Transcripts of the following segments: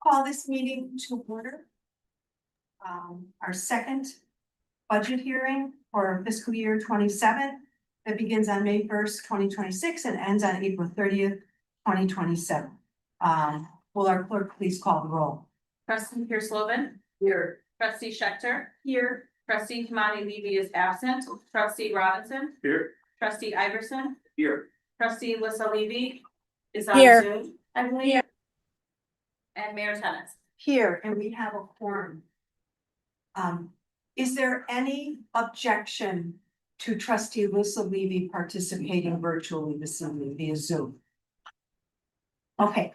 Call this meeting to order. Our second budget hearing for fiscal year 27 that begins on May 1st, 2026 and ends on April 30th, 2027. Will our clerk please call the roll? Trustee Pearce-Lovan. Here. Trustee Schechter. Here. Trustee Kamani Levy is absent. Trustee Robinson. Here. Trustee Iverson. Here. Trustee Alyssa Levy is on Here. Zoom, I believe. And Mayor Tennis. Here, and we have a quorum. Is there any objection to trustee Alyssa Levy participating virtually this evening via Zoom? Okay,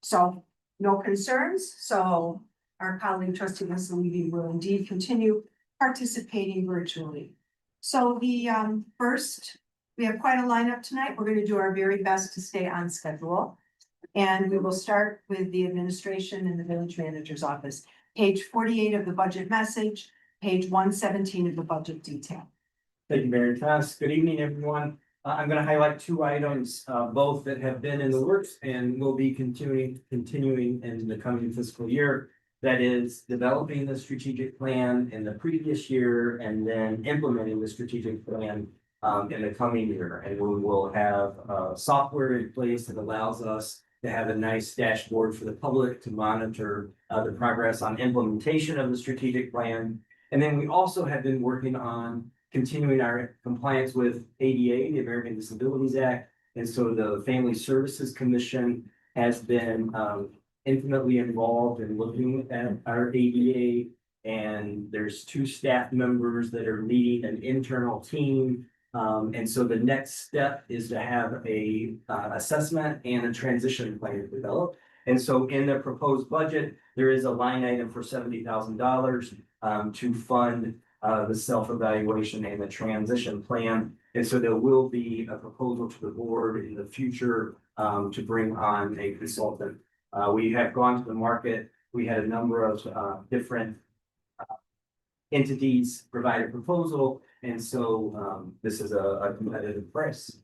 so no concerns, so our colleague trustee Alyssa Levy will indeed continue participating virtually. So the first, we have quite a lineup tonight. We're going to do our very best to stay on schedule. And we will start with the administration and the village manager's office. Page 48 of the budget message, page 117 of the budget detail. Thank you, Mayor Tennis. Good evening, everyone. I'm going to highlight two items, both that have been in the works and will be continuing in the coming fiscal year. That is developing the strategic plan in the previous year and then implementing the strategic plan in the coming year. And we will have software in place that allows us to have a nice dashboard for the public to monitor the progress on implementation of the strategic plan. And then we also have been working on continuing our compliance with ADA, the American Disabilities Act. And so the Family Services Commission has been intimately involved in looking at our ADA. And there's 2 staff members that are leading an internal team. And so the next step is to have a assessment and a transition plan developed. And so in the proposed budget, there is a line item for $70,000 to fund the self-evaluation and the transition plan. And so there will be a proposal to the board in the future to bring on a consultant. We have gone to the market. We had a number of different entities provide a proposal. And so this is a competitive price.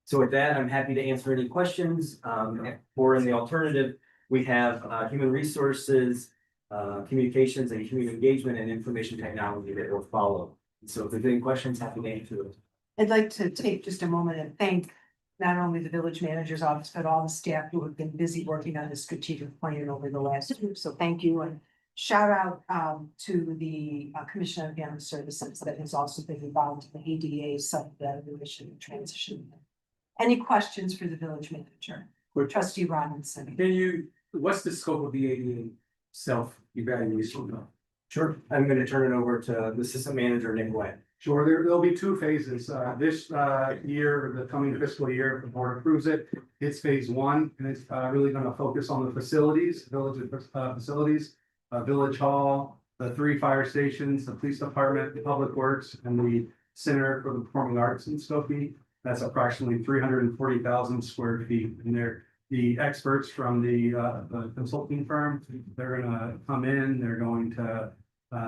So with that, I'm happy to answer any questions. Or in the alternative, we have human resources, communications and community engagement and information technology that will follow. So if there's any questions, happy to answer those. I'd like to take just a moment and thank not only the village manager's office, but all the staff who have been busy working on the strategic plan over the last year. So thank you, and shout out to the Commission on Family Services that has also been involved in the ADA self-evaluation and transition. Any questions for the village manager? Trustee Robinson. What's the scope of the ADA self-evaluation? Sure. I'm going to turn it over to the system manager, Nick White. Sure, there'll be 2 phases. This year, the coming fiscal year, if the board approves it, it's phase 1, and it's really going to focus on the facilities, village facilities, village hall, the 3 fire stations, the police department, the public works, and the Center for the Performing Arts in Skokie. That's approximately 340,000 square feet. And they're the experts from the consulting firm. They're going to come in. They're going to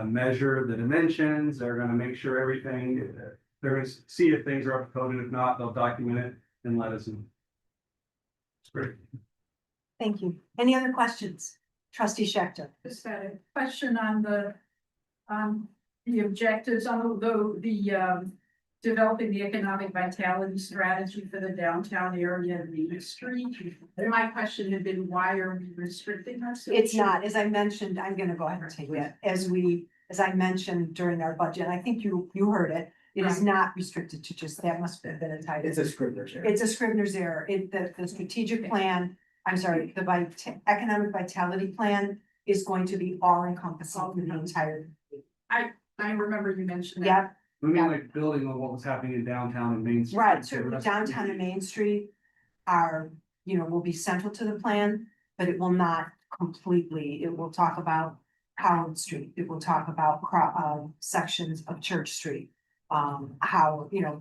measure the dimensions. They're going to make sure everything. They're going to see if things are up to code, and if not, they'll document it and let us know. It's great. Thank you. Any other questions? Trustee Schechter. Just had a question on the objectives on the developing the economic vitality strategy for the downtown area of Main Street. My question had been, why are we restricting ourselves? It's not, as I mentioned, I'm gonna go ahead and take that. As I mentioned during our budget, I think you heard it. It is not restricted to just, that must have been a title. It's a Scribner's error. It's a Scribner's error. The strategic plan, I'm sorry, the economic vitality plan is going to be all encompassing for the entire. I remember you mentioned that. Yeah, We mean like building on what was happening in downtown and Main Street. right. So downtown and Main Street will be central to the plan, but it will not completely. It will talk about Howard Street. It will talk about sections of Church Street.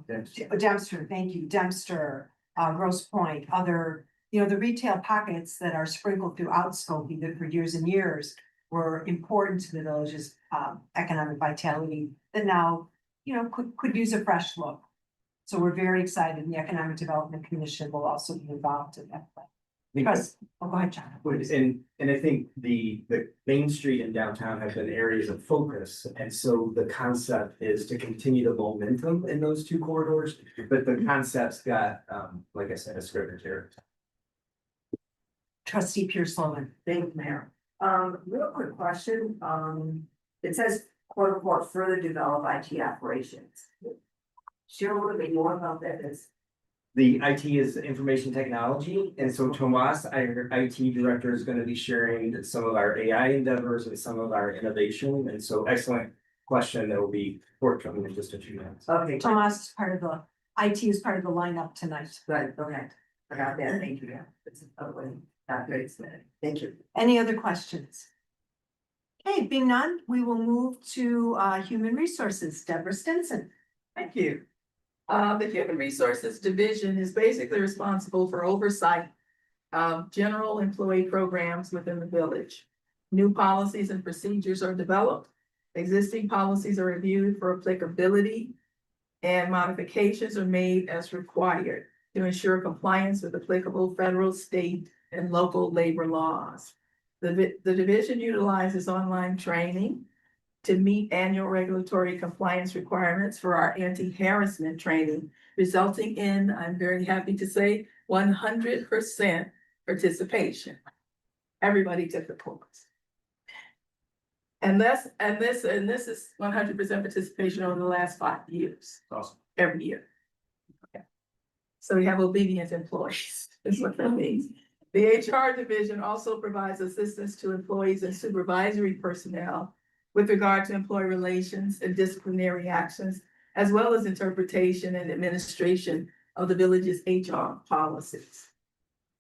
Dempster, thank you, Dempster, Grosse Pointe, other, the retail pockets that are sprinkled throughout Skokie that for years and years were important to the village's economic vitality that now, could use a fresh look. So we're very excited, and the Economic Development Commission will also be involved in that plan. think Go ahead, John. And I think the Main Street and downtown have been areas of focus, and so the concept is to continue the momentum in those two corridors. But the concept's got, like I said, a script here. Trustee Pierce Sloman. Thank you, Mayor. Real quick question, it says quote unquote further develop IT operations. Share a little bit more about that, is. The IT is information technology, and so Tomas, our IT director, is gonna be sharing some of our AI endeavors and some of our innovation, and so excellent question that will be forthcoming in just a few minutes. Okay, Tomas is part of the, IT is part of the lineup tonight. good, okay, forgot that, thank you, yeah, it's, great, thank you. Any other questions? Okay, being none, we will move to Human Resources, Deborah Stinson. Thank you. The Human Resources Division is basically responsible for oversight of general employee programs within the village. New policies and procedures are developed. Existing policies are reviewed for applicability, and modifications are made as required to ensure compliance with applicable federal, state, and local labor laws. The division utilizes online training to meet annual regulatory compliance requirements for our anti-harassment training, resulting in, I'm very happy to say, 100% participation. Everybody took the course. And this is 100% participation over the last 5 years, Awesome. every year. Okay. So we have obedient employees, is what that means. The HR division also provides assistance to employees and supervisory personnel with regard to employee relations and disciplinary actions, as well as interpretation and administration of the village's HR policies.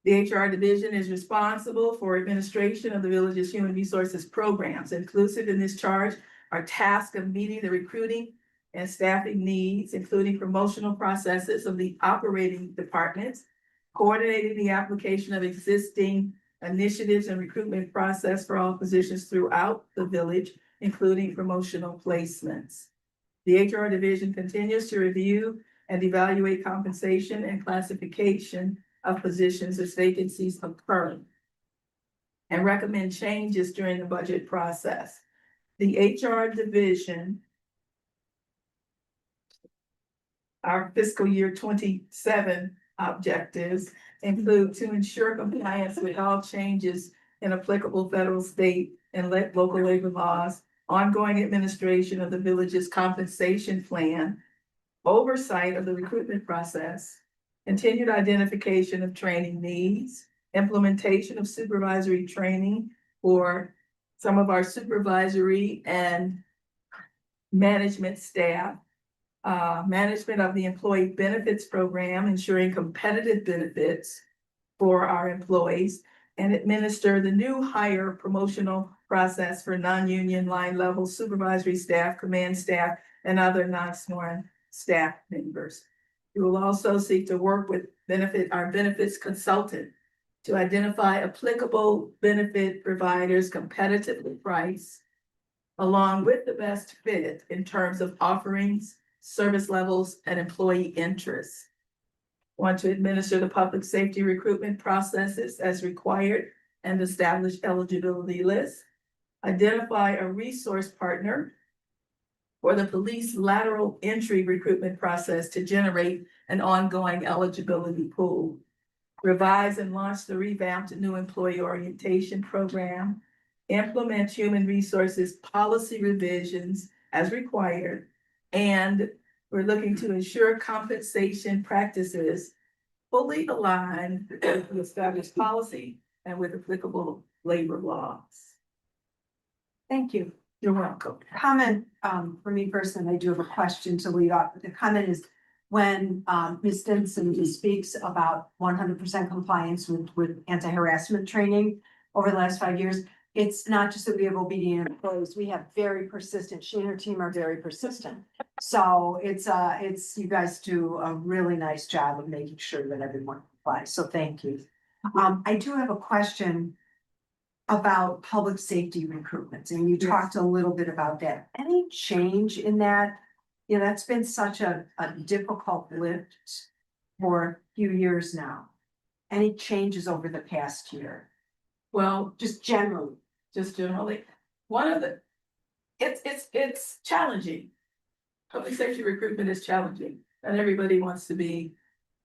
The HR division is responsible for administration of the village's human resources programs. Inclusive in this charge are tasks of meeting the recruiting and staffing needs, including promotional processes of the operating departments, coordinating the application of existing initiatives and recruitment process for all positions throughout the village, including promotional placements. The HR division continues to review and evaluate compensation and classification of positions as vacancies occur, and recommend changes during the budget process. The HR division, our fiscal year 27 objectives include to ensure compliance with all changes in applicable federal, state, and local labor laws, ongoing administration of the village's compensation plan, oversight of the recruitment process, continued identification of training needs, implementation of supervisory training for some of our supervisory and management staff, management of the employee benefits program, ensuring competitive benefits for our employees, and administer the new hire promotional process for non-union line level supervisory staff, command staff, and other non-sworn staff members. We will also seek to work with our benefits consultant to identify applicable benefit providers competitively priced, along with the best fit in terms of offerings, service levels, and employee interests. Want to administer the public safety recruitment processes as required and establish eligibility lists. Identify a resource partner for the police lateral entry recruitment process to generate an ongoing eligibility pool. Revise and launch the revamped new employee orientation program. Implement human resources policy revisions as required. And we're looking to ensure compensation practices fully aligned with the established policy and with applicable labor laws. Thank you. You're welcome. Comment, for me personally, I do have a question to lead off. The comment is when, Ms. Stinson speaks about 100% compliance with anti-harassment training over the last 5 years, it's not just that we have obedient employees, we have very persistent, she and her team are very persistent. So it's, you guys do a really nice job of making sure that everyone complies, so thank you. I do have a question about public safety recruitments, and you talked a little bit about that. Any change in that? You know, that's been such a difficult lift for a few years now. Any changes over the past year, Well, just generally? just generally, one of the, it's challenging. Public safety recruitment is challenging, and everybody wants to be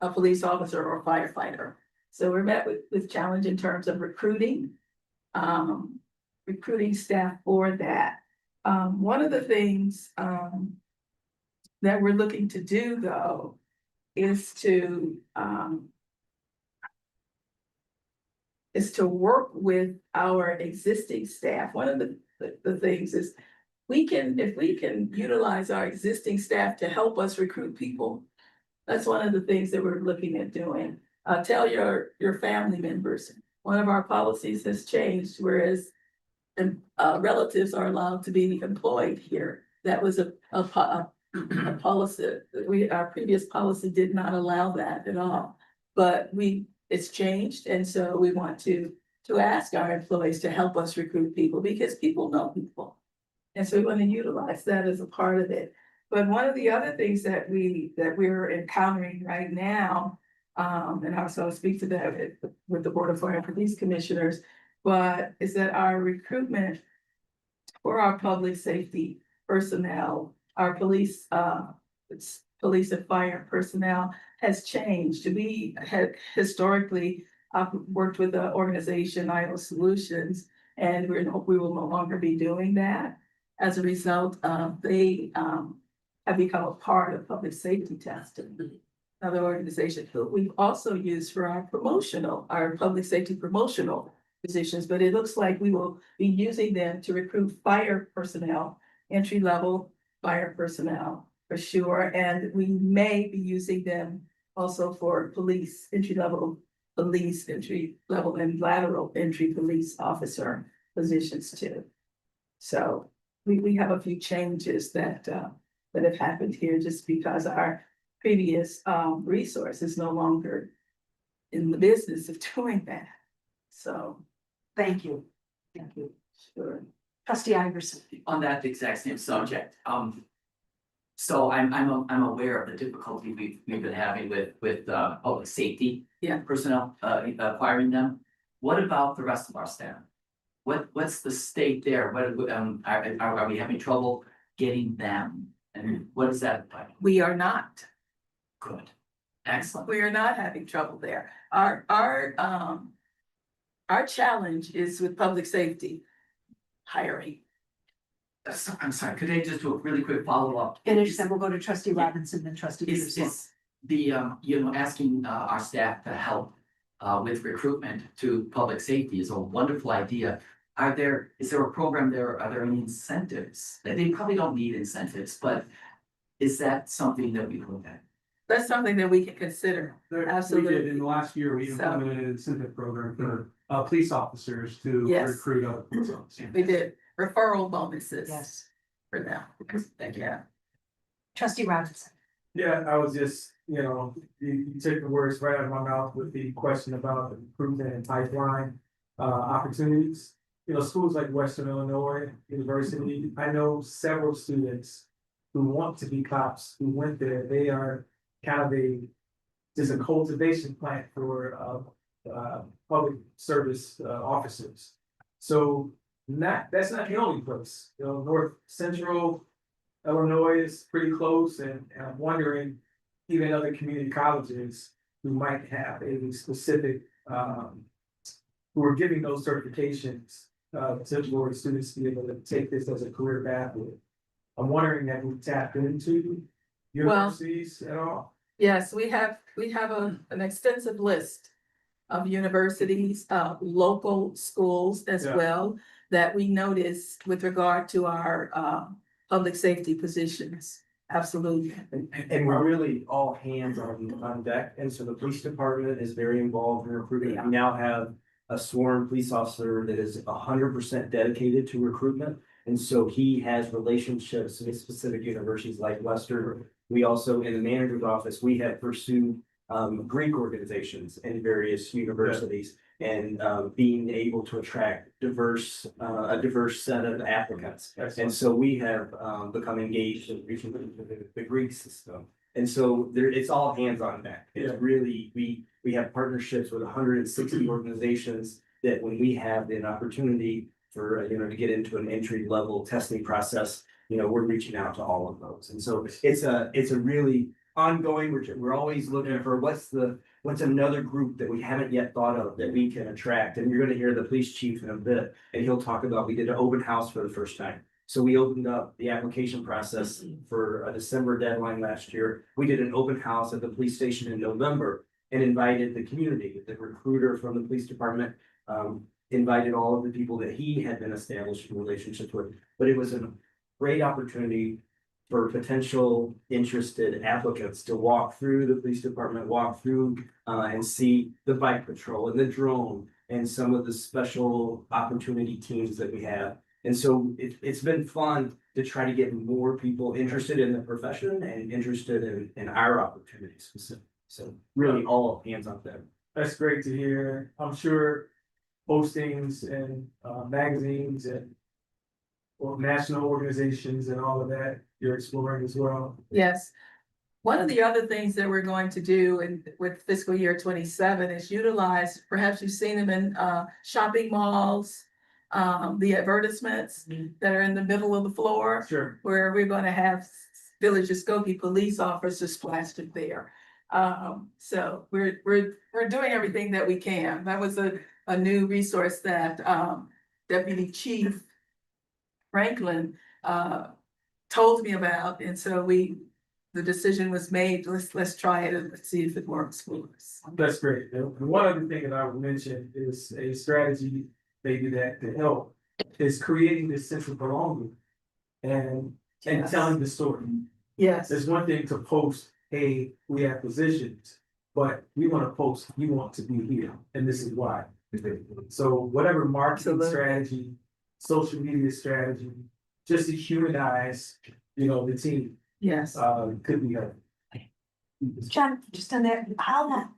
a police officer or firefighter. So we're met with challenge in terms of recruiting, recruiting staff for that. One of the things, that we're looking to do though, is to work with our existing staff. One of the things is if we can utilize our existing staff to help us recruit people. That's one of the things that we're looking at doing. Tell your family members, one of our policies has changed, whereas relatives are allowed to be employed here. That was a policy, our previous policy did not allow that at all. But it's changed, and so we want to ask our employees to help us recruit people, because people know people. And so we want to utilize that as a part of it. But one of the other things that we're encountering right now, and I'll speak to that with the Board of Fire and Police Commissioners, but is that our recruitment for our public safety personnel, our police and fire personnel has changed. We had historically worked with the organization IO Solutions, and we will no longer be doing that. As a result, they have become a part of public safety testing. Another organization who we've also used for our public safety promotional positions, but it looks like we will be using them to recruit fire personnel, entry-level fire personnel for sure. And we may be using them also for police, entry-level and lateral entry police officer positions too. So we have a few changes that have happened here just because our previous resource is no longer in the business of doing that. So, Thank you. Thank you. sure. Trustee Iverson. On that exact same subject, so I'm aware of the difficulty we've been having with public safety. Yeah. Personnel, acquiring them. What about the rest of our staff? What's the state there? Are we having trouble getting them? And what is that like? We are not. Good, excellent. We are not having trouble there. Our challenge is with public safety hiring. I'm sorry, could I just do a really quick follow-up? Finish, then we'll go to trustee Robinson, then trustee Is Peterson. the asking our staff to help with recruitment to public safety is a wonderful idea. Is there a program there? Are there any incentives? They probably don't need incentives, but is that something that we look at? That's something that we can consider. We did, Absolutely. in the last year, we So- implemented an incentive program for police officers to Yes. recruit other police officers. We did referral bonuses Yes. for them. Thank you. Yeah. Trustee Robinson. Yeah, I was just, you took the words right out of my mouth with the question about the recruitment and pipeline opportunities. Schools like Western Illinois University, I know several students who want to be cops, who went there. They are kind of just a cultivation plant for public service officers. So that's not the only place. North Central Illinois is pretty close, and I'm wondering, even other community colleges who might have a specific, who are giving those certifications for students to be able to take this as a career pathway. I'm wondering if we tapped into universities at all? Yes, we have an extensive list of universities, local schools as Yeah. well, that we notice with regard to our public safety positions. Absolutely. And we're really all hands on deck, and so the police department is very involved in recruiting. We now have a sworn police officer that is 100% dedicated to recruitment. And so he has relationships with specific universities like Western. We also, in the manager's office, we have pursued Greek organizations in various universities. And being able to attract a diverse set of applicants. And so we have become engaged in the Greek system. And so it's all hands on deck. It's really, we We have partnerships with 160 organizations that when we have an opportunity for, to get into an entry level testing process, we're reaching out to all of those. And so it's a really ongoing, we're always looking for what's another group that we haven't yet thought of that we can attract. And you're gonna hear the police chief in a bit, and he'll talk about, we did an open house for the first time. So we opened up the application process for a December deadline last year. We did an open house at the police station in November and invited the community, the recruiter from the police department, invited all of the people that he had been establishing relationships with. But it was a great opportunity for potential interested applicants to walk through the police department, walk through and see the bike patrol and the drone and some of the special opportunity teams that we have. And so it's been fun to try to get more people interested in the profession and interested in our opportunities specifically. So really all hands on deck. That's great to hear. I'm sure postings and magazines and national organizations and all of that you're exploring as well. Yes. One of the other things that we're going to do with fiscal year 27 is utilize, perhaps you've seen them in shopping malls. The advertisements that are in the middle of the floor, Sure. where we're gonna have Village of Skokie police officers plastered there. So we're doing everything that we can. That was a new resource that Deputy Chief Franklin told me about, and so the decision was made, let's try it and let's see if it works for us. That's great. And one other thing that I would mention is a strategy maybe that could help is creating this sense of belonging and Yes. telling the story. Yes, It's one thing to post, hey, we have positions, but we want to post, we want to be here, and this is why. So whatever marketing Absolutely. strategy, social media strategy, just to humanize, the team, yes. could be helpful. John, just on that,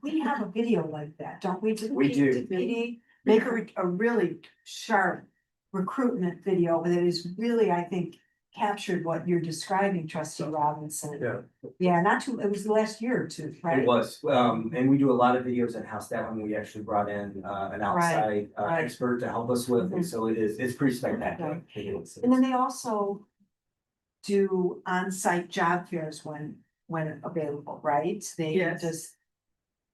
we have a video like that, don't we? We do. Did PD make a really sharp recruitment video that is really, I think, captured what you're describing, Trustee Robinson. Yeah. Yeah, it was the last year or two, right? It was, and we do a lot of videos in house. That one we actually brought in an outside right. expert to help us with, and so it's pretty spectacular. And then they also do on-site job fairs when available, right? They Yes. just,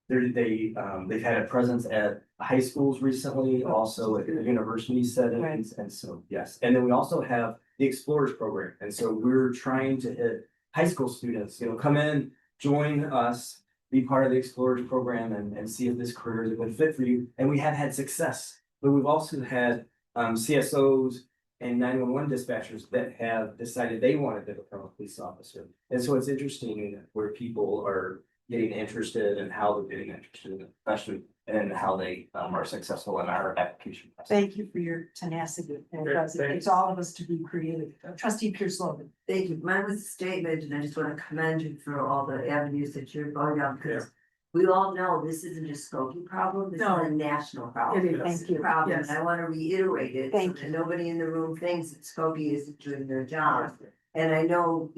They've had a presence at high schools recently, also at university settings, and so, yes. And then we also have the Explorers program, and so we're trying to hit high school students, come in, join us, be part of the Explorers program and see if this career is a good fit for you. And we have had success, but we've also had CSOs and 911 dispatchers that have decided they wanted to become a police officer. And so it's interesting where people are getting interested and how they're getting interested in the profession and how they are successful in our application process. thank you for your tenacity. And it takes all of us to be creative. Trustee Pierce Logan. Thank you. Mine was a statement, and I just want to commend you for all the avenues that you're going down, because we all know this isn't a Skokie problem, this is No. a national problem. It is. It's Thank a you. problem, Yes. and I want to reiterate it, so Thank that nobody in the room thinks that Skokie isn't doing their job. And I know,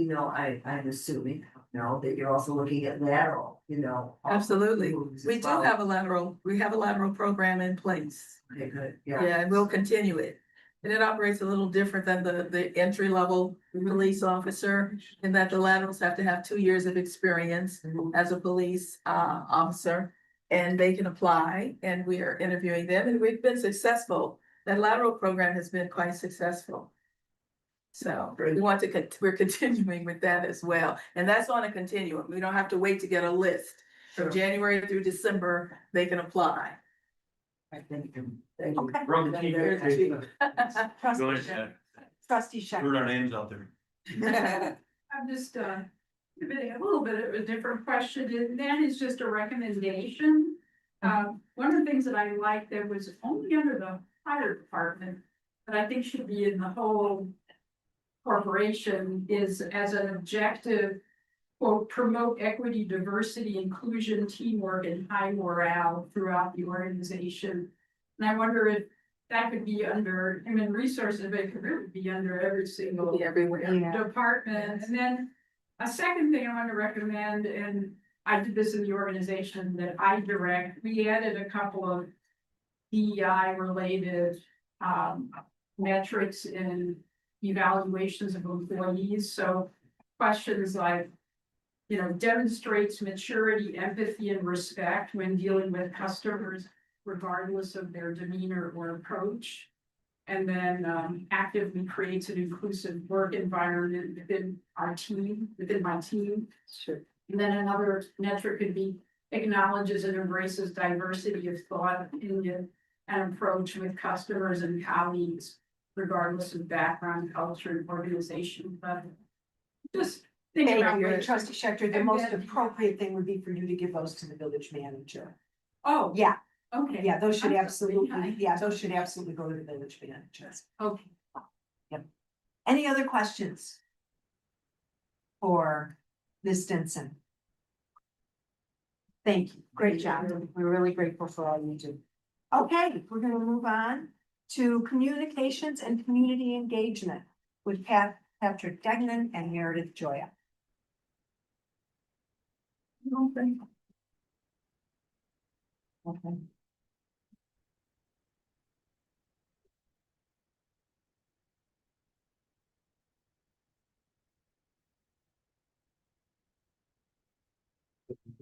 I'm assuming, that you're also looking at lateral, Absolutely. moves We as do well. have a lateral program in place. Okay, good, Yeah, yeah. and we'll continue it. And it operates a little different than the entry level police officer, in that the laterals have to have 2 years of experience as a police officer. And they can apply, and we are interviewing them, and we've been successful. That lateral program has been quite successful. So we want to, we're continuing with that as well, and that's on a continuum. We don't have to wait to get a list. From January through December, they can apply. Thank you. Thank you. Okay. Trustee Go Shepherd. ahead, Trustee Put our Shepherd. names out there. I'm just, submitting a little bit of a different question, and that is just a recommendation. One of the things that I like that was only under the fire department, but I think should be in the whole corporation, is as an objective, quote, promote equity, diversity, inclusion, teamwork, and high morale throughout the organization. And I wonder if that could be under human resources, but it could really be under every single Everywhere. Yeah. department. And then a second thing I want to recommend, and I did this in the organization that I direct, we added a couple of DEI related metrics and evaluations of employees, so questions like, you know, demonstrates maturity, empathy, and respect when dealing with customers, regardless of their demeanor or approach. And then actively creates an inclusive work environment within our team, within my team. Sure. And then another metric could be acknowledges and embraces diversity of thought, opinion, and approach with customers and colleagues, regardless of background, culture, and organization. But just think about Thank you, your trustee Schechter, the and most then- appropriate thing would be for you to give those to the village manager. Oh, Yeah, okay. yeah, those should I'm sorry, absolutely, I- yeah, those should absolutely go to the village manager. Okay. Any other questions? For Ms. Stinson? Thank you, great job, we're really grateful for all you do. Okay, we're gonna move on to communications and community engagement with Patrick Degnan and Meredith Joya. Okay.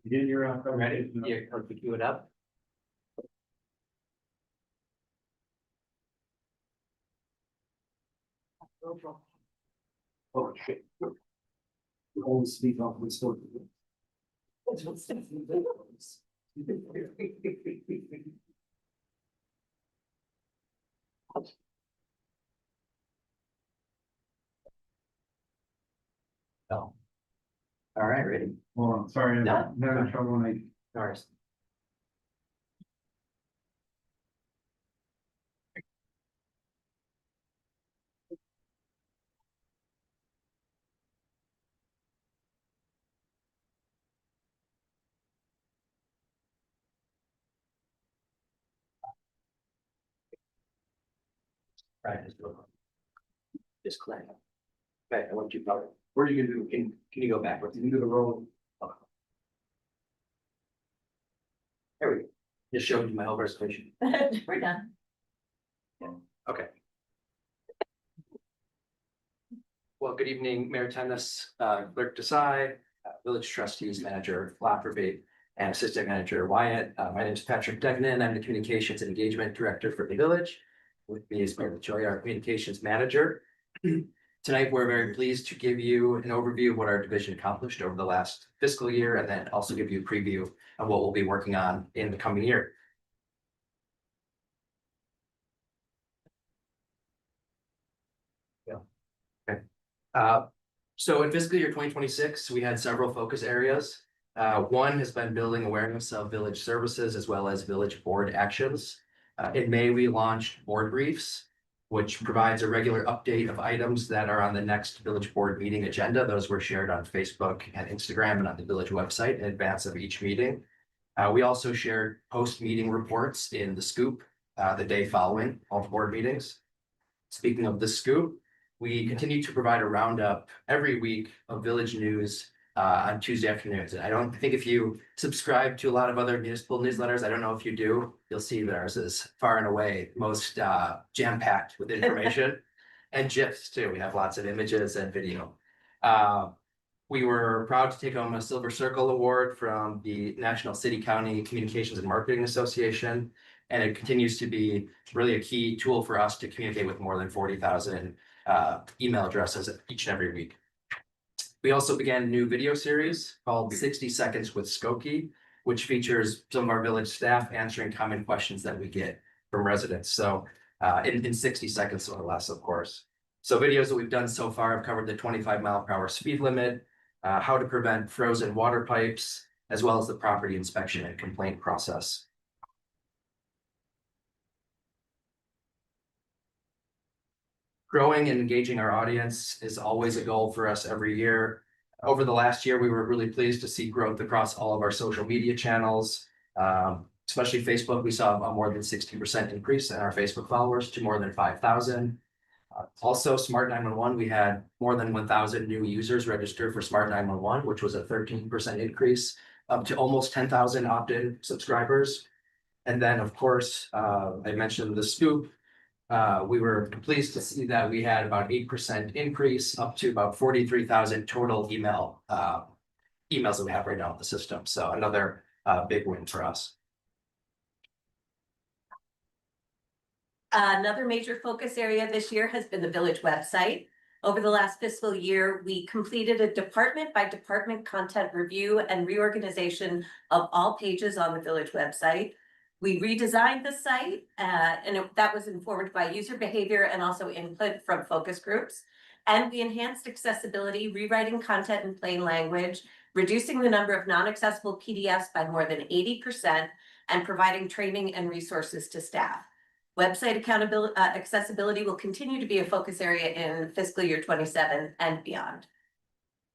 You're ready, yeah, or pick you it up. Oh, shit. Always speak off with story. Oh. All right, ready? Hold on, sorry, No. I'm having trouble when I. Sorry. Right, just clear. Okay, I want you to, where are you gonna do, can you go backwards? You can do the roll. Okay. There we go. Just showed you my whole presentation. We're done. Okay. Well, good evening, Mayor Tennis, Clerk Desai, Village Trustees Manager Lafferty, and Assistant Manager Wyatt. My name is Patrick Degnan. I'm the Communications and Engagement Director for the village. With me is Meredith Joya, our Communications Manager. Tonight, we're very pleased to give you an overview of what our division accomplished over the last fiscal year, and then also give you a preview of what we'll be working on in the coming year. So in fiscal year 2026, we had several focus areas. One has been building awareness of village services as well as village board actions. In May, we launched board briefs, which provides a regular update of items that are on the next village board meeting agenda. Those were shared on Facebook and Instagram and on the village website in advance of each meeting. We also shared post-meeting reports in the Scoop the day following all board meetings. Speaking of the Scoop, we continue to provide a roundup every week of village news on Tuesday afternoons. And I think if you subscribe to a lot of other municipal newsletters, I don't know if you do, you'll see that ours is far and away most jam-packed with information and GIFs too. We have lots of images and video. We were proud to take home a Silver Circle Award from the National City County Communications and Marketing Association. And it continues to be really a key tool for us to communicate with more than 40,000 email addresses each and every week. We also began a new video series called 60 Seconds with Skokie, which features some of our village staff answering common questions that we get from residents. So in 60 seconds or less, of course. So videos that we've done so far have covered the 25-mile-per-hour speed limit, how to prevent frozen water pipes, as well as the property inspection and complaint process. Growing and engaging our audience is always a goal for us every year. Over the last year, we were really pleased to see growth across all of our social media channels, especially Facebook. We saw a more than 60% increase in our Facebook followers to more than 5,000. Also, Smart 911, we had more than 1,000 new users registered for Smart 911, which was a 13% increase up to almost 10,000 opt-in subscribers. And then, of course, I mentioned the scoop. We were pleased to see that we had about 8% increase up to about 43,000 total emails that we have right now in the system. So another big win for us. Another major focus area this year has been the village website. Over the last fiscal year, we completed a department by department content review and reorganization of all pages on the village website. We redesigned the site, that was informed by user behavior and also input from focus groups. And we enhanced accessibility, rewriting content in plain language, reducing the number of non-accessible PDFs by more than 80%, and providing training and resources to staff. Website accessibility will continue to be a focus area in fiscal year 27 and beyond.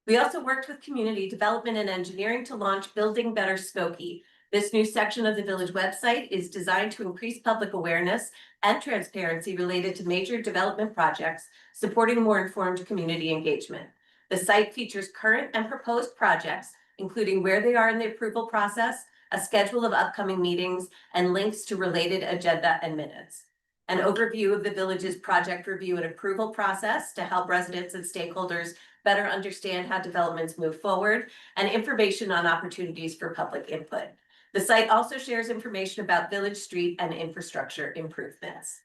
We also worked with community development and engineering to launch Building Better Skokie. This new section of the village website is designed to increase public awareness and transparency related to major development projects, supporting more informed community engagement. The site features current and proposed projects, including where they are in the approval process, a schedule of upcoming meetings, and links to related agenda and minutes. An overview of the village's project review and approval process to help residents and stakeholders better understand how developments move forward, and information on opportunities for public input. The site also shares information about village street and infrastructure improvements.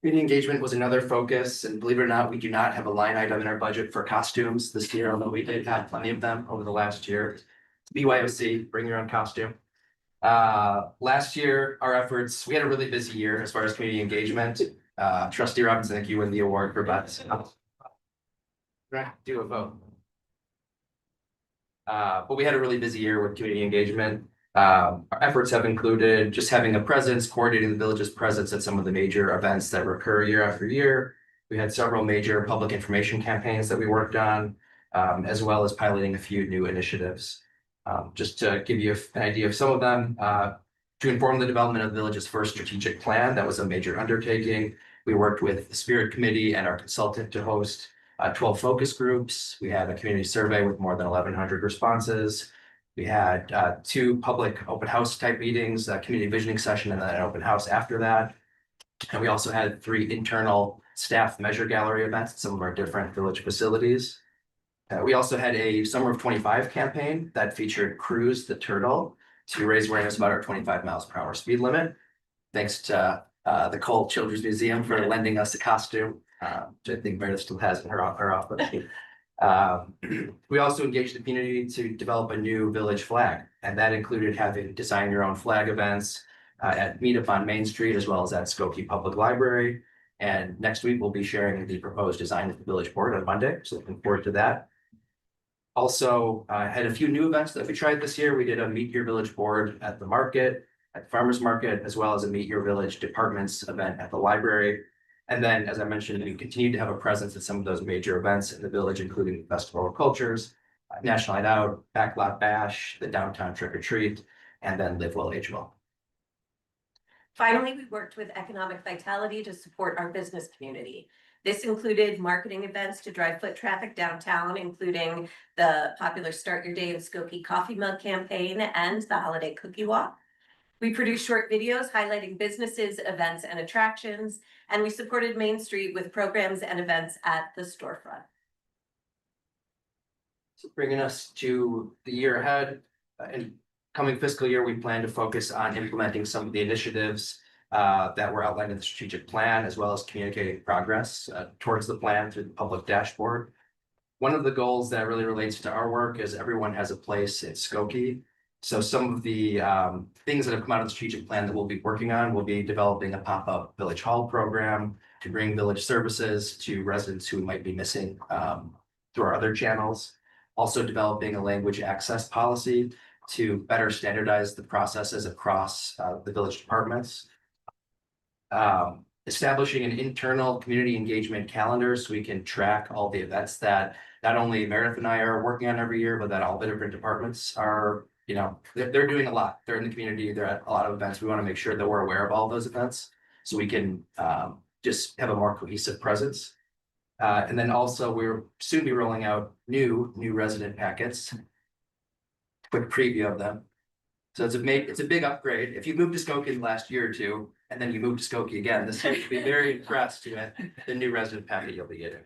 Community engagement was another focus, and believe it or not, we do not have a line item in our budget for costumes this year, although we did have plenty of them over the last year. BYOC, bring your own costume. Last year, our efforts, we had a really busy year as far as community engagement. Trustee Robinson, I think you win the award for best. Do a vote. But we had a really busy year with community engagement. Our efforts have included just having a presence, coordinating the village's presence at some of the major events that recur year after year. We had several major public information campaigns that we worked on, as well as piloting a few new initiatives. Just to give you an idea of some of them, to inform the development of the village's first strategic plan, that was a major undertaking. We worked with the Spirit Committee and our consultant to host 12 focus groups. We had a community survey with more than 1,100 responses. We had 2 public open house type meetings, a community visioning session, and then an open house after that. And we also had 3 internal staff measure gallery events at some of our different village facilities. We also had a Summer of 25 campaign that featured Cruise the Turtle to raise awareness about our 25 miles per hour speed limit. Thanks to the Cole Children's Museum for lending us a costume, which I think Meredith still has in her office. We also engaged the community to develop a new village flag, and that included having design your own flag events at Meetup on Main Street, as well as at Skokie Public Library. And next week, we'll be sharing the proposed design with the village board on Monday, so looking forward to that. Also, had a few new events that we tried this year. We did a Meet Your Village board at the market, at the farmer's market, as well as a Meet Your Village departments event at the library. And then, as I mentioned, we continue to have a presence at some of those major events in the village, including the Festival of Cultures, National Night Out, Backlot Bash, the Downtown Trick or Treat, and then Live Well, Age Well. Finally, we worked with Economic Vitality to support our business community. This included marketing events to drive foot traffic downtown, including the popular Start Your Day in Skokie Coffee Mug campaign and the Holiday Cookie Walk. We produced short videos highlighting businesses, events, and attractions, and we supported Main Street with programs and events at the storefront. So bringing us to the year ahead, in coming fiscal year, we plan to focus on implementing some of the initiatives that were outlined in the strategic plan, as well as communicating progress towards the plan through the public dashboard. One of the goals that really relates to our work is everyone has a place in Skokie. So some of the things that have come out of the strategic plan that we'll be working on will be developing a pop-up village hall program to bring village services to residents who might be missing through our other channels. Also developing a language access policy to better standardize the processes across the village departments. Establishing an internal community engagement calendar so we can track all the events that not only Meredith and I are working on every year, but that all the different departments are, they're doing a lot. They're in the community, they're at a lot of events. We want to make sure that we're aware of all those events so we can just have a more cohesive presence. And then also we'll soon be rolling out new resident packets. quick preview of them. So it's a big upgrade. If you moved to Skokie in the last year or two, and then you move to Skokie again, this year, you'll be very impressed with the new resident packet you'll be getting.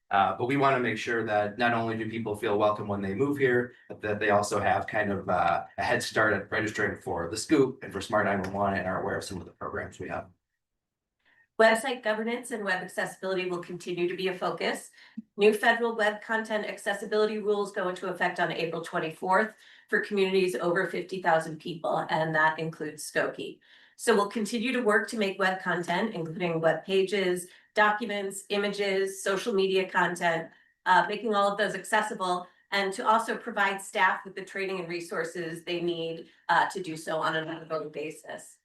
But we want to make sure that not only do people feel welcome when they move here, but that they also have kind of a head start at registering for the Scoop and for Smart 911 and are aware of some of the programs we have. Website governance and web accessibility will continue to be a focus. New federal web content accessibility rules go into effect on April 24th for communities over 50,000 people, and that includes Skokie. So we'll continue to work to make web content, including web pages, documents, images, social media content, making all of those accessible, and to also provide staff with the training and resources they need to do so on an ongoing basis.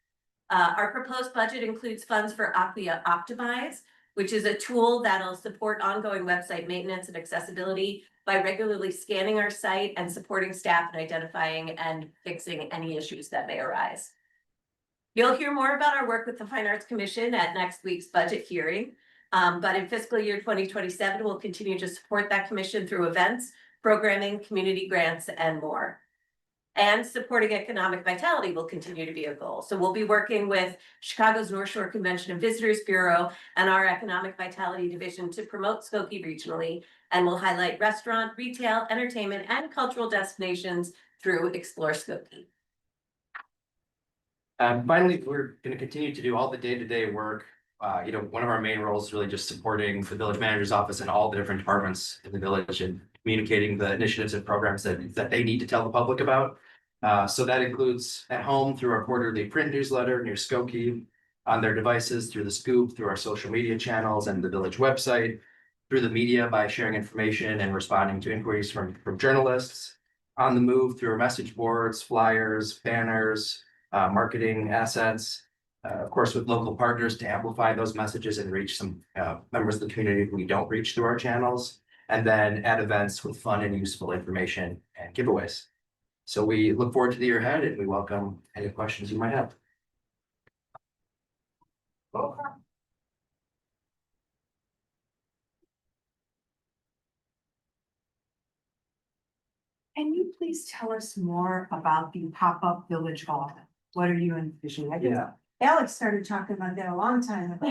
Our proposed budget includes funds for Acquia Optimize, which is a tool that'll support ongoing website maintenance and accessibility by regularly scanning our site and supporting staff in identifying and fixing any issues that may arise. You'll hear more about our work with the Fine Arts Commission at next week's budget hearing. But in fiscal year 2027, we'll continue to support that commission through events, programming, community grants, and more. And supporting economic vitality will continue to be a goal. So we'll be working with Chicago's North Shore Convention and Visitors Bureau and our Economic Vitality Division to promote Skokie regionally. And we'll highlight restaurant, retail, entertainment, and cultural destinations through Explore Skokie. Finally, we're going to continue to do all the day-to-day work. One of our main roles is really just supporting the village manager's office and all the different departments in the village and communicating the initiatives and programs that they need to tell the public about. So that includes at home through our quarterly print newsletter near Skokie, on their devices through the Scoop, through our social media channels and the village website, through the media by sharing information and responding to inquiries from journalists, on the move through our message boards, flyers, banners, marketing assets, of course, with local partners to amplify those messages and reach some members of the community who we don't reach through our channels, and then at events with fun and useful information and giveaways. So we look forward to the year ahead and we welcome any questions you might have. Can you please tell us more about the pop-up village hall? What are you envisioning? I guess Alex started talking about that a long time ago.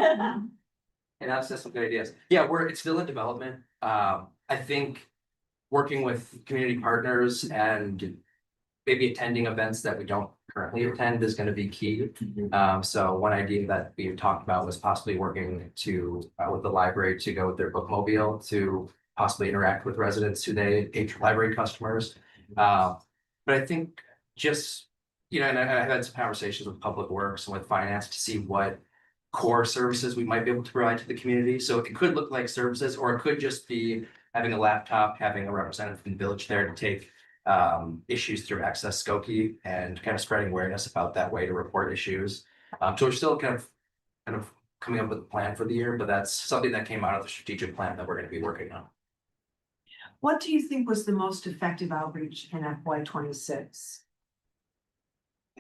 And that's some good ideas. Yeah, it's still in development. I think working with community partners and maybe attending events that we don't currently attend is going to be key. So one idea that we talked about was possibly working with the library to go with their bookmobile to possibly interact with residents who library customers. But I think just, and I've had some conversations with Public Works and with finance to see what core services we might be able to provide to the community. So it could look like services, or it could just be having a laptop, having a representative from the village there to take issues through Access Skokie and kind of spreading awareness about that way to report issues. So we're still kind of coming up with a plan for the year, but that's something that came out of the strategic plan that we're going to be working on. What do you think was the most effective outreach in FY 26?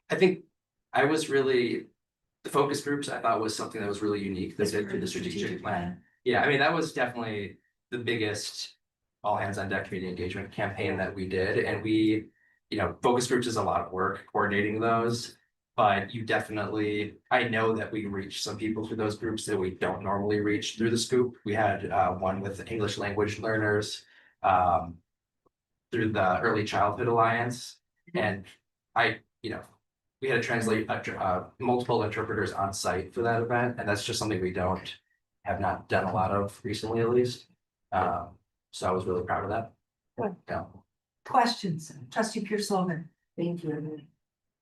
I think the focus groups I thought was something that was really unique that did through the strategic plan. Yeah, I mean, that was definitely the biggest all hands on deck community engagement campaign that we did. And we, focus groups is a lot of work coordinating those, but I know that we reached some people through those groups that we don't normally reach through the Scoop. We had one with English language learners through the Early Childhood Alliance. And we had to translate multiple interpreters on site for that event. And that's just something we have not done a lot of recently, at least. So I was really proud of that. Good. Yeah. Questions, Trustee Pierce Logan. Thank you.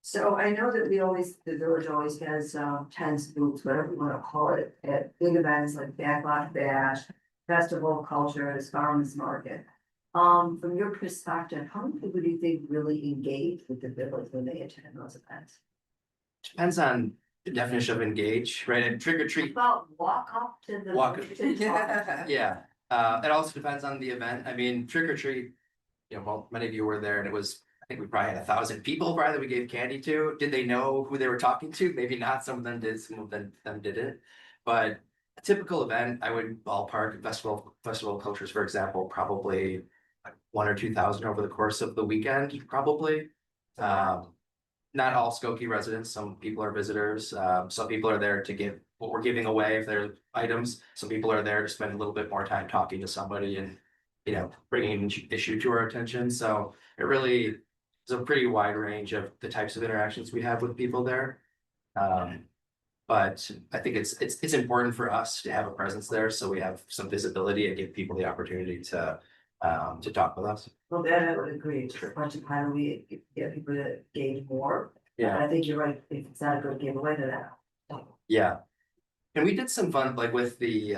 So I know that the village always has tents, booths, whatever you wanna call it, at big events like Backlot Bash, Festival of Cultures, Farmers Market. From your perspective, how many people do you think really engage with the village when they attend those events? Depends on the definition of engage, right? And trick or treat. Well, walk up to the. Yeah. It also depends on the event. I mean, trick or treat, many of you were there and I think we probably had 1,000 people probably that we gave candy to. Did they know who they were talking to? Maybe not. Some of them did, some of them didn't. But a typical event, I would ballpark Festival of Cultures, for example, probably 1,000 or 2,000 over the course of the weekend, probably. Not all Skokie residents, some people are visitors, some people are there to give what we're giving away if they're items. Some people are there to spend a little bit more time talking to somebody and, you know, bringing an issue to our attention, so it really is a pretty wide range of the types of interactions we have with people there. But I think it's important for us to have a presence there, so we have some visibility and give people the opportunity to talk with us. Well, that I would agree, just a bunch of time we get people to engage more. Yeah. And I think you're right, if it's not a good giveaway, then Yeah. And we did some fun, like with the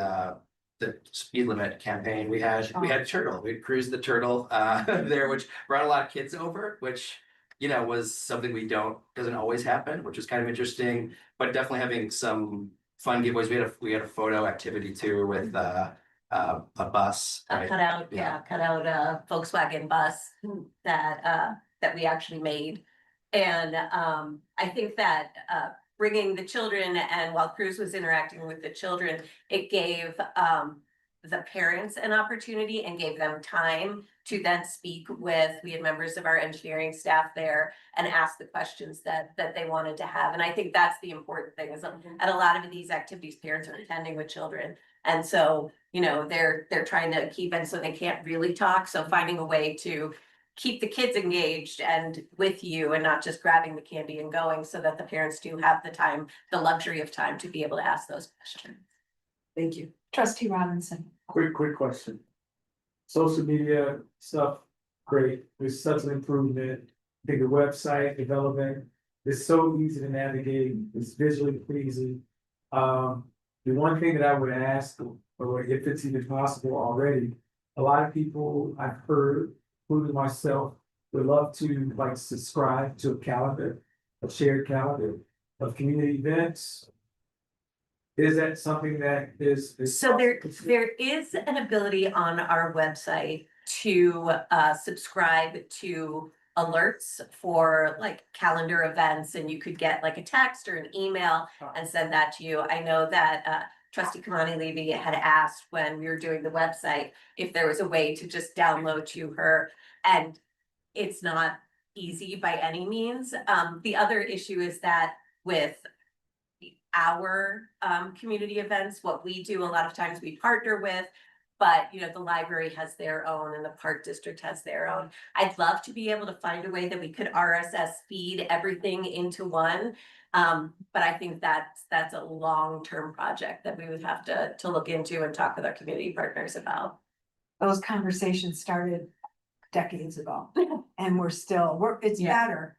speed limit campaign, we had Turtle, we cruised the Turtle there, which brought a lot of kids over, which, you know, was something doesn't always happen, which was kind of interesting, but definitely having some fun giveaways. We had a photo activity too with a bus. A right? cut out a Volkswagen bus that we actually made. And I think that bringing the children, and while Cruz was interacting with the children, it gave the parents an opportunity and gave them time to then speak with, we had members of our engineering staff there and ask the questions that they wanted to have. And I think that's the important thing, is at a lot of these activities, parents are attending with children. And so, you know, they're trying to keep it so they can't really talk. So finding a way to keep the kids engaged and with you and not just grabbing the candy and going, so that the parents do have the time, the luxury of time to be able to ask those questions. thank you. Trustee Robinson. Quick question. Social media stuff, great. There's such an improvement. I think the website development is so easy to navigate. It's visually pleasing. The one thing that I would ask, or if it's even possible already, a lot of people I've heard, including myself, would love to like subscribe to a calendar, a shared calendar of community events. Is that something that is? So there is an ability on our website to subscribe to alerts for like calendar events, and you could get like a text or an email and send that to you. I know that trustee Kamani Levy had asked when we were doing the website if there was a way to just download to her, and it's not easy by any means. The other issue is that with our community events, what we do a lot of times we partner with, but you know, the library has their own and the park district has their own. I'd love to be able to find a way that we could RSS feed everything into one. But I think that's a long-term project that we would have to look into and talk with our community partners about. Those conversations started decades ago and it's Yeah. better.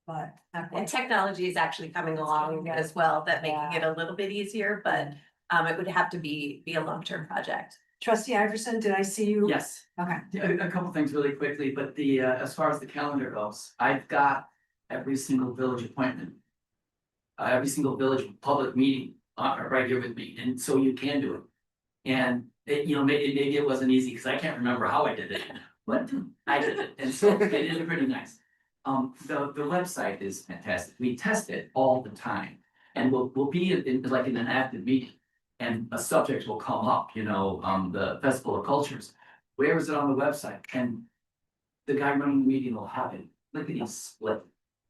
But. And technology is actually coming along as well, that making it a little bit easier, but it would have to be a long-term project. Trustee Iverson, did I see you? Yes, Okay. a couple things really quickly, but as far as the calendar goes, I've got every single village appointment. Every single village public meeting right here with me, and so you can do it. And maybe it wasn't easy, because I can't remember how I did it, but I did it, and so it is pretty nice. The website is fantastic. We test it all the time, and we'll be in an active meeting, and a subject will come up, the Festival of Cultures. Where is it on the website? And the guy running the meeting will have it. Look at these split.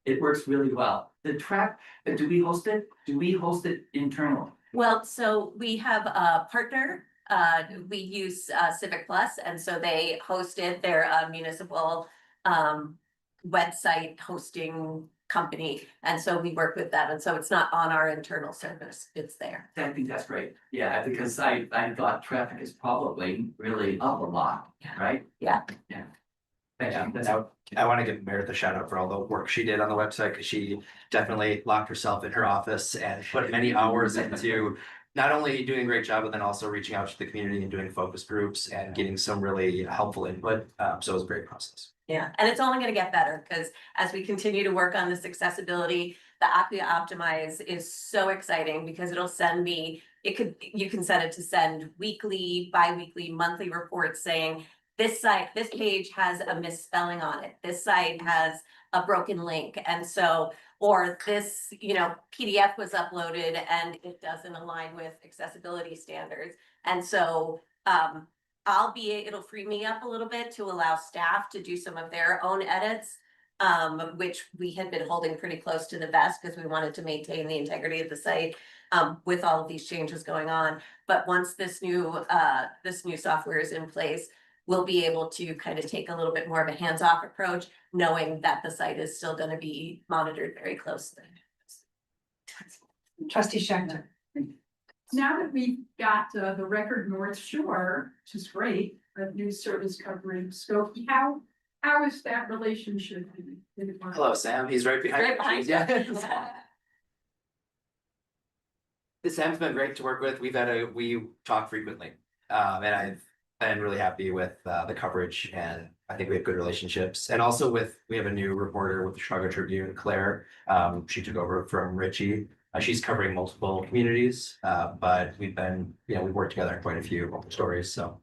It works really well. The track, do we host it? Do we host it internally? Well, so we have a partner, we use Civic Plus, and so they hosted their municipal website hosting company, and so we work with them, and so it's not on our internal service, it's there. I think that's great. Yeah, because I thought traffic is probably really up a lot, right? Yeah. Yeah. Thank Yeah, you. That's- and I want to give Meredith a shout out for all the work she did on the website, because she definitely locked herself in her office and put many hours into not only doing a great job, but then also reaching out to the community and doing focus groups and getting some really helpful input. So it was a great process. Yeah, and it's only gonna get better, because as we continue to work on this accessibility, the Acquia Optimize is so exciting, because it'll send me, you can set it to send weekly, bi-weekly, monthly reports saying, this page has a misspelling on it, this site has a broken link, and so, or this, PDF was uploaded and it doesn't align with accessibility standards. And so, it'll free me up a little bit to allow staff to do some of their own edits. which we had been holding pretty close to the vest because we wanted to maintain the integrity of the site with all of these changes going on. But once this new software is in place, we'll be able to kind of take a little bit more of a hands-off approach, knowing that the site is still gonna be monitored very closely. Trustee Schechter. Now that we've got the record North Shore, which is great, a new service covering Skokie, how is that relationship? Hello, Sam. He's right behind. Right behind you. Yeah. Sam's been great to work with. We talk frequently. And I've been really happy with the coverage, and I think we have good relationships. And also we have a new reporter with the Chicago Tribune, Claire. She took over from Richie. She's covering multiple communities, but we've worked together on quite a few stories, so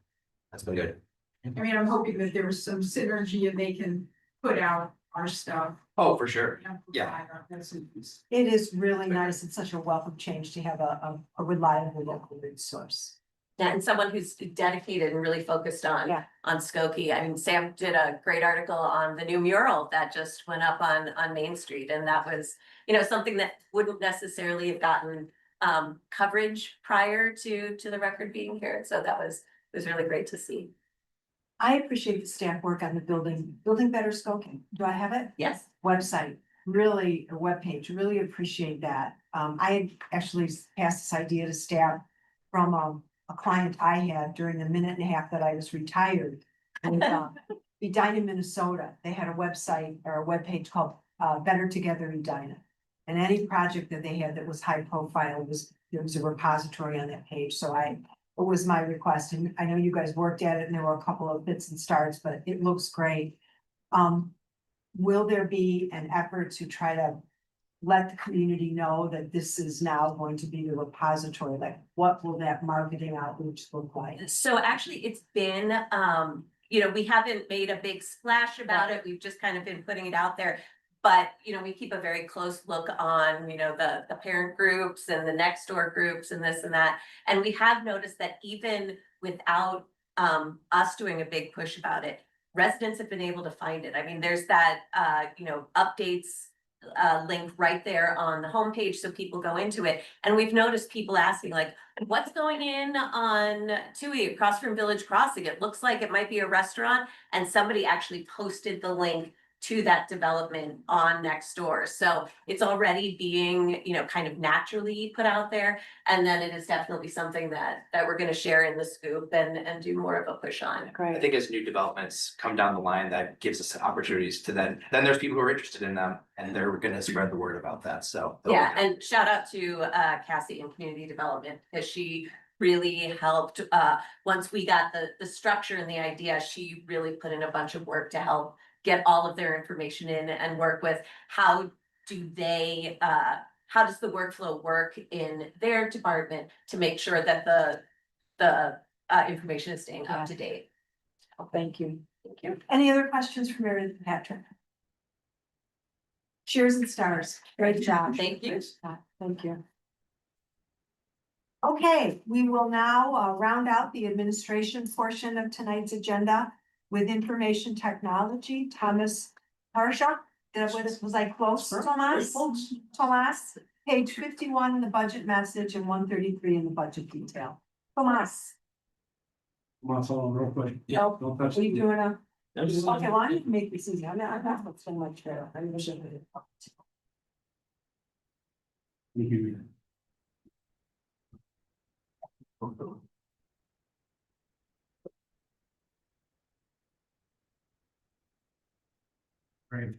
that's been good. I mean, I'm hoping that there was some synergy and they can put out our stuff. Oh, for sure. Yeah. Amplify our messages. It is really nice. It's such a welcome change to have a reliable local news source. Yeah, and someone who's dedicated and really focused on Yeah. Skokie. I mean, Sam did a great article on the new mural that just went up on Main Street, and that was, something that wouldn't necessarily have gotten coverage prior to the record being here. So that was really great to see. I appreciate the staff work on the building better Skokie. Do I have it? Yes. Website, really, a webpage, really appreciate that. I had actually passed this idea to staff from a client I had during the minute and a half that I was retired. And Edina, Minnesota, they had a website or a webpage called Better Together Edina. And any project that they had that was high profile there was a repository on that page. So it was my request, and I know you guys worked at it and there were a couple of bits and starts, but it looks great. Will there be an effort to try to let the community know that this is now going to be the repository? Like, what will that marketing outreach look like? So actually, it's been, we haven't made a big splash about it. We've just kind of been putting it out there. But, we keep a very close look on, the parent groups and the next door groups and this and that. And we have noticed that even without us doing a big push about it, residents have been able to find it. I mean, there's that, updates link right there on the homepage, so people go into it. And we've noticed people asking, like, what's going in on Tui across from Village Crossing? It looks like it might be a restaurant. And somebody actually posted the link to that development on Nextdoor. So it's already being, kind of naturally put out there. And then it is definitely something that we're gonna share in the scoop and do more of a push on. I think as new developments come down the line, that gives us opportunities to then there's people who are interested in them, and they're gonna spread the word about that, so. Yeah, and shout out to Cassie in community development, because she really helped, once we got the structure and the idea, she really put in a bunch of work to help get all of their information in and work with how does the workflow work in their department to make sure that the information is staying up to date. Thank you. Thank you. Any other questions for Meredith and Patrick? Cheers and stars. Great job. Thank you. Thank you. Okay, we will now round out the administration portion of tonight's agenda with information technology. Thomas Harsha, was I close? Tomas, page 51 in the budget message and 133 in the budget detail. Tomas, Want to hold on real quick? Yeah. Don't touch are you the- doing okay, well, I need to make this easy. I'm not so much there. I'm gonna show you. You can read it. Great.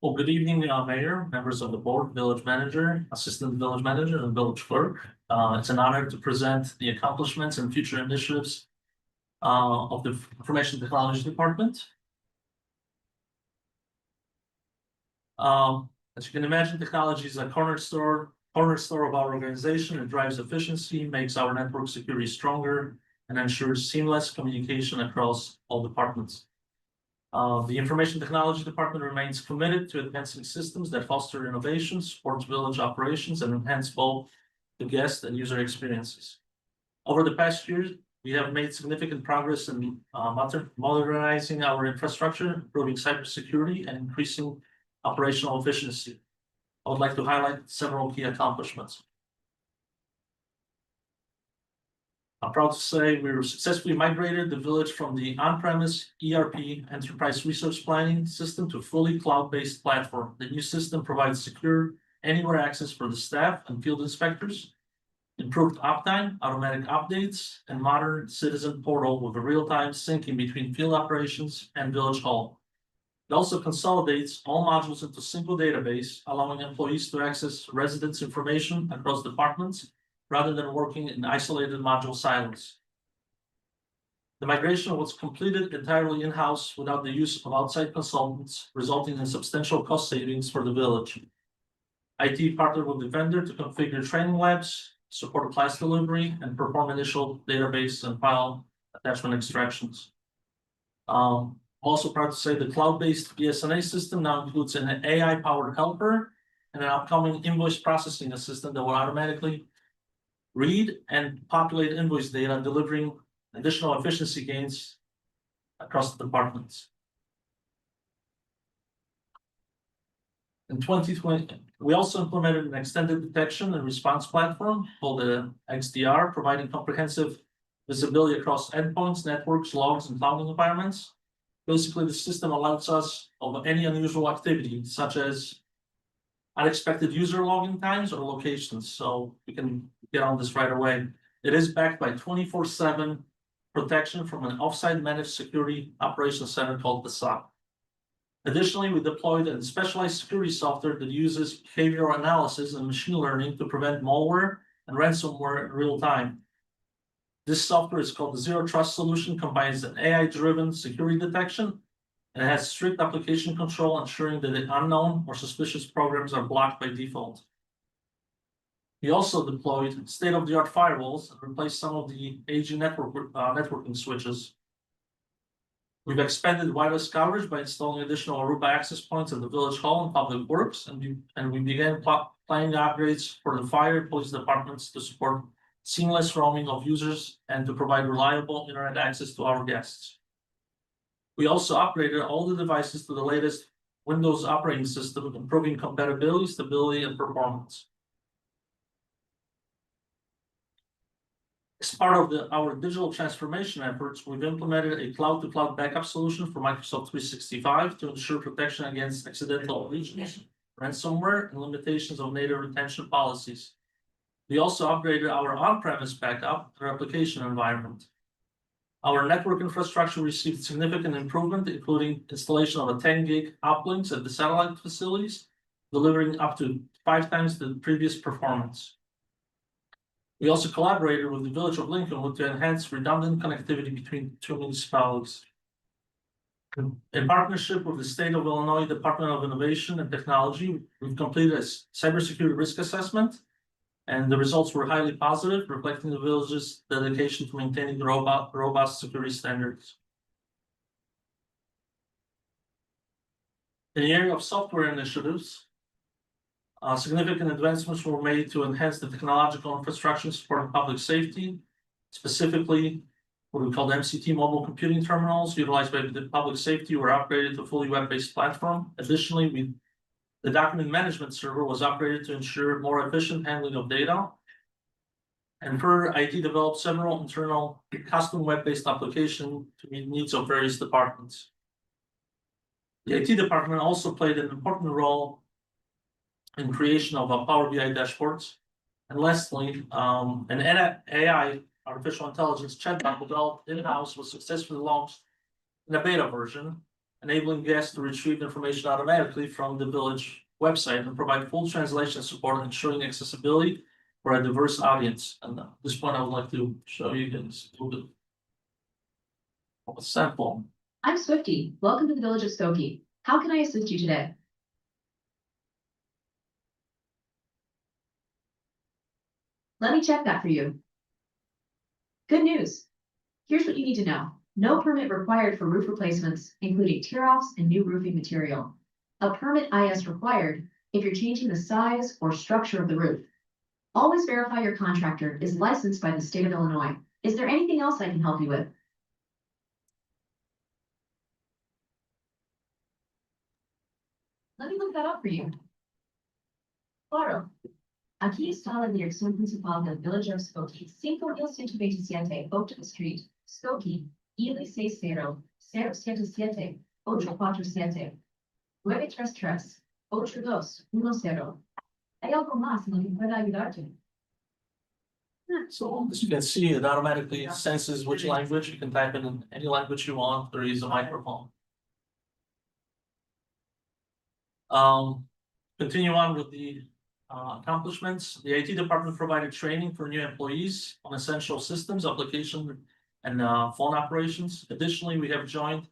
Well, good evening, Mayor, members of the board, village manager, assistant village manager, and village clerk. It's an honor to present the accomplishments and future initiatives of the Information Technology Department. As you can imagine, technology is a cornerstone of our organization. It drives efficiency, makes our network security stronger, and ensures seamless communication across all departments. The Information Technology Department remains committed to advancing systems that foster innovation, support village operations, and enhance both the guest and user experiences. Over the past We have made significant progress in modernizing our infrastructure, improving cybersecurity, and increasing operational efficiency. I would like to highlight several key accomplishments. I'm proud to say we successfully migrated the village from the on-premise ERP enterprise resource planning system to a fully cloud-based platform. The new system provides secure anywhere access for the staff and field inspectors, improved uptime, automatic updates, and modern citizen portal with a real-time syncing between field operations and village hall. It also consolidates all modules into a single database, allowing employees to access residents' information across departments rather than working in isolated module silos. The migration was completed entirely in-house without the use of outside consultants, resulting in substantial cost savings for the village. IT partnered with the vendor to configure training labs, support class delivery, and perform initial database and file attachment extractions. Also proud to say the cloud-based BSNA system now includes an AI-powered helper and an upcoming invoice processing assistant that will automatically read and populate invoice data, delivering additional efficiency gains across the departments. In 2020, we also implemented an extended detection and response platform called the XDR, providing comprehensive visibility across endpoints, networks, logs, and cloud environments. Basically, the system allows us of any unusual activity, such as unexpected user login times or locations, so we can get on this right away. It is backed by 24/7 protection from an offsite managed security operations center called the SOC. Additionally, we deployed a specialized security software that uses behavioral analysis and machine learning to prevent malware and ransomware in real time. This software is called the Zero Trust Solution, combines an AI-driven security detection, and it has strict application control, ensuring that the unknown or suspicious programs are blocked by default. We also deployed state-of-the-art firewalls and replaced some of the aging networking switches. We've expanded wireless coverage by installing additional Aruba access points at the village hall and public works, and we began planning upgrades for the fire and police departments to support seamless roaming of users and to provide reliable internet access to our guests. We also upgraded all the devices to the latest Windows operating system, improving compatibility, stability, and performance. As part of our digital transformation efforts, we've implemented a cloud-to-cloud backup solution for Microsoft 365 to ensure protection against accidental deletions, ransomware, and limitations of data retention policies. We also upgraded our on-premise backup and replication environment. Our network infrastructure received significant improvement, including installation of a 10 gig uplinks at the satellite facilities, delivering up to 5 times the previous performance. We also collaborated with the Village of Lincolnwood to enhance redundant connectivity between 2 municipalities. In partnership with the State of Illinois Department of Innovation and Technology, we've completed a cybersecurity risk assessment, and the results were highly positive, reflecting the village's dedication to maintaining robust security standards. In the area of software initiatives, significant advancements were made to enhance the technological infrastructure supporting public safety, specifically what we call the MCT mobile computing terminals utilized by the public safety were upgraded to a fully web-based platform. Additionally, the document management server was upgraded to ensure more efficient handling of data. And further, IT developed several internal custom web-based applications to meet needs of various departments. The IT department also played an important role in creation of Power BI dashboards. And lastly, an AI, artificial intelligence chatbot developed in-house was successfully launched in a beta version, enabling guests to retrieve information automatically from the village website and provide full translation support, ensuring accessibility for a diverse audience. And at this point, I would like to show you guys a little bit of a sample. I'm Swifty. Welcome to the Village of Skokie. How can I assist you today? Let me check that for you. Good news. Here's what you need to know. No permit required for roof replacements, including tear-offs and new roofing material. A permit is required if you're changing the size or structure of the roof. Always verify your contractor is licensed by the state of Illinois. Is there anything else I can help you with? Let me look that up for you. Claro. Aquí está la dirección principal del Village of Skokie, 5127 Oak Street, Skokie, Ely 60-077 847 933 8210. ¿Hay algo más en lo que pueda ayudarte? So as you can see, it automatically senses which language. You can type in any language you want or use a microphone. Continue on with the accomplishments. The IT department provided training for new employees on essential systems, application, and phone operations. Additionally, we have joined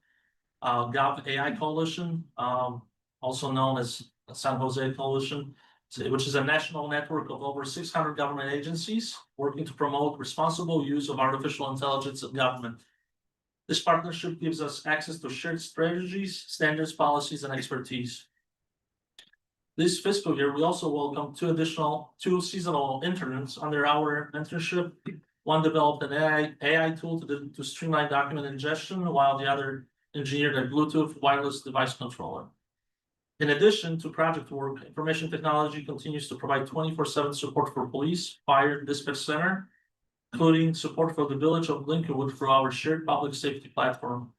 Gov AI Coalition, also known as San Jose Coalition, which is a national network of over 600 government agencies working to promote responsible use of artificial intelligence in government. This partnership gives us access to shared strategies, standards, policies, and expertise. This fiscal year, we also welcome two seasonal interns under our mentorship. One developed an AI tool to streamline document ingestion, while the other engineered a Bluetooth wireless device controller. In addition to project work, information technology continues to provide 24/7 support for police, fire, dispatch center, including support for the village of Lincolnwood through our shared public safety platform.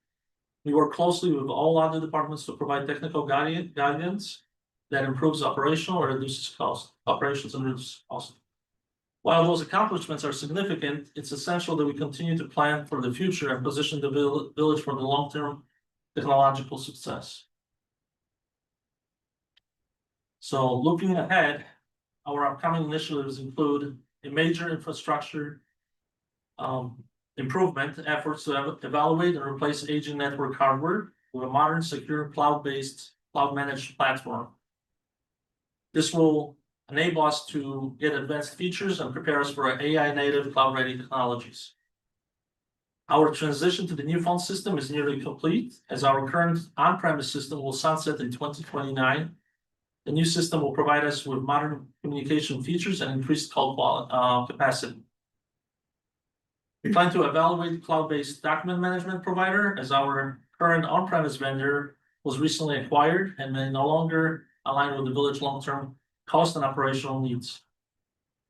We work closely with all other departments to provide technical guidance that improves operational or reduces cost, operations and reduces cost. While those accomplishments are significant, it's essential that we continue to plan for the future and position the village for the long-term technological success. So looking ahead, our upcoming initiatives include a major infrastructure improvement efforts to evaluate and replace aging network hardware with a modern, secure, cloud-based, cloud-managed platform. This will enable us to get advanced features and prepare us for AI-native, cloud-ready technologies. Our transition to the new phone system is nearly complete, as our current on-premise system will sunset in 2029. The new system will provide us with modern communication features and increased call capacity. We plan to evaluate cloud-based document management provider, as our current on-premise vendor was recently acquired and may no longer align with the village long-term cost and operational needs.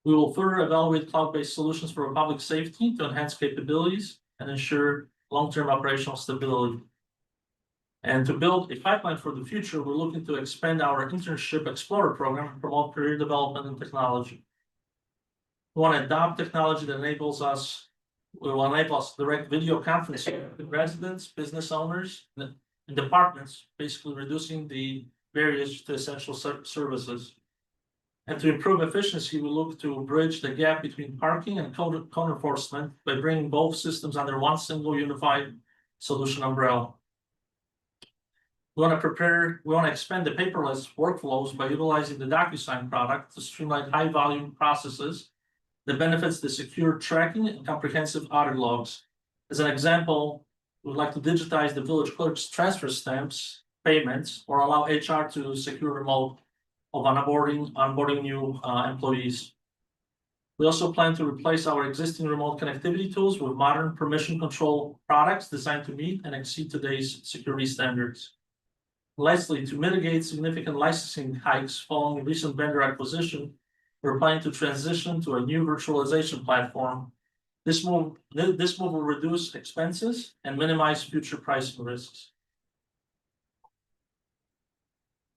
We will further evaluate cloud-based solutions for public safety to enhance capabilities and ensure long-term operational stability. And to build a pipeline for the future, we're looking to expand our internship explorer program and promote career development and technology. We want to adopt technology that will enable us direct video conferencing with residents, business owners, and departments, basically reducing the barriers to essential services. And to improve efficiency, we look to bridge the gap between parking and code enforcement by bringing both systems under one single unified solution umbrella. We want to expand the paperless workflows by utilizing the DocuSign product to streamline high volume processes that benefits the secure tracking and comprehensive audit logs. As an example, we would like to digitize the village clerk's transfer stamps payments, or allow HR to secure remote of onboarding new employees. We also plan to replace our existing remote connectivity tools with modern permission control products designed to meet and exceed today's security standards. Lastly, to mitigate significant licensing hikes following recent vendor acquisition, we're planning to transition to a new virtualization platform. This move will reduce expenses and minimize future pricing risks.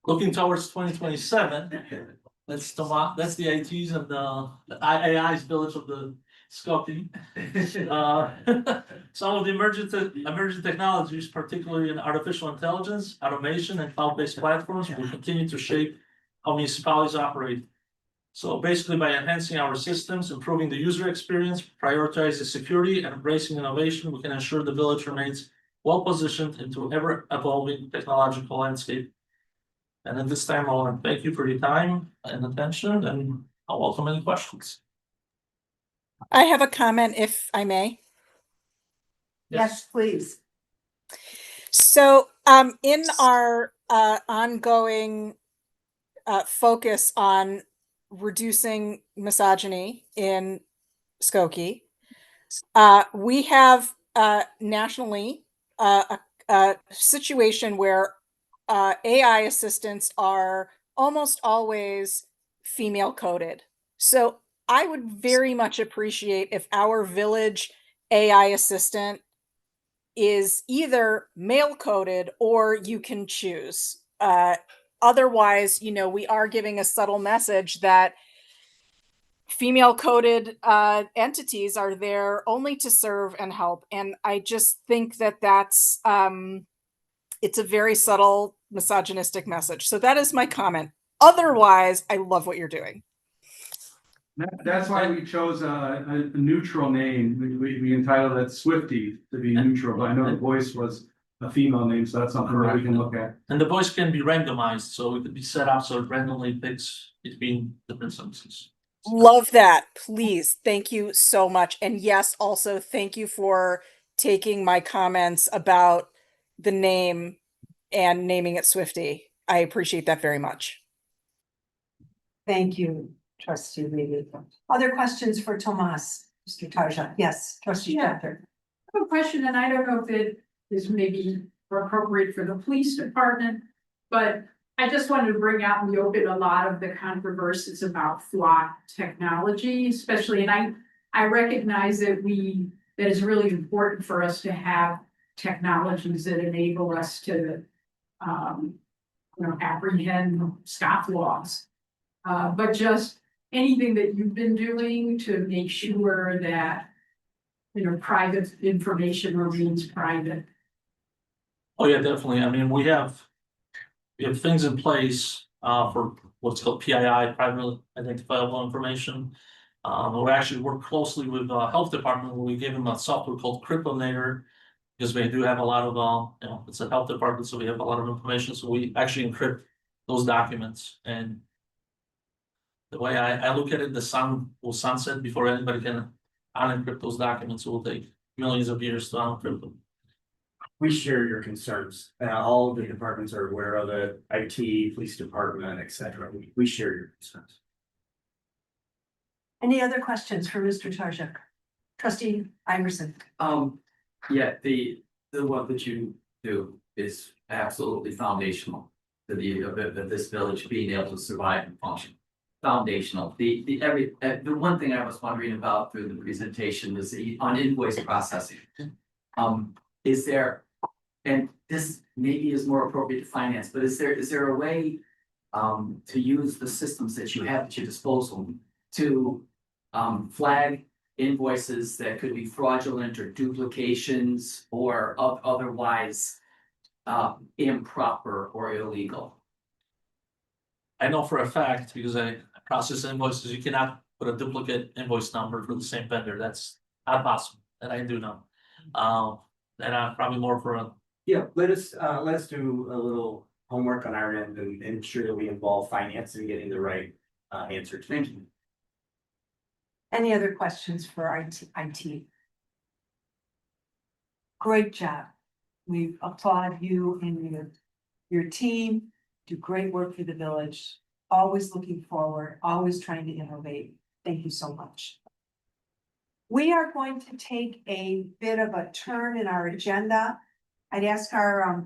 Looking towards 2027, that's the ITs and the IAI's village of the Skokie. Some of the emerging technologies, particularly in artificial intelligence, automation, and cloud-based platforms, will continue to shape how municipalities operate. So basically, by enhancing our systems, improving the user experience, prioritizing security, and embracing innovation, we can ensure the village remains well-positioned into ever-evolving technological landscape. And at this time, I want to thank you for your time and attention, and I'll welcome any questions. I have a comment, if I may. Yes, please. So in our ongoing focus on reducing misogyny in Skokie, We have nationally a situation where AI assistants are almost always female coded. So I would very much appreciate if our village AI assistant is either male coded or you can choose. Otherwise, we are giving a subtle message that female coded entities are there only to serve and help. And I just think that it's a very subtle misogynistic message. So that is my comment. Otherwise, I love what you're doing. That's why we chose a neutral name. We entitled it Swifty to be neutral, but I know the voice was a female name, so that's something that we can look at. And the voice can be randomized, so it could be set up so it randomly picks between different sentences. Love that. Please. Thank you so much. And yes, also thank you for taking my comments about the name and naming it Swifty. I appreciate that very much. Thank you, trustee Levy. Other questions for Tomas, Mr. Tarja? Yes, trustee Yeah. Schachter. I have a question, and I don't know if it is maybe appropriate for the police department, but I just wanted to bring out in the open a lot of the controversies about FLOC technology, especially, and I recognize that it's really important for us to have technologies that enable us to apprehend scofflaws. But just anything that you've been doing to make sure that private information remains private. Oh, yeah, definitely. I mean, we have things in place for what's called PII, privately identifiable information. We actually work closely with the health department where we give them a software called Cryptonator, because we do have a lot of it's a health department, so we have a lot of information. So we actually encrypt those documents. And the way I look at it, the sun will sunset before anybody can unencrypt those documents. It will take millions of years to unencrypt them. We share your concerns. All of the departments are aware of it, IT, police department, etc. We share your concerns. Any other questions for Mr. Tarja? Trustee Iverson? Yeah, the work that you do is absolutely foundational to this village being able to survive and function. Foundational. The one thing I was wondering about through the presentation is on invoice processing. Is there, and this maybe is more appropriate to finance, but is there a way to use the systems that you have at your disposal to flag invoices that could be fraudulent or duplications or otherwise improper or illegal? I know for a fact, because I process invoices, you cannot put a duplicate invoice number for the same vendor. That's not possible, and I do know. And I'm probably more for a. Yeah, let us do a little homework on our end and ensure that we involve finance in getting the right answer. Thank you. Any other questions for IT? Great job. We applaud you and your team. Do great work for the village. Always looking forward, always trying to innovate. Thank you so much. We are going to take a bit of a turn in our agenda. I'd ask our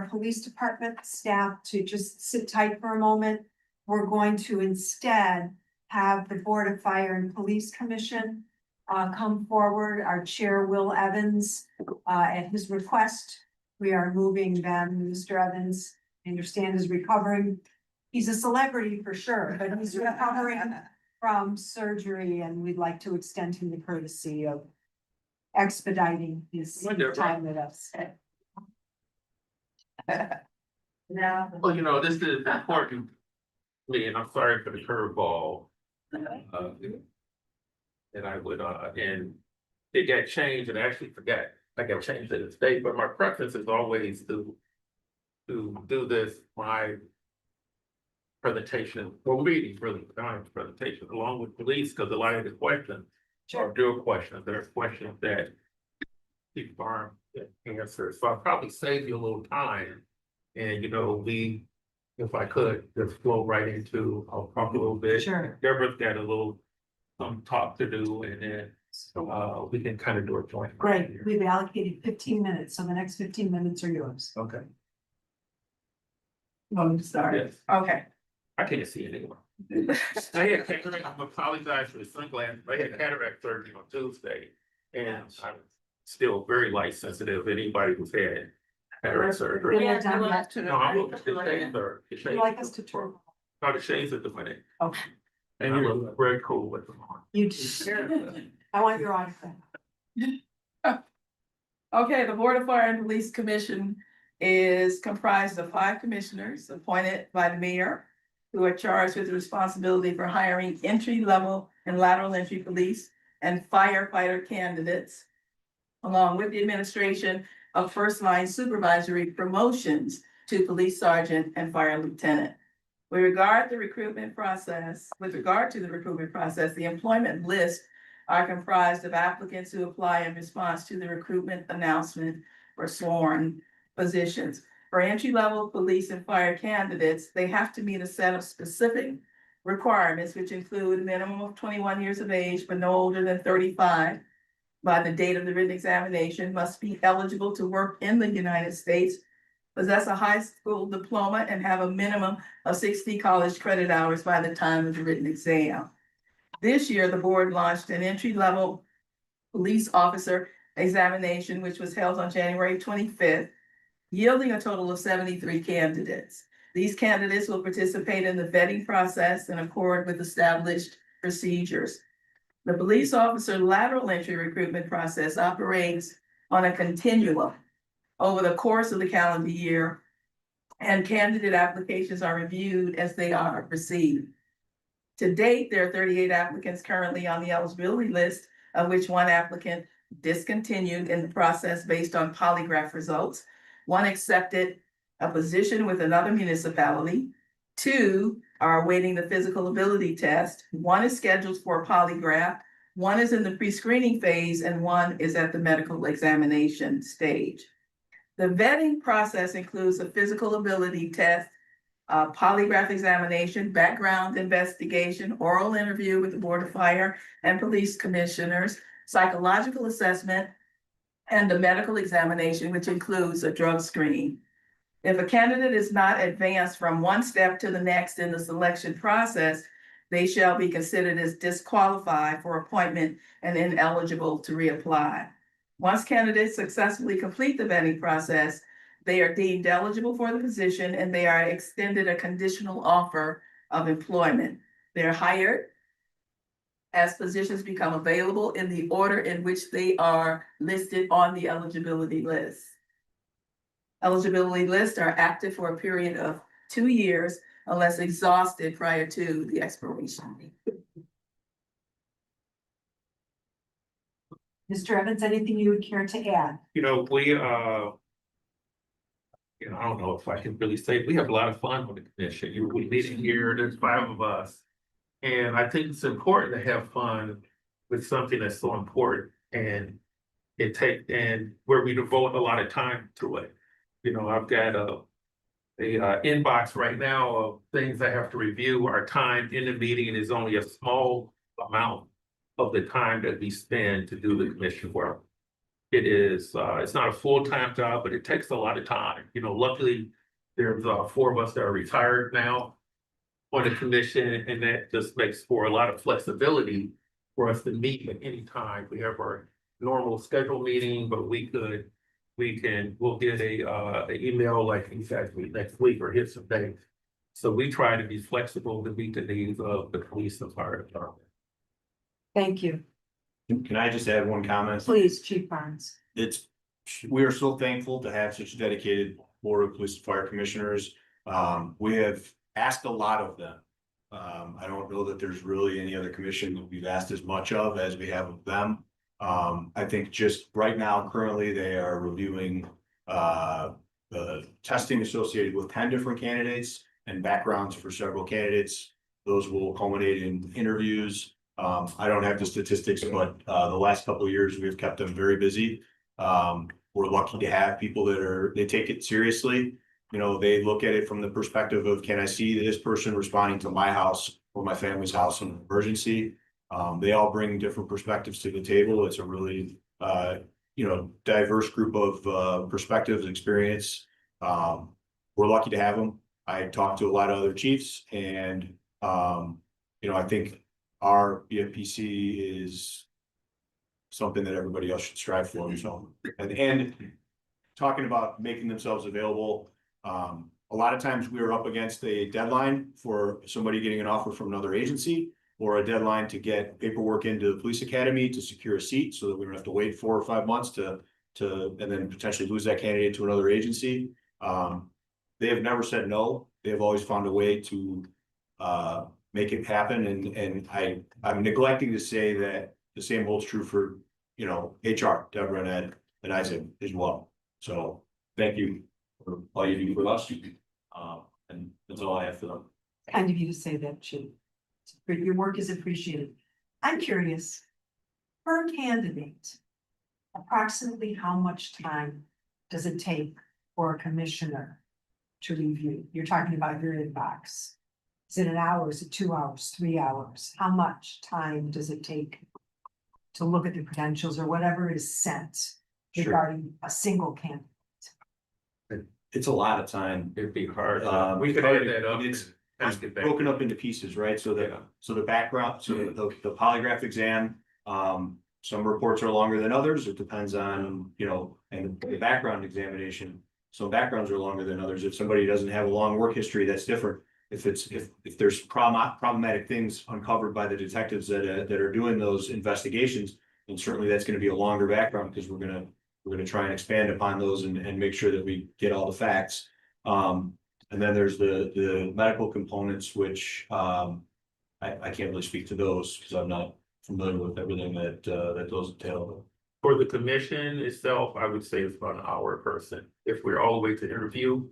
police department staff to just sit tight for a moment. We're going to instead have the Board of Fire and Police Commission come forward. Our chair, Will Evans, at his request, we are moving them. Mr. Evans, I understand, is recovering. He's a celebrity for sure, but he's recovering from surgery, and we'd like to extend him the courtesy of expediting his time with us. Now, Well, this is important to me, and I'm sorry for the curveball. And I would, and it got changed, and I actually forgot, I got changed to the state, but my preference is always to do this, my presentation, or meeting, really, presentation, along with police, because a lot of the questions are dual questions. There are questions that people aren't answered, so I'll probably save you a little time. And, if I could, just flow right into, I'll talk a little bit. Sure. Deborah's got a little, some talk to do, and then So, we can kind of do a joint. Great, we've allocated 15 minutes, so the next 15 minutes are yours. Okay. Want me to start? Yes, Okay. I can't see it anymore. I had cataract, I apologize for the sunglasses, I had cataract surgery on Tuesday. And I'm still very light sensitive, anybody who's had cataract surgery. Yeah, done yet. No, I'm looking at the shades are. The Would shades you like us to turn? No, the shades are the winning. Okay. And you look very cool with them on. You do. I want your autograph. Okay, the Board of Fire and Police Commission is comprised of 5 commissioners appointed by the mayor, who are charged with the responsibility for hiring entry-level and lateral entry police and firefighter candidates, along with the administration of first-line supervisory promotions to police sergeant and fire lieutenant. With regard to the recruitment process, the employment list are comprised of applicants who apply in response to the recruitment announcement for sworn positions. For entry-level police and fire candidates, they have to meet a set of specific requirements, which include a minimum of 21 years of age, but no older than 35 by the date of the written examination, must be eligible to work in the United States, possess a high school diploma, and have a minimum of 60 college credit hours by the time of the written exam. This year, the board launched an entry-level police officer examination, which was held on January 25th, yielding a total of 73 candidates. These candidates will participate in the vetting process in accord with established procedures. The police officer lateral entry recruitment process operates on a continuum over the course of the calendar year, and candidate applications are reviewed as they are received. To date, there are 38 applicants currently on the eligibility list, of which 1 applicant discontinued in the process based on polygraph results. 1 accepted a position with another municipality. 2 are awaiting the physical ability test. 1 is scheduled for a polygraph. 1 is in the pre-screening phase, and 1 is at the medical examination stage. The vetting process includes a physical ability test, polygraph examination, background investigation, oral interview with the Board of Fire and Police Commissioners, psychological assessment, and the medical examination, which includes a drug screen. If a candidate is not advanced from one step to the next in the selection process, they shall be considered as disqualified for appointment and ineligible to reapply. Once candidates successfully complete the vetting process, they are deemed eligible for the position and they are extended a conditional offer of employment. They're hired as positions become available in the order in which they are listed on the eligibility list. Eligibility lists are active for a period of 2 years unless exhausted prior to the expiration. Mr. Evans, anything you would care to add? You know, we, I don't know if I can really say, we have a lot of fun with the commission. We meet in here, there's 5 of us. And I think it's important to have fun with something that's so important and where we devote a lot of time to it. You know, I've got a inbox right now of things I have to review. Our time in the meeting is only a small amount of the time that we spend to do the commission work. It is, it's not a full-time job, but it takes a lot of time. You know, luckily, there's 4 of us that are retired now on the commission, and that just makes for a lot of flexibility for us to meet at any time. We have our normal scheduled meeting, but we'll get a email like exactly next week or hit some dates. So we try to be flexible to meet the needs of the police and fire department. Thank you. Can I just add one comment? Please, Chief Barnes. We are so thankful to have such a dedicated board of police and fire commissioners. We have asked a lot of them. I don't know that there's really any other commission that we've asked as much of as we have of them. I think just right now, currently, they are reviewing the testing associated with 10 different candidates and backgrounds for several candidates. Those will culminate in interviews. I don't have the statistics, but the last couple of years, we've kept them very busy. We're lucky to have people they take it seriously. You know, they look at it from the perspective of, can I see this person responding to my house or my family's house in an emergency? They all bring different perspectives to the table. It's a really, diverse group of perspectives, experience. We're lucky to have them. I talked to a lot of other chiefs and, I think our BFPC is something that everybody else should strive for. So, and talking about making themselves available, a lot of times we are up against a deadline for somebody getting an offer from another agency or a deadline to get paperwork into the police academy to secure a seat so that we don't have to wait 4 or 5 months to and then potentially lose that candidate to another agency. They have never said no. They have always found a way to make it happen. And I'm neglecting to say that the same holds true for, HR, Deborah and Ed and Isaac as well. So thank you for all you do for us. And that's all I have for them. Kind of you to say that, Chief. Your work is appreciated. I'm curious, per candidate, approximately how much time does it take for a commissioner to review? You're talking about your inbox. Is it an hour? Is it 2 hours, 3 hours? How much time does it take to look at the credentials or whatever is sent Sure. regarding a single candidate? It's a lot of time. It'd be hard. We We could add that up. It's and ask it back. broken up into pieces, right? So the background, so the polygraph exam, some reports are longer than others. It depends on, and the background examination. Some backgrounds are longer than others. If somebody doesn't have a long work history, that's different. If there's problematic things uncovered by the detectives that are doing those investigations, then certainly that's gonna be a longer background because we're gonna try and expand upon those and make sure that we get all the facts. And then there's the medical components, which I can't really speak to those because I'm not familiar with everything that those entail. For the commission itself, I would say it's about an hour a person. If we're all the way to interview,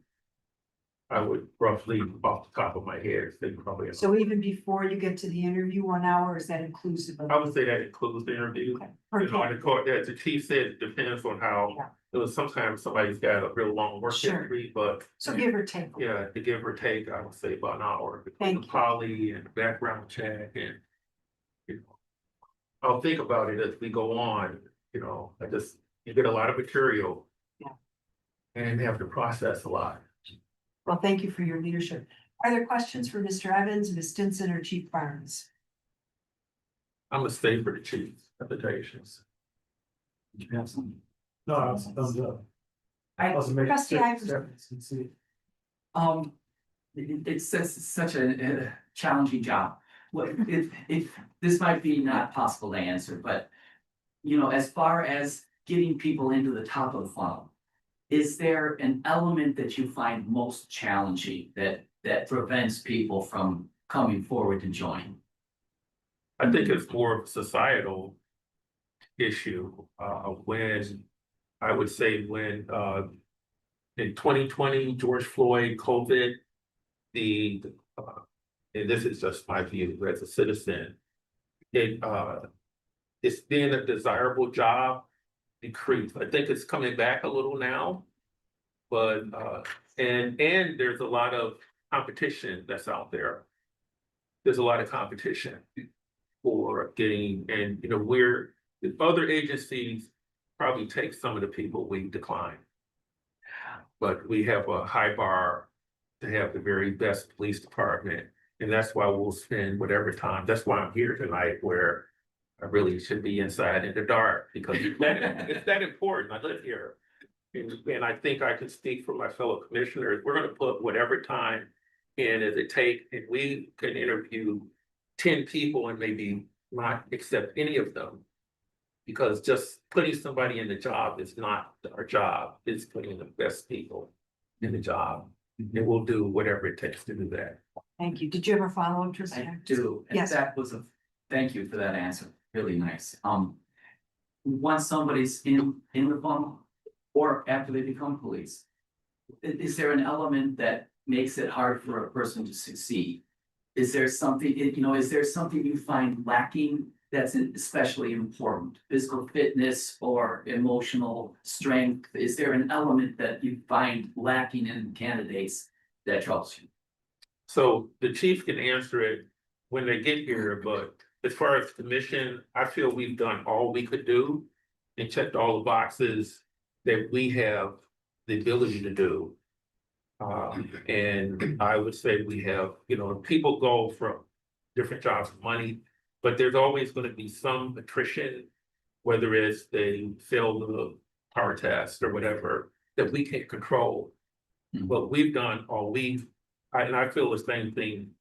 I would roughly, off the top of my head, say probably. So even before you get to the interview, 1 hour, is that inclusive of? I would say that includes the interview. Okay, per You know, and candidate. the court, as the chief said, it depends on how, sometimes somebody's got a real long work Sure. history, but. So give or take. Yeah, to give or take, I would say about an hour. Thank Between you. poly and background check and. I'll think about it as we go on, you get a lot of material. Yeah. And you have to process a lot. Well, thank you for your leadership. Are there questions for Mr. Evans, Ms. Stinson, or Chief Barnes? I'm a state for the chief, applications. No, I was thumbs up. I- Wasn't making Trustee sense. Iverson. See. It's such a challenging job. Well, if this might be not possible to answer, but. As far as getting people into the top of the funnel. Is there an element that you find most challenging that prevents people from coming forward to join? I think it's more of a societal issue, when, I would say when, in 2020, George Floyd, COVID, and this is just my view as a citizen, it's being a desirable job decreased. I think it's coming back a little now. But, and there's a lot of competition that's out there. There's a lot of competition for getting, and the other agencies probably take some of the people we decline. But we have a high bar to have the very best police department. And that's why we'll spend whatever time, that's why I'm here tonight, where I really should be inside in the dark, because it's that important. I live here. And I think I can speak for my fellow commissioners. We're gonna put whatever time in as it takes, and we can interview 10 people and maybe not accept any of them. Because just putting somebody in the job is not our job, it's putting the best people in the job. And we'll do whatever it takes to do that. Thank you. Did you ever follow up, Trustee? I do, and Yes. that was thank you for that answer, really nice. Once somebody's in the funnel, or after they become police, is there an element that makes it hard for a person to succeed? Is there something, you find lacking that's especially important? Physical fitness or emotional strength? Is there an element that you find lacking in candidates that troubles you? So the chief can answer it when they get here, but as far as commission, I feel we've done all we could do and checked all the boxes that we have the ability to do. And I would say we have, people go from different jobs for money, but there's always gonna be some attrition, whether it's they fail the power test or whatever, that we can't control. But we've done all and I feel the same thing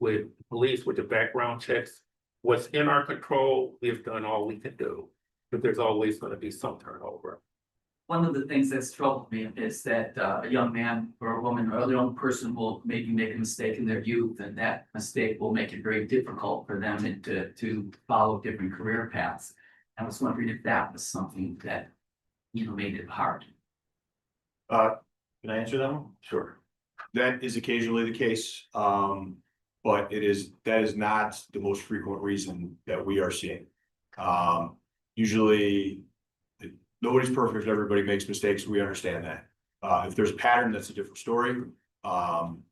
with police, with the background checks. What's in our control, we've done all we can do, but there's always gonna be some turnover. One of the things that's troubled me is that a young man or a woman or a young person will maybe make a mistake in their youth, and that mistake will make it very difficult for them to follow different career paths. I was wondering if that was something that, made it hard. Can I answer that one? Sure. That is occasionally the case, but that is not the most frequent reason that we are seeing. Usually, nobody's perfect, everybody makes mistakes, we understand that. If there's a pattern, that's a different story.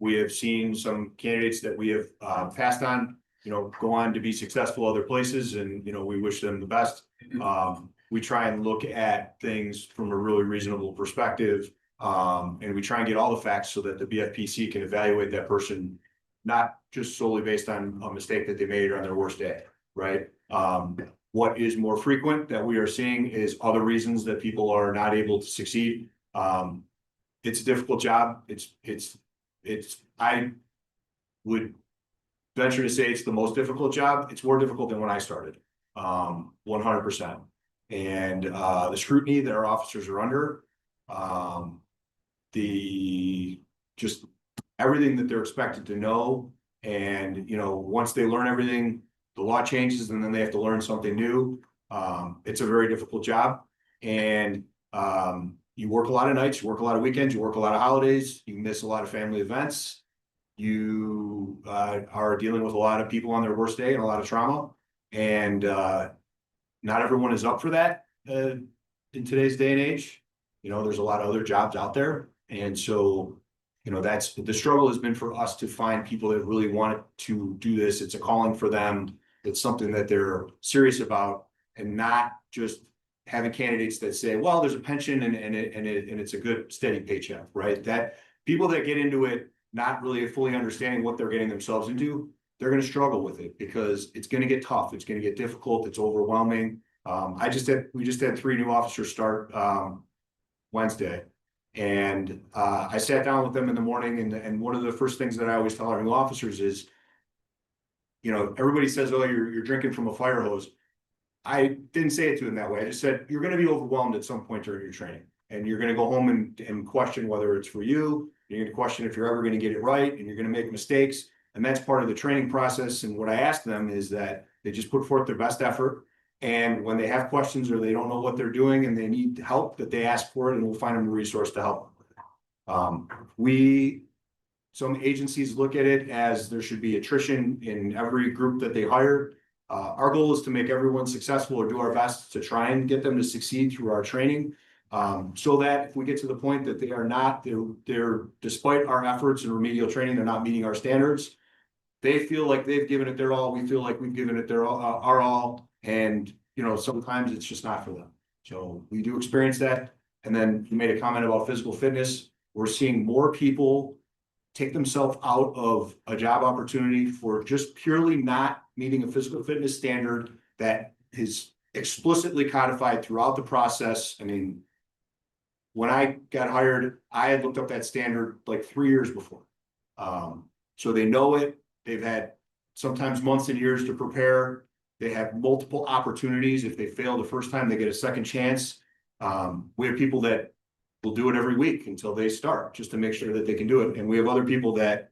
We have seen some candidates that we have passed on, go on to be successful other places, and we wish them the best. We try and look at things from a really reasonable perspective. And we try and get all the facts so that the BFPC can evaluate that person, not just solely based on a mistake that they made on their worst day, right? What is more frequent that we are seeing is other reasons that people are not able to succeed. It's a difficult job. I would venture to say it's the most difficult job. It's more difficult than when I started, 100%. And the scrutiny that our officers are under, just everything that they're expected to know. And, once they learn everything, the law changes and then they have to learn something new. It's a very difficult job. And you work a lot of nights, you work a lot of weekends, you work a lot of holidays, you miss a lot of family events. You are dealing with a lot of people on their worst day and a lot of trauma. And not everyone is up for that in today's day and age. There's a lot of other jobs out there. And so, that's the struggle has been for us to find people that really want to do this. It's a calling for them. It's something that they're serious about, and not just having candidates that say, well, there's a pension and it's a good steady paycheck, right? That people that get into it, not really fully understanding what they're getting themselves into, they're going to struggle with it because it's going to get tough. It's going to get difficult. It's overwhelming. We just had 3 new officers start Wednesday. And I sat down with them in the morning, and one of the first things that I always tell our new officers is, everybody says, oh, you're drinking from a fire hose. I didn't say it to them that way. I just said, you're going to be overwhelmed at some point during your training, and you're going to go home and question whether it's for you. You're going to question if you're ever going to get it right, and you're going to make mistakes. And that's part of the training process. And what I asked them is that they just put forth their best effort. And when they have questions or they don't know what they're doing and they need help, that they ask for it, and we'll find them a resource to help. Some agencies look at it as there should be attrition in every group that they hire. Our goal is to make everyone successful, or do our best to try and get them to succeed through our training. So that if we get to the point that they're despite our efforts and remedial training, they're not meeting our standards, they feel like they've given it their all. We feel like we've given it our all. And, sometimes it's just not for them. So we do experience that. And then you made a comment about physical fitness. We're seeing more people take themselves out of a job opportunity for just purely not meeting a physical fitness standard that is explicitly codified throughout the process. I mean, when I got hired, I had looked up that standard like 3 years before. So they know it. They've had sometimes months and years to prepare. They have multiple opportunities. If they fail the first time, they get a second chance. We have people that will do it every week until they start, just to make sure that they can do it. And we have other people that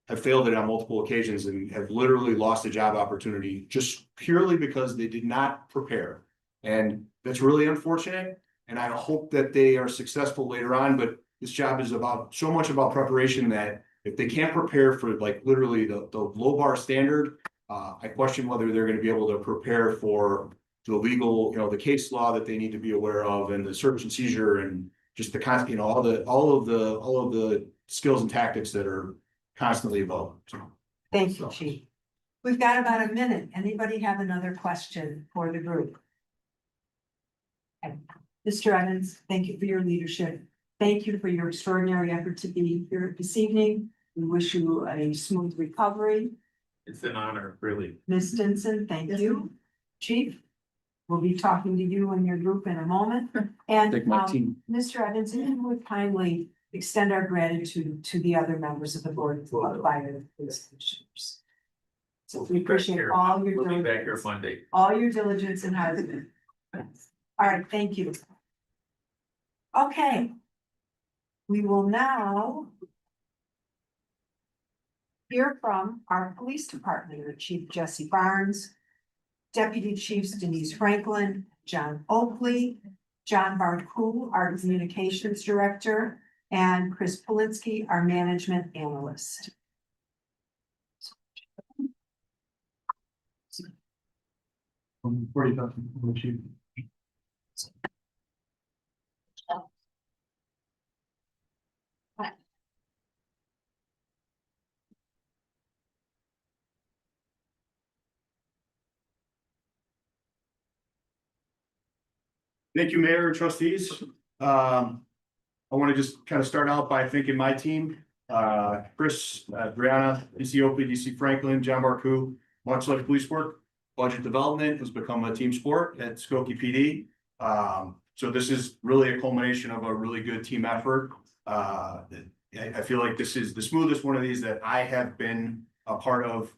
have failed it on multiple occasions and have literally lost a job opportunity just purely because they did not prepare. And that's really unfortunate. And I hope that they are successful later on. But this job is so much about preparation that if they can't prepare for literally the low bar standard, I question whether they're going to be able to prepare for the legal, the case law that they need to be aware of, and the search and seizure, and just the all of the skills and tactics that are constantly evolving. Thank you, Chief. We've got about a minute. Anybody have another question for the group? Okay. Mr. Evans, thank you for your leadership. Thank you for your extraordinary effort to be here this evening. We wish you a smooth recovery. It's an honor, really. Ms. Stinson, thank you. Chief, we'll be talking to you and your group in a moment. And Mr. Evans, if you would kindly extend our gratitude to the other members of the board of fire and police commissioners. So we appreciate all your We'll be back here diligence, Monday. all your diligence and hard work. All right, thank you. Okay. We will now hear from our police department, Chief Jesse Barnes, Deputy Chiefs Denise Franklin, John Oakley, John Barku, our Communications Director, and Chris Polinsky, our Management Analyst. Thank you, Mayor and trustees. I want to just kind of start out by thanking my team, Chris, Brianna, DC Oakley, DC Franklin, John Barku. Much like police work, budget development has become a team sport at Skokie PD. So this is really a culmination of a really good team effort. I feel like this is the smoothest one of these that I have been a part of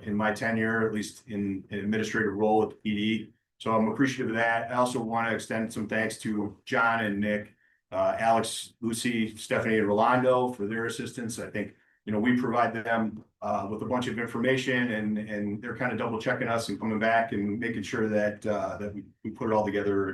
in my tenure, at least in an administrative role at the PD. So I'm appreciative of that. I also want to extend some thanks to John and Nick, Alex, Lucy, Stephanie, and Rolando for their assistance. I think, you know, we provide them with a bunch of information and they're kind of double checking us and coming back and making sure that we put it all together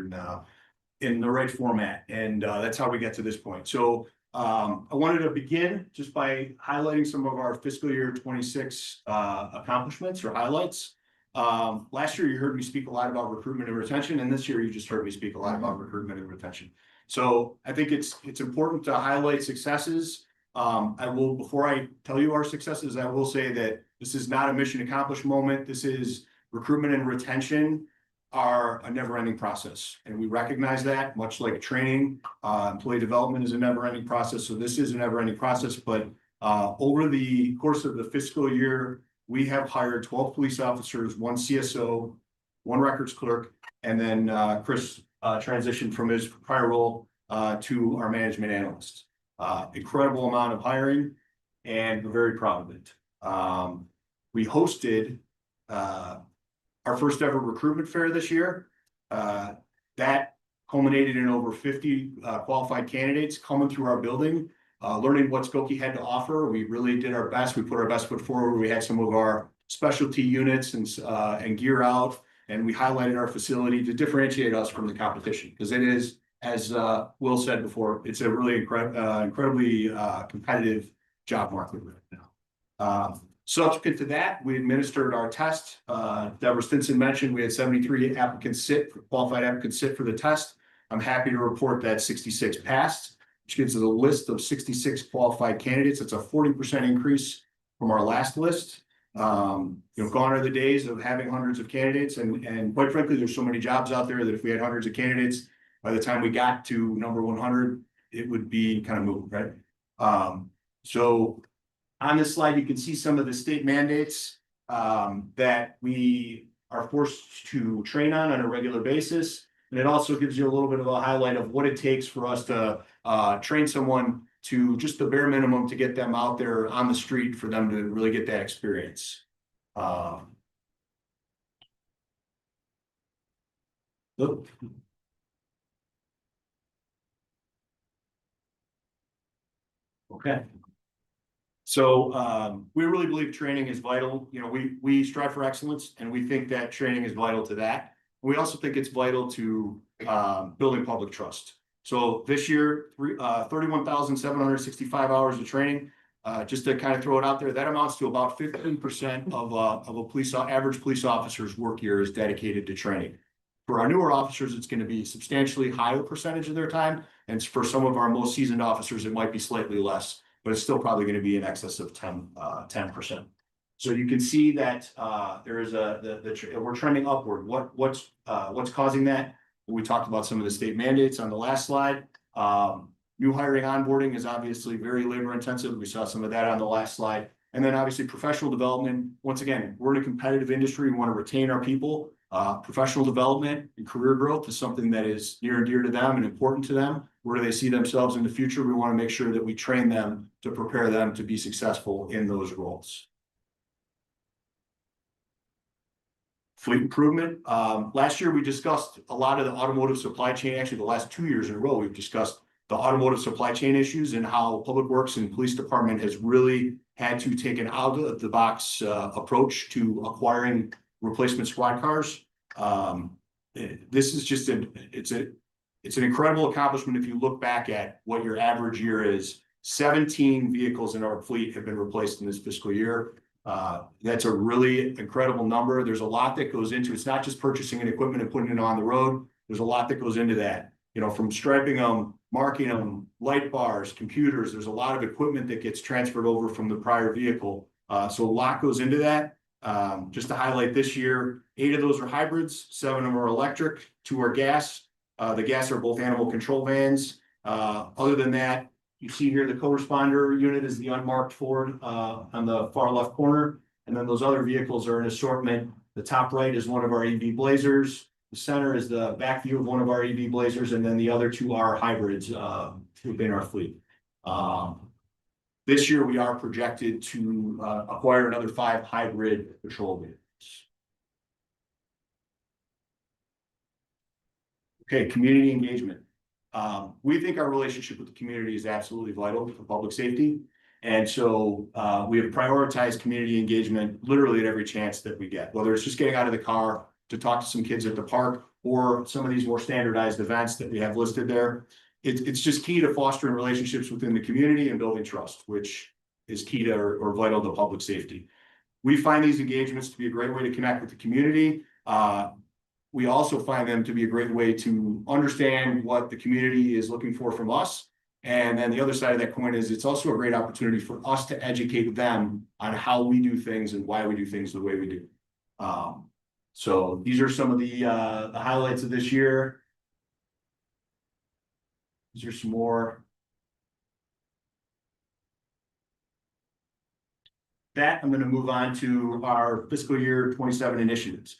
in the right format. And that's how we get to this point. So I wanted to begin just by highlighting some of our fiscal year 26 accomplishments or highlights. Last year, you heard me speak a lot about recruitment and retention, and this year you just heard me speak a lot about recruitment and retention. So I think it's important to highlight successes. I will, before I tell you our successes, I will say that this is not a mission accomplished moment. This is recruitment and retention are a never-ending process, and we recognize that. Much like training, employee development is a never-ending process. So this is a never-ending process, but over the course of the fiscal year, we have hired 12 police officers, 1 CSO, 1 records clerk, and then Chris transitioned from his prior role to our management analyst. Incredible amount of hiring, and we're very proud of it. We hosted our first ever recruitment fair this year. That culminated in over 50 qualified candidates coming through our building. Learning what Skokie had to offer. We really did our best. We put our best foot forward. We had some of our specialty units and gear out, and we highlighted our facility to differentiate us from the competition. Because it is, as Will said before, it's a really incredibly competitive job market right now. Subsequent to that, we administered our test. Deborah Stinson mentioned we had 73 qualified applicants sit for the test. I'm happy to report that 66 passed, which gives us a list of 66 qualified candidates. It's a 40% increase from our last list. Gone are the days of having hundreds of candidates, and quite frankly, there's so many jobs out there that if we had hundreds of candidates, by the time we got to number 100, it would be kind of moved, right? So on this slide, you can see some of the state mandates that we are forced to train on a regular basis. And it also gives you a little bit of a highlight of what it takes for us to train someone to just the bare minimum to get them out there on the street for them to really get that experience. Okay. So we really believe training is vital. You know, we strive for excellence, and we think that training is vital to that. We also think it's vital to building public trust. So this year, 31,765 hours of training. Just to kind of throw it out there, that amounts to about 15% of a average police officer's work year is dedicated to training. For our newer officers, it's going to be a substantially higher percentage of their time, and for some of our most seasoned officers, it might be slightly less, but it's still probably going to be in excess of 10%. So you can see that there is we're trending upward. What's causing that? We talked about some of the state mandates on the last slide. New hiring onboarding is obviously very labor intensive. We saw some of that on the last slide. And then obviously professional development. Once again, we're in a competitive industry. We want to retain our people. Professional development and career growth is something that is near and dear to them and important to them. Where do they see themselves in the future? We want to make sure that we train them to prepare them to be successful in those roles. Fleet improvement. Last year, we discussed a lot of the automotive supply chain. Actually, the last 2 years in a row, we've discussed the automotive supply chain issues and how Public Works and Police Department has really had to take an out of the box approach to acquiring replacement squad cars. This is just it's an incredible accomplishment if you look back at what your average year is. 17 vehicles in our fleet have been replaced in this fiscal year. That's a really incredible number. There's a lot that goes into it's not just purchasing an equipment and putting it on the road. There's a lot that goes into that. You know, from striping them, marking them, light bars, computers. There's a lot of equipment that gets transferred over from the prior vehicle. So a lot goes into that. Just to highlight this year, 8 of those are hybrids, 7 of them are electric, 2 are gas. The gas are both animal control vans. Other than that, you see here the co-responder unit is the unmarked Ford on the far left corner. And then those other vehicles are an assortment. The top right is one of our EV Blazers. The center is the back view of one of our EV Blazers. And then the other 2 are hybrids within our fleet. This year, we are projected to acquire another 5 hybrid patrol vehicles. Okay, community engagement. We think our relationship with the community is absolutely vital for public safety. And so we have prioritized community engagement literally at every chance that we get, whether it's just getting out of the car to talk to some kids at the park or some of these more standardized events that we have listed there. It's just key to fostering relationships within the community and building trust, which is key to or vital to public safety. We find these engagements to be a great way to connect with the community. We also find them to be a great way to understand what the community is looking for from us. And then the other side of that coin is it's also a great opportunity for us to educate them on how we do things and why we do things the way we do. So these are some of the highlights of this year. These are some more. That I'm going to move on to our fiscal year 27 initiatives.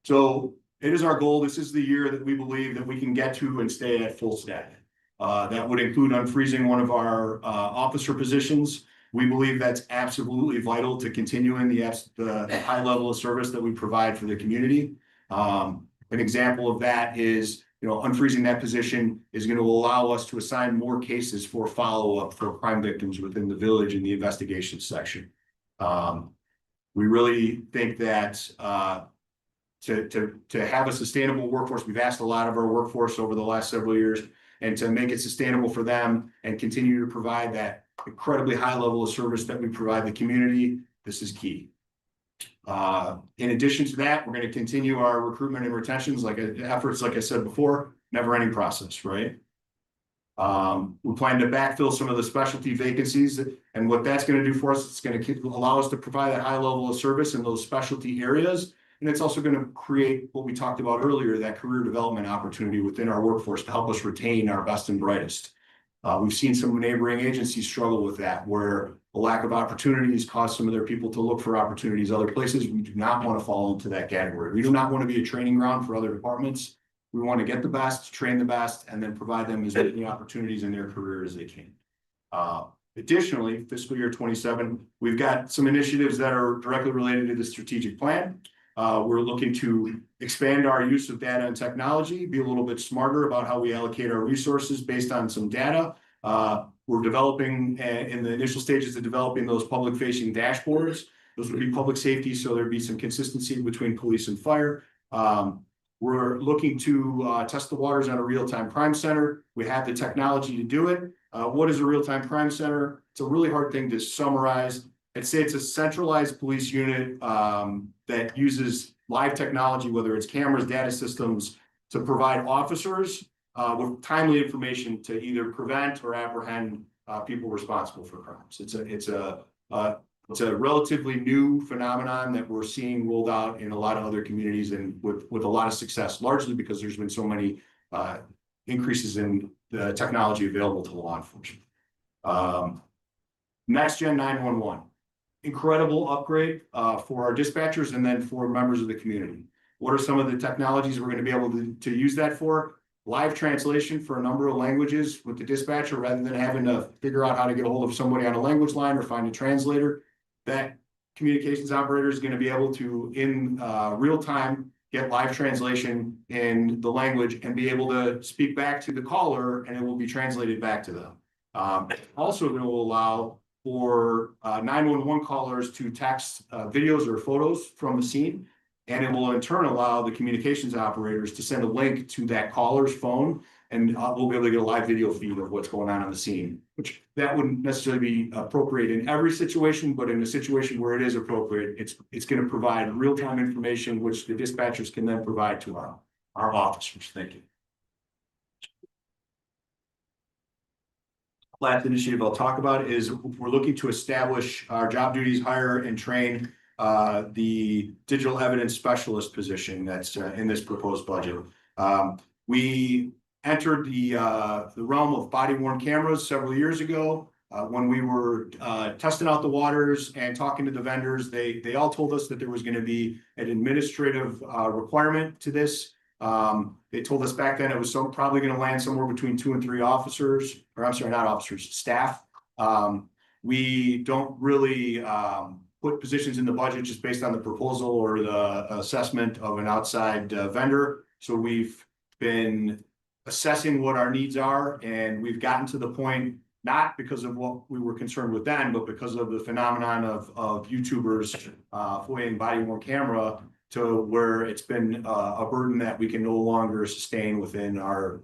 So it is our goal. This is the year that we believe that we can get to and stay at full staff. That would include unfreezing one of our officer positions. We believe that's absolutely vital to continuing the high level of service that we provide for the community. An example of that is, unfreezing that position is going to allow us to assign more cases for follow-up for crime victims within the village in the investigation section. We really think that to have a sustainable workforce, we've asked a lot of our workforce over the last several years, and to make it sustainable for them and continue to provide that incredibly high level of service that we provide the community, this is key. In addition to that, we're going to continue our recruitment and retentions efforts, like I said before, never ending process, right? We plan to backfill some of the specialty vacancies, and what that's going to do for us, it's going to allow us to provide that high level of service in those specialty areas. And it's also going to create what we talked about earlier, that career development opportunity within our workforce to help us retain our best and brightest. We've seen some neighboring agencies struggle with that, where the lack of opportunities cause some of their people to look for opportunities other places. We do not want to fall into that category. We do not want to be a training ground for other departments. We want to get the best, train the best, and then provide them as many opportunities in their career as they can. Additionally, fiscal year 27, we've got some initiatives that are directly related to the strategic plan. We're looking to expand our use of data and technology, be a little bit smarter about how we allocate our resources based on some data. We're developing in the initial stages of developing those public facing dashboards. Those would be public safety, so there'd be some consistency between police and fire. We're looking to test the waters on a real-time crime center. We have the technology to do it. What is a real-time crime center? It's a really hard thing to summarize. I'd say it's a centralized police unit that uses live technology, whether it's cameras, data systems, to provide officers with timely information to either prevent or apprehend people responsible for crimes. It's a It's a relatively new phenomenon that we're seeing rolled out in a lot of other communities and with a lot of success, largely because there's been so many increases in the technology available to law enforcement. Next Gen 911, incredible upgrade for our dispatchers and then for members of the community. What are some of the technologies we're going to be able to use that for? Live translation for a number of languages with the dispatcher, rather than having to figure out how to get a hold of somebody on a language line or find a translator. That communications operator is going to be able to, in real time, get live translation in the language and be able to speak back to the caller, and it will be translated back to them. Also going to allow for 911 callers to text videos or photos from the scene, and it will in turn allow the communications operators to send a link to that caller's phone, and we'll be able to get a live video feed of what's going on the scene, which that wouldn't necessarily be appropriate in every situation, but in a situation where it is appropriate, it's going to provide real-time information, which the dispatchers can then provide to our officers. Thank you. Last initiative I'll talk about is we're looking to establish our job duties, hire and train the digital evidence specialist position that's in this proposed budget. We entered the realm of body worn cameras several years ago. When we were testing out the waters and talking to the vendors, they all told us that there was going to be an administrative requirement to this. They told us back then it was probably going to land somewhere between 2 and 3 officers, or I'm sorry, not officers, staff. We don't really put positions in the budget just based on the proposal or the assessment of an outside vendor. So we've been assessing what our needs are, and we've gotten to the point, not because of what we were concerned with then, but because of the phenomenon of YouTubers FOIAing body-worn camera, to where it's been a burden that we can no longer sustain within our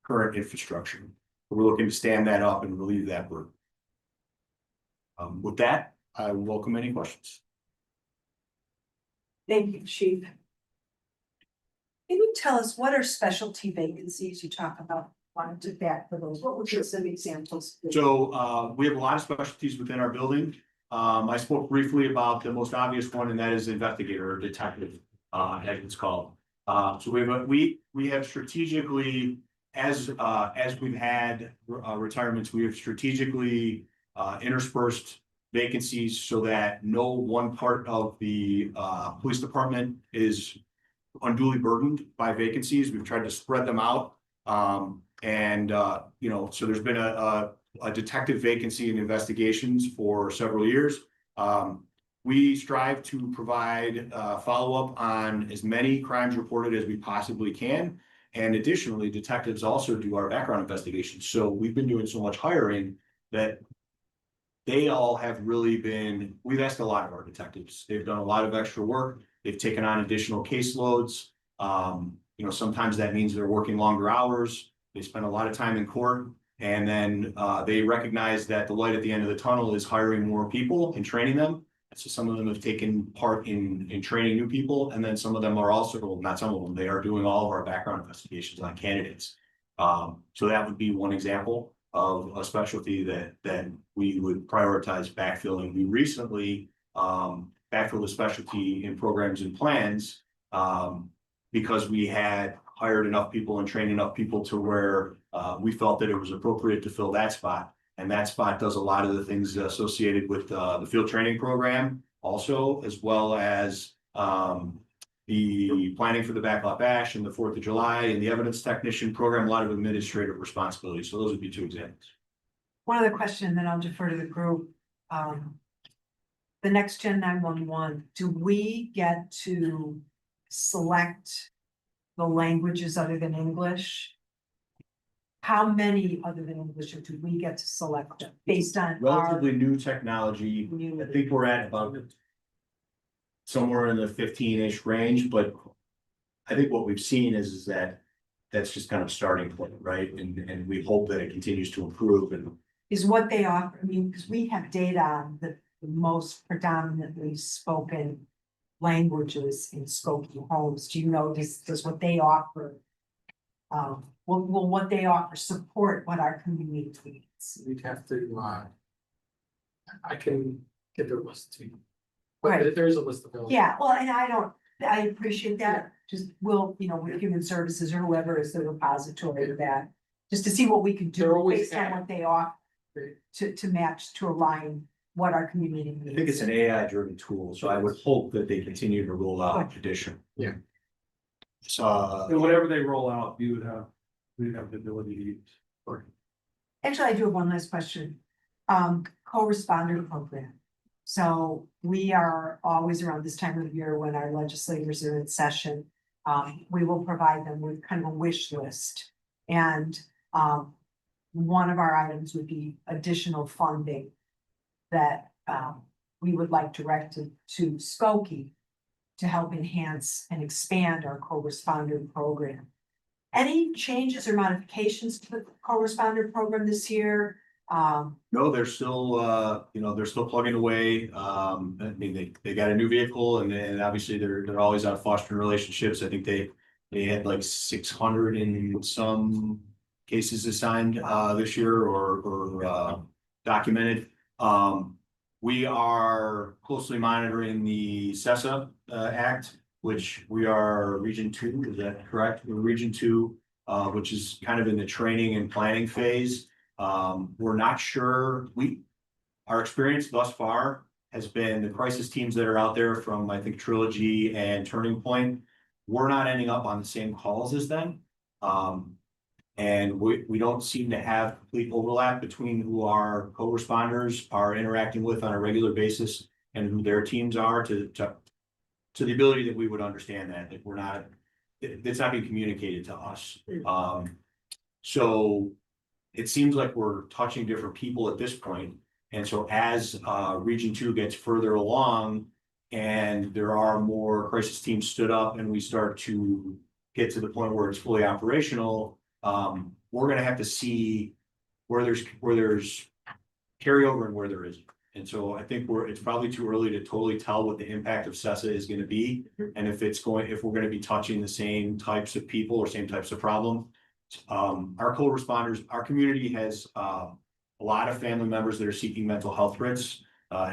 current infrastructure. We're looking to stand that up and relieve that burden. With that, I welcome any questions. Thank you, Chief. Can you tell us what are specialty vacancies you talk about? Wanted to back for those. What would be some examples? So we have a lot of specialties within our building. I spoke briefly about the most obvious one, and that is investigator or detective, as it's called. So we have strategically, as we've had retirements, we have strategically interspersed vacancies so that no one part of the police department is unduly burdened by vacancies. We've tried to spread them out. You know, so there's been a detective vacancy in investigations for several years. We strive to provide follow-up on as many crimes reported as we possibly can. And additionally, detectives also do our background investigations. So we've been doing so much hiring that they all have really been, we've asked a lot of our detectives. They've done a lot of extra work. They've taken on additional caseloads. You know, sometimes that means they're working longer hours. They spend a lot of time in court. And then they recognize that the light at the end of the tunnel is hiring more people and training them. So some of them have taken part in training new people. And then some of them are also, well, not some of them, they are doing all of our background investigations on candidates. So that would be one example of a specialty that we would prioritize backfilling. We recently backfilled a specialty in programs and plans because we had hired enough people and trained enough people to where we felt that it was appropriate to fill that spot. And that spot does a lot of the things associated with the field training program also, as well as the planning for the Backlot Bash and the 4th of July and the evidence technician program, a lot of administrative responsibilities. So those would be 2 examples. One other question, then I'll defer to the group. The next Gen 911, do we get to select the languages other than English? How many other than English do we get to select based on Relatively new technology. our? I think we're at about somewhere in the 15-ish range, but I think what we've seen is that that's just kind of starting point, right? And we hope that it continues to improve. And Is what they offer, I mean, because we have data on the most predominantly spoken languages in Skokie homes. Do you know, does what they offer? Will what they offer support what our community needs? We'd have to, I can get the list to you. Right. But there is a list available. Yeah, well, and I appreciate that, just will, with Human Services or whoever is the repository of that. Just to see what we could They're do always based on what they offer to match, to align what our community needs. I think it's an AI driven tool, so I would hope that they continue to roll out additional. Yeah. So, And whatever they roll out, we'd have the ability to use. Actually, I do have one last question. Co-responder program. So we are always around this time of year when our legislators are in session. We will provide them with kind of a wish list. And one of our items would be additional funding that we would like directed to Skokie to help enhance and expand our co-responder program. Any changes or modifications to the co-responder program this year? no, they're still, they're still plugging away. I mean, they got a new vehicle and obviously they're always out fostering relationships. I think they had like 600 in some cases assigned this year or documented. We are closely monitoring the CESA Act, which we are Region 2, is that correct? We're Region 2, which is kind of in the training and planning phase. We're not sure, our experience thus far has been the crisis teams that are out there from, I think, Trilogy and Turning Point. We're not ending up on the same calls as them. And we don't seem to have complete overlap between who our co-responders are interacting with on a regular basis and who their teams are to the ability that we would understand that we're not, it's not being communicated to us. So it seems like we're touching different people at this point. And so as Region 2 gets further along and there are more crisis teams stood up and we start to get to the point where it's fully operational, we're gonna have to see where there's carryover and where there isn't. And so I think it's probably too early to totally tell what the impact of CESA is gonna be. And if we're gonna be touching the same types of people or same types of problem. Our co-responders, our community has a lot of family members that are seeking mental health writs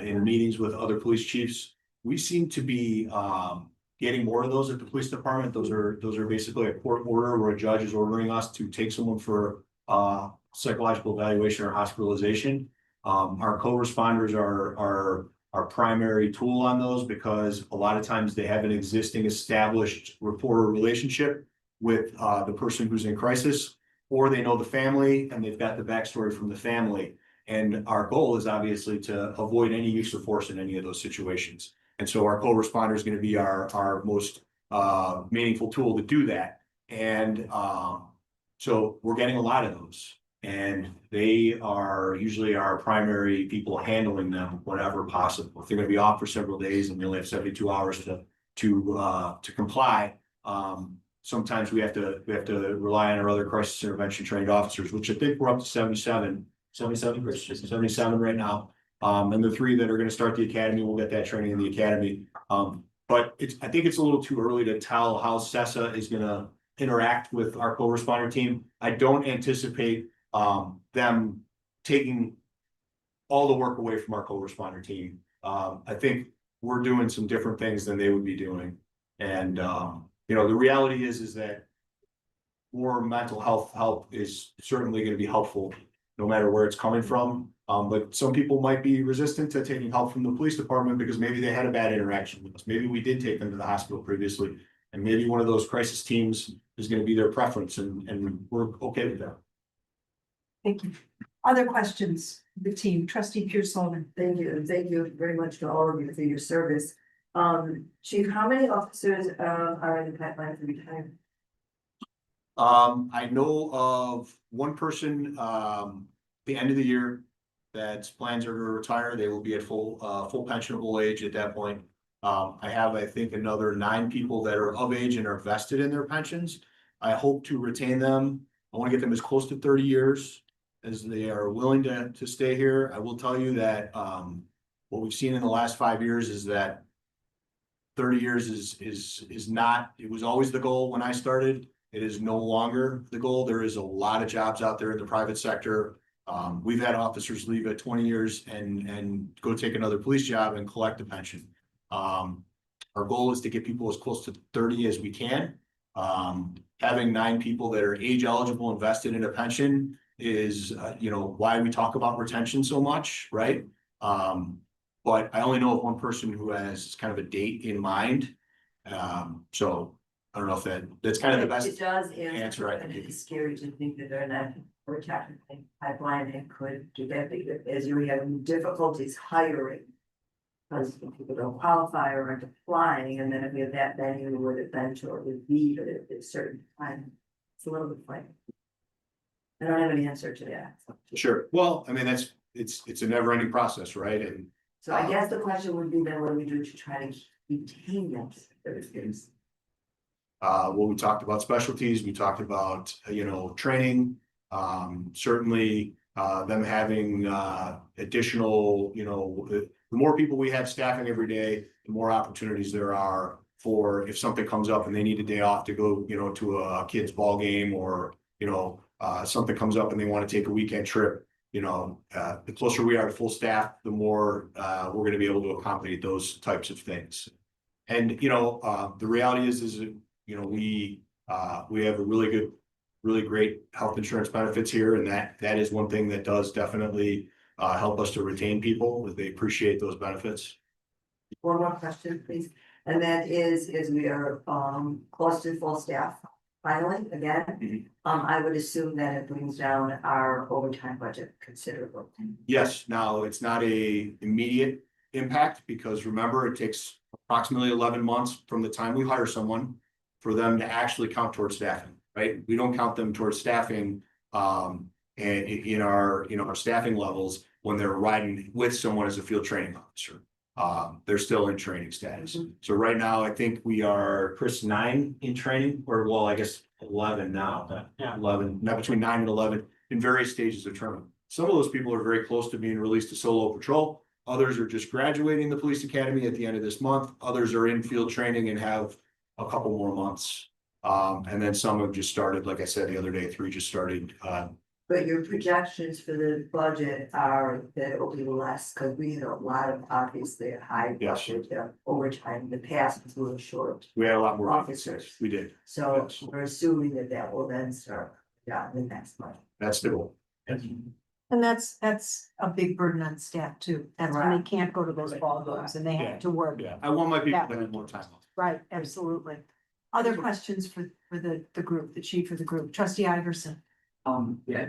in meetings with other police chiefs. We seem to be getting more of those at the police department. Those are basically a court order where a judge is ordering us to take someone for psychological evaluation or hospitalization. Our co-responders are our primary tool on those because a lot of times they have an existing established rapport or relationship with the person who's in crisis, or they know the family and they've got the backstory from the family. And our goal is obviously to avoid any use of force in any of those situations. And so our co-responder is going to be our most meaningful tool to do that. And so we're getting a lot of those. And they are usually our primary people handling them whenever possible. If they're going to be off for several days and we only have 72 hours to comply, sometimes we have to rely on our other crisis intervention trained officers, which I think we're up to 77 right now. And the 3 that are going to start the academy will get that training in the academy. But I think it's a little too early to tell how CESA is going to interact with our co-responder team. I don't anticipate them taking all the work away from our co-responder team. I think we're doing some different things than they would be doing. And the reality is that more mental health help is certainly going to be helpful no matter where it's coming from. But some people might be resistant to taking help from the police department because maybe they had a bad interaction with us. Maybe we did take them to the hospital previously, and maybe one of those crisis teams is going to be their preference, and we're okay with that. Thank you. Other questions, the team, Trustee Pierce Sullivan. Thank you, and thank you very much to all of you for your service. Chief, how many officers are in the pipeline for retirement? I know of one person, the end of the year, that's plans are to retire. They will be at full pensionable age at that point. I have, I think, another 9 people that are of age and are vested in their pensions. I hope to retain them. I want to get them as close to 30 years as they are willing to stay here. I will tell you that what we've seen in the last 5 years is that 30 years is not, it was always the goal when I started. It is no longer the goal. There is a lot of jobs out there in the private sector We've had officers leave at 20 years and go take another police job and collect a pension. Our goal is to get people as close to 30 as we can. Having 9 people that are age eligible invested in a pension is, why we talk about retention so much, right? But I only know of one person who has kind of a date in mind. So I don't know if that's kind of the best. It does answer I and can give you. it's scary to think that they're not, we're technically pipeline and could do that, as you're having difficulties hiring. Because people don't qualify or aren't applying, and then if we have that many, we would eventually be at a certain time. It's a little bit funny. I don't have an answer to that. Sure. Well, I mean, it's a never ending process, right? And So I guess the question would be then what do we do to try to retain those things? well, we talked about specialties, we talked about, training. Certainly, them having, additional, the more people we have staffing every day, the more opportunities there are for if something comes up and they need a day off to go, to a kid's ball game or, something comes up and they want to take a weekend trip. The closer we are to full staff, the more, we're gonna be able to accommodate those types of things. And, the reality is, we have a really great health insurance benefits here, and that is one thing that does definitely help us to retain people, that they appreciate those benefits. One more question, please, and that is we are close to full staff finally again. I would assume that it brings down our overtime budget considerably. Yes, now it's not a immediate impact, because remember, it takes approximately 11 months from the time we hire someone for them to actually count towards staffing, right? We don't count them towards staffing and in our, our staffing levels when they're riding with someone as a field training officer. They're still in training status. So right now, I think we are, Chris, 9 in training, or well, I guess 11 now, but 11, not between 9 and 11 in various stages of training. Some of those people are very close to being released to solo patrol. Others are just graduating the police academy at the end of this month. Others are in field training and have a couple more months. And then some have just started, like I said, the other day, 3 just started. But your projections for the budget are that it will be less, because we had a lot of obviously a high Yes. budget overtime. In the past was a little short. We had a lot more Officers. We did. So we're assuming that will then start, in the next month. That's the goal. And that's a big burden on staff too. That's when they can't go to those ball games and they Yeah. have to work. Yeah, I want my people Yeah. to have more time off. Right, absolutely. Other questions for the group, the chief of the group, trustee Iverson?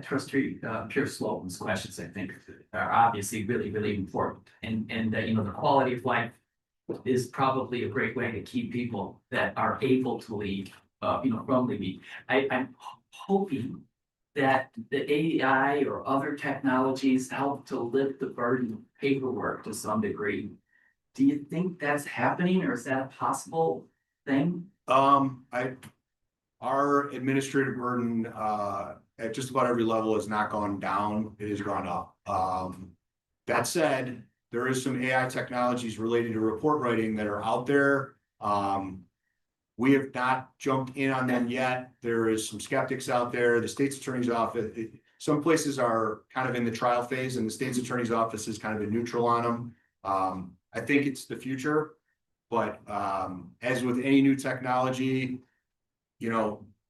Trustee, Pierce Slovin's questions, I think, are obviously really, really important. And, the quality of life is probably a great way to keep people that are able to leave, from leaving. I'm hoping that the AI or other technologies help to lift the burden of paperwork to some degree. Do you think that's happening, or is that a possible thing? Our administrative burden, at just about every level has not gone down, it has gone up. That said, there is some AI technologies related to report writing that are out there. We have not jumped in on them yet. There is some skeptics out there. The state's attorney's office, some places are kind of in the trial phase, and the state's attorney's office is kind of in neutral on them. I think it's the future, but as with any new technology,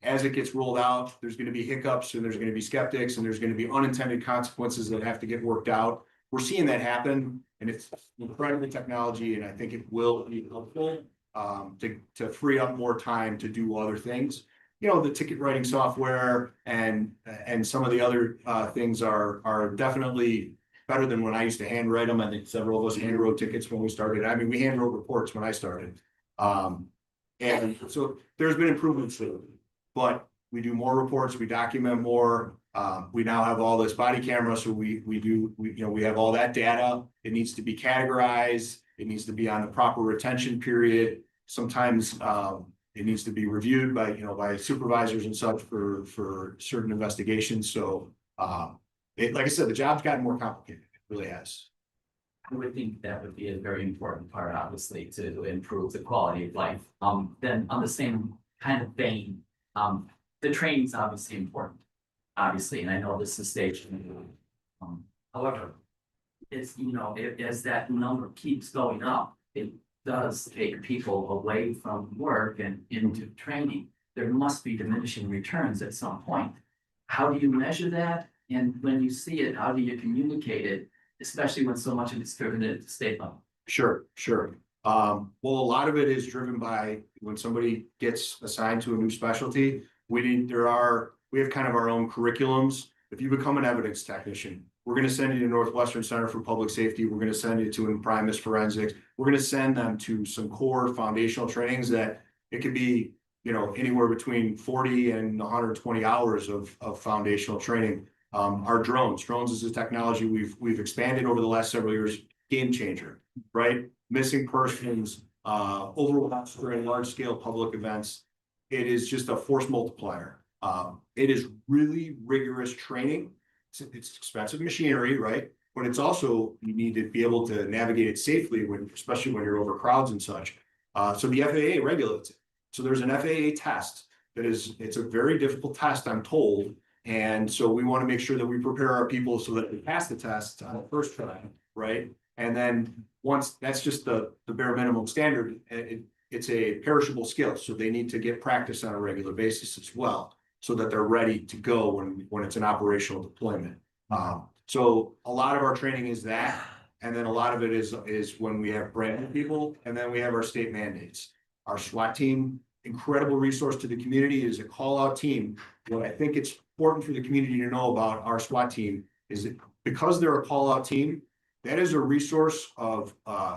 as it gets rolled out, there's going to be hiccups, and there's going to be skeptics, and there's going to be unintended consequences that have to get worked out. We're seeing that happen, and it's incredible technology, and I think it will be helpful to free up more time to do other things. The ticket writing software and some of the other things are definitely better than when I used to handwrite them. I think several of us handwrote tickets when we started. I mean, we handwrote reports when I started. And so there's been improvements there, but we do more reports, we document more. We now have all this body camera, so we have all that data. It needs to be categorized. It needs to be on the proper retention period. Sometimes it needs to be reviewed by supervisors and such for certain investigations. So like I said, the job's gotten more complicated. It really has. I would think that would be a very important part, obviously, to improve the quality of life. Then on the same kind of vein, the training is obviously important, obviously, and I know this is stage. However, it's, as that number keeps going up, it does take people away from work and into training. There must be diminishing returns at some point. How do you measure that? And when you see it, how do you communicate it, especially when so much of it's driven at the state level? Sure, sure. Well, a lot of it is driven by when somebody gets assigned to a new specialty. We have kind of our own curriculums. If you become an evidence technician, we're gonna send you to Northwestern Center for Public Safety. We're gonna send you to Imprimis Forensics. We're gonna send them to some core foundational trainings that it could be, anywhere between 40 and 120 hours of foundational training. Our drones is a technology we've expanded over the last several years, game changer, right? Missing persons, overwatch during large scale public events. It is just a force multiplier. It is really rigorous training. It's expensive machinery, right? But it's also, you need to be able to navigate it safely especially when you're over crowds and such. So the FAA regulates it. So there's an FAA test it's a very difficult test, I'm told. And so we want to make sure that we prepare our people so that they pass the test on the first try, right? And then once that's just the bare minimum standard, it's a perishable skill. So they need to get practice on a regular basis as well, so that they're ready to go when it's an operational deployment. So a lot of our training is that, and then a lot of it is when we have brand new people, and then we have our state mandates. Our SWAT team, incredible resource to the community, is a call out team. What I think it's important for the community to know about our SWAT team is that because they're a call out team, that is a resource of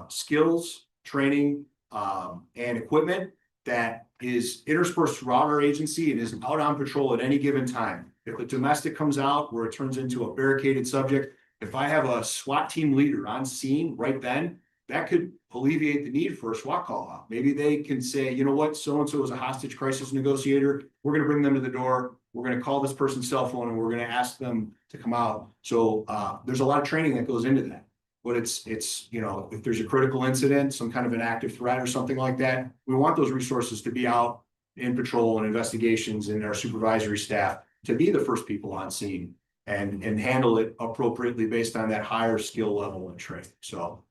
skills, training, and equipment that is interspersed throughout our agency and is out on patrol at any given time. If a domestic comes out where it turns into a barricaded subject, if I have a SWAT team leader on scene right then, that could alleviate the need for a SWAT call out. Maybe they can say, you know what, so-and-so is a hostage crisis negotiator. We're gonna bring them to the door. We're gonna call this person's cell phone and we're gonna ask them to come out. So there's a lot of training that goes into that. But it's, if there's a critical incident, some kind of an active threat or something like that, we want those resources to be out in patrol and investigations and our supervisory staff to be the first people on scene and handle it appropriately based on that higher skill level and training. So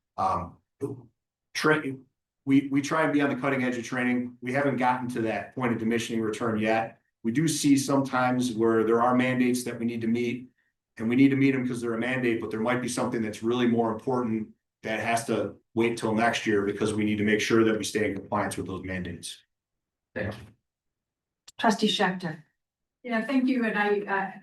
training, we try and be on the cutting edge of training. We haven't gotten to that point of diminishing return yet. We do see sometimes where there are mandates that we need to meet, and we need to meet them because they're a mandate, but there might be something that's really more important that has to wait till next year because we need to make sure that we stay in compliance with those mandates. Thank you. Trustee Schechter. Yeah, thank you, and I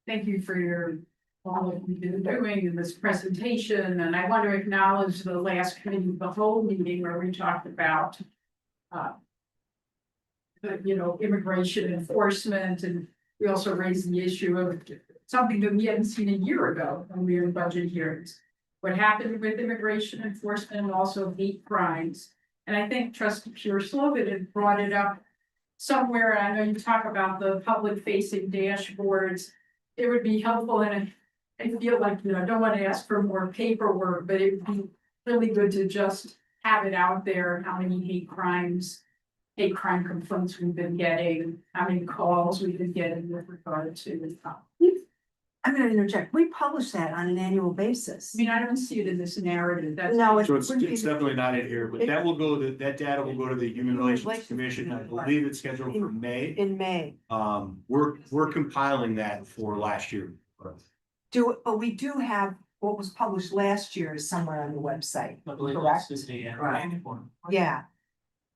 thank you for all that you've been doing in this presentation, and I want to acknowledge the last committee of the whole meeting where we talked about immigration enforcement, and we also raised the issue of something that we hadn't seen a year ago when we were in budget hearings. What happened with immigration enforcement and also hate crimes. And I think Trustee Pure-Slovan had brought it up somewhere. I know you talk about the public facing dashboards. It would be helpful, and I feel like, I don't want to ask for more paperwork, but it would be really good to just have it out there, how many hate crime complaints we've been getting, how many calls we've been getting with regard to. I'm gonna interject. We publish that on an annual basis. I mean, I don't see it in this narrative. That's. No, So it's wouldn't be- definitely not in here, but that data will go to the Human Relations Commission. I believe it's scheduled for May. In May. We're compiling that for last year. But we do have what was published last year is somewhere on the website, correct? Right. Yeah.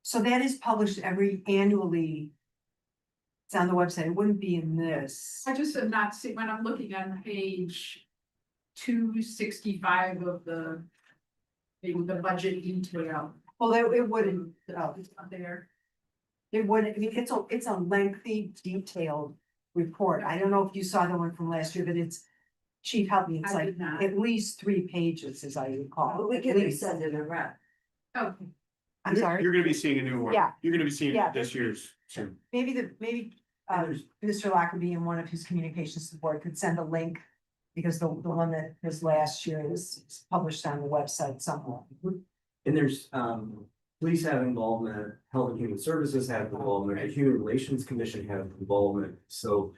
So that is published annually. It's on the website. It wouldn't be in this. I just have not seen, when I'm looking on page 265 of the budget detail. Well, it wouldn't, It's not there. it wouldn't, I mean, it's a lengthy, detailed report. I don't know if you saw the one from last year, but it's, Chief, help me, it's I like did not. at least 3 pages, as I recall. But we At can least. send it around. Okay. I'm sorry. You're gonna be seeing a new one. Yeah. You're gonna be seeing Yeah. this year's soon. Maybe Mr. Lockerbie in one of his communications to the board could send a link. Because the one that was last year is published on the website somewhere. And there's, police have involvement, Health and Human Services have involvement, the Human Relations Commission have involvement. So,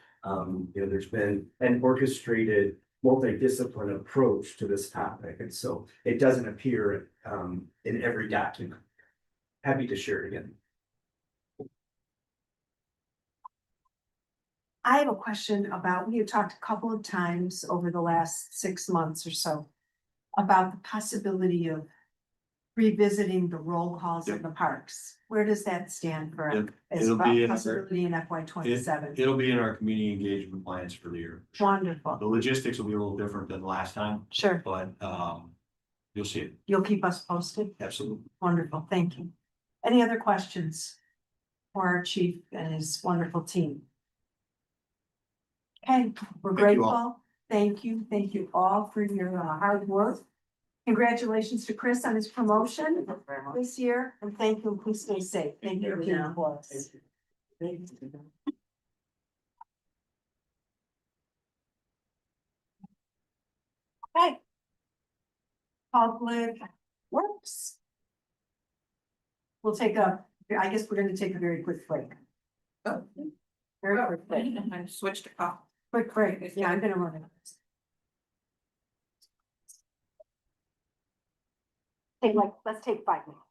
there's been an orchestrated multidisciplinary approach to this topic, and so it doesn't appear in every document. Happy to share it again. I have a question about, we have talked a couple of times over the last 6 months or so about the possibility of revisiting the roll calls in the parks. Where does that stand for as It'll a be in possibility in FY 27? It'll be in our community engagement plans for the year. The Wonderful, logistics will be a little different than last time, sure. but you'll see it. You'll keep us posted? Absolutely. Wonderful, thank you. Any other questions for our chief and his wonderful team? Okay, we're Thank you all. grateful. Thank you all for your hard work. Congratulations to Chris on his promotion this year, and thank you, please stay safe. Thank you for being for us. Okay. Public Works. We'll take I guess we're gonna take a very quick break. Very quick break. I switched off. Quick break, yeah, I'm gonna run it. Let's take 5 minutes.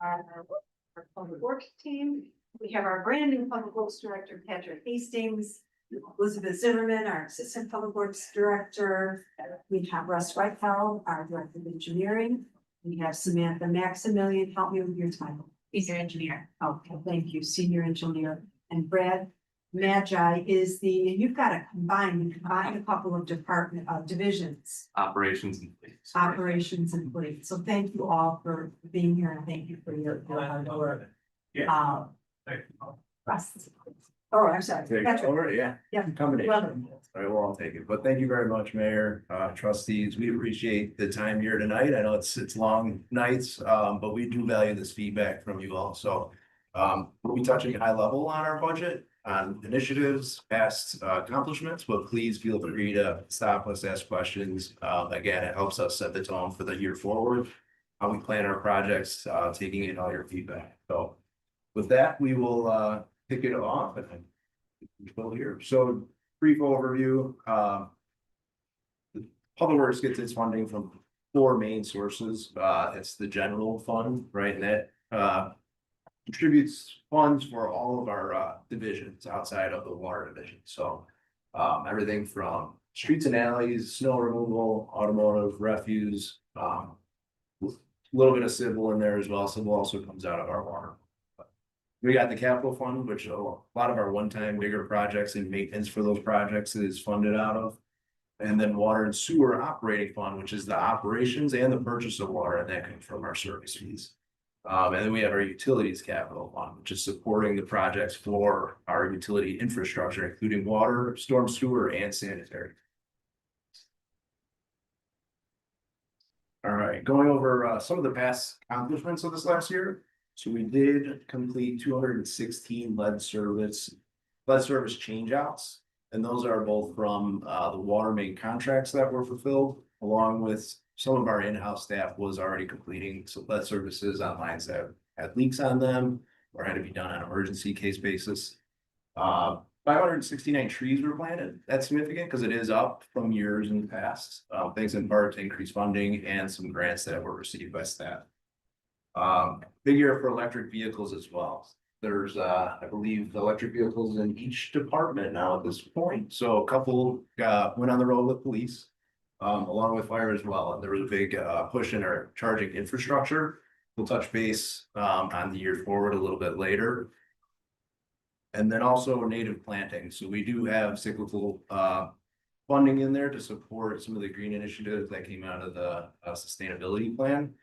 our public works team. We have our brand new public works director, Patrick Hastings, Elizabeth Zimmerman, our assistant public works director. We have Russ Whitefeld, our director of engineering. We have Samantha Maximilian, help me with your title. Senior engineer. Okay, thank you, senior engineer. And Brad Magi is you've got to combine a couple of divisions, Operations and police. operations and fleet. So thank you all for being here and thank you for your hard work. Russ. Oh, I'm sorry. Patrick. Already, yeah. Yeah. Combination. Welcome. All right, well, I'll take it, but thank you very much, Mayor, trustees. We appreciate the time here tonight. I know it's long nights, but we do value this feedback from you all, so. We'll be touching high level on our budget, on initiatives, past accomplishments, but please feel free to stop us, ask questions. Again, it helps us set the tone for the year forward. How we plan our projects, taking in all your feedback. So with that, we will kick it off and we'll here. So brief overview. The Public Works gets its funding from 4 main sources. It's the general fund, right? And that contributes funds for all of our divisions outside of the water division. So everything from streets and alleys, snow removal, automotive, refuse, a little bit of civil in there as well. Civil also comes out of our water. We got the capital fund, which a lot of our one-time bigger projects and maintenance for those projects is funded out of. And then water and sewer operating fund, which is the operations and the purchase of water, and that comes from our service fees. And then we have our utilities capital fund, which is supporting the projects for our utility infrastructure, including water, storm sewer, and sanitary. All right, going over some of the past accomplishments of this last year. So we did complete 216 lead service changeouts. And those are both from the water main contracts that were fulfilled, along with some of our in-house staff was already completing some lead services on lines that had leaks on them or had to be done on an emergency case basis. 569 trees were planted. That's significant because it is up from years in the past. Thanks in part to increased funding and some grants that were received by staff. Big year for electric vehicles as well. There's, I believe, electric vehicles in each department now at this point. So a couple went on the road with police. Along with fire as well. And there was a big push in our charging infrastructure. We'll touch base on the year forward a little bit later. And then also native planting. So we do have cyclical funding in there to support some of the green initiatives that came out of the sustainability plan.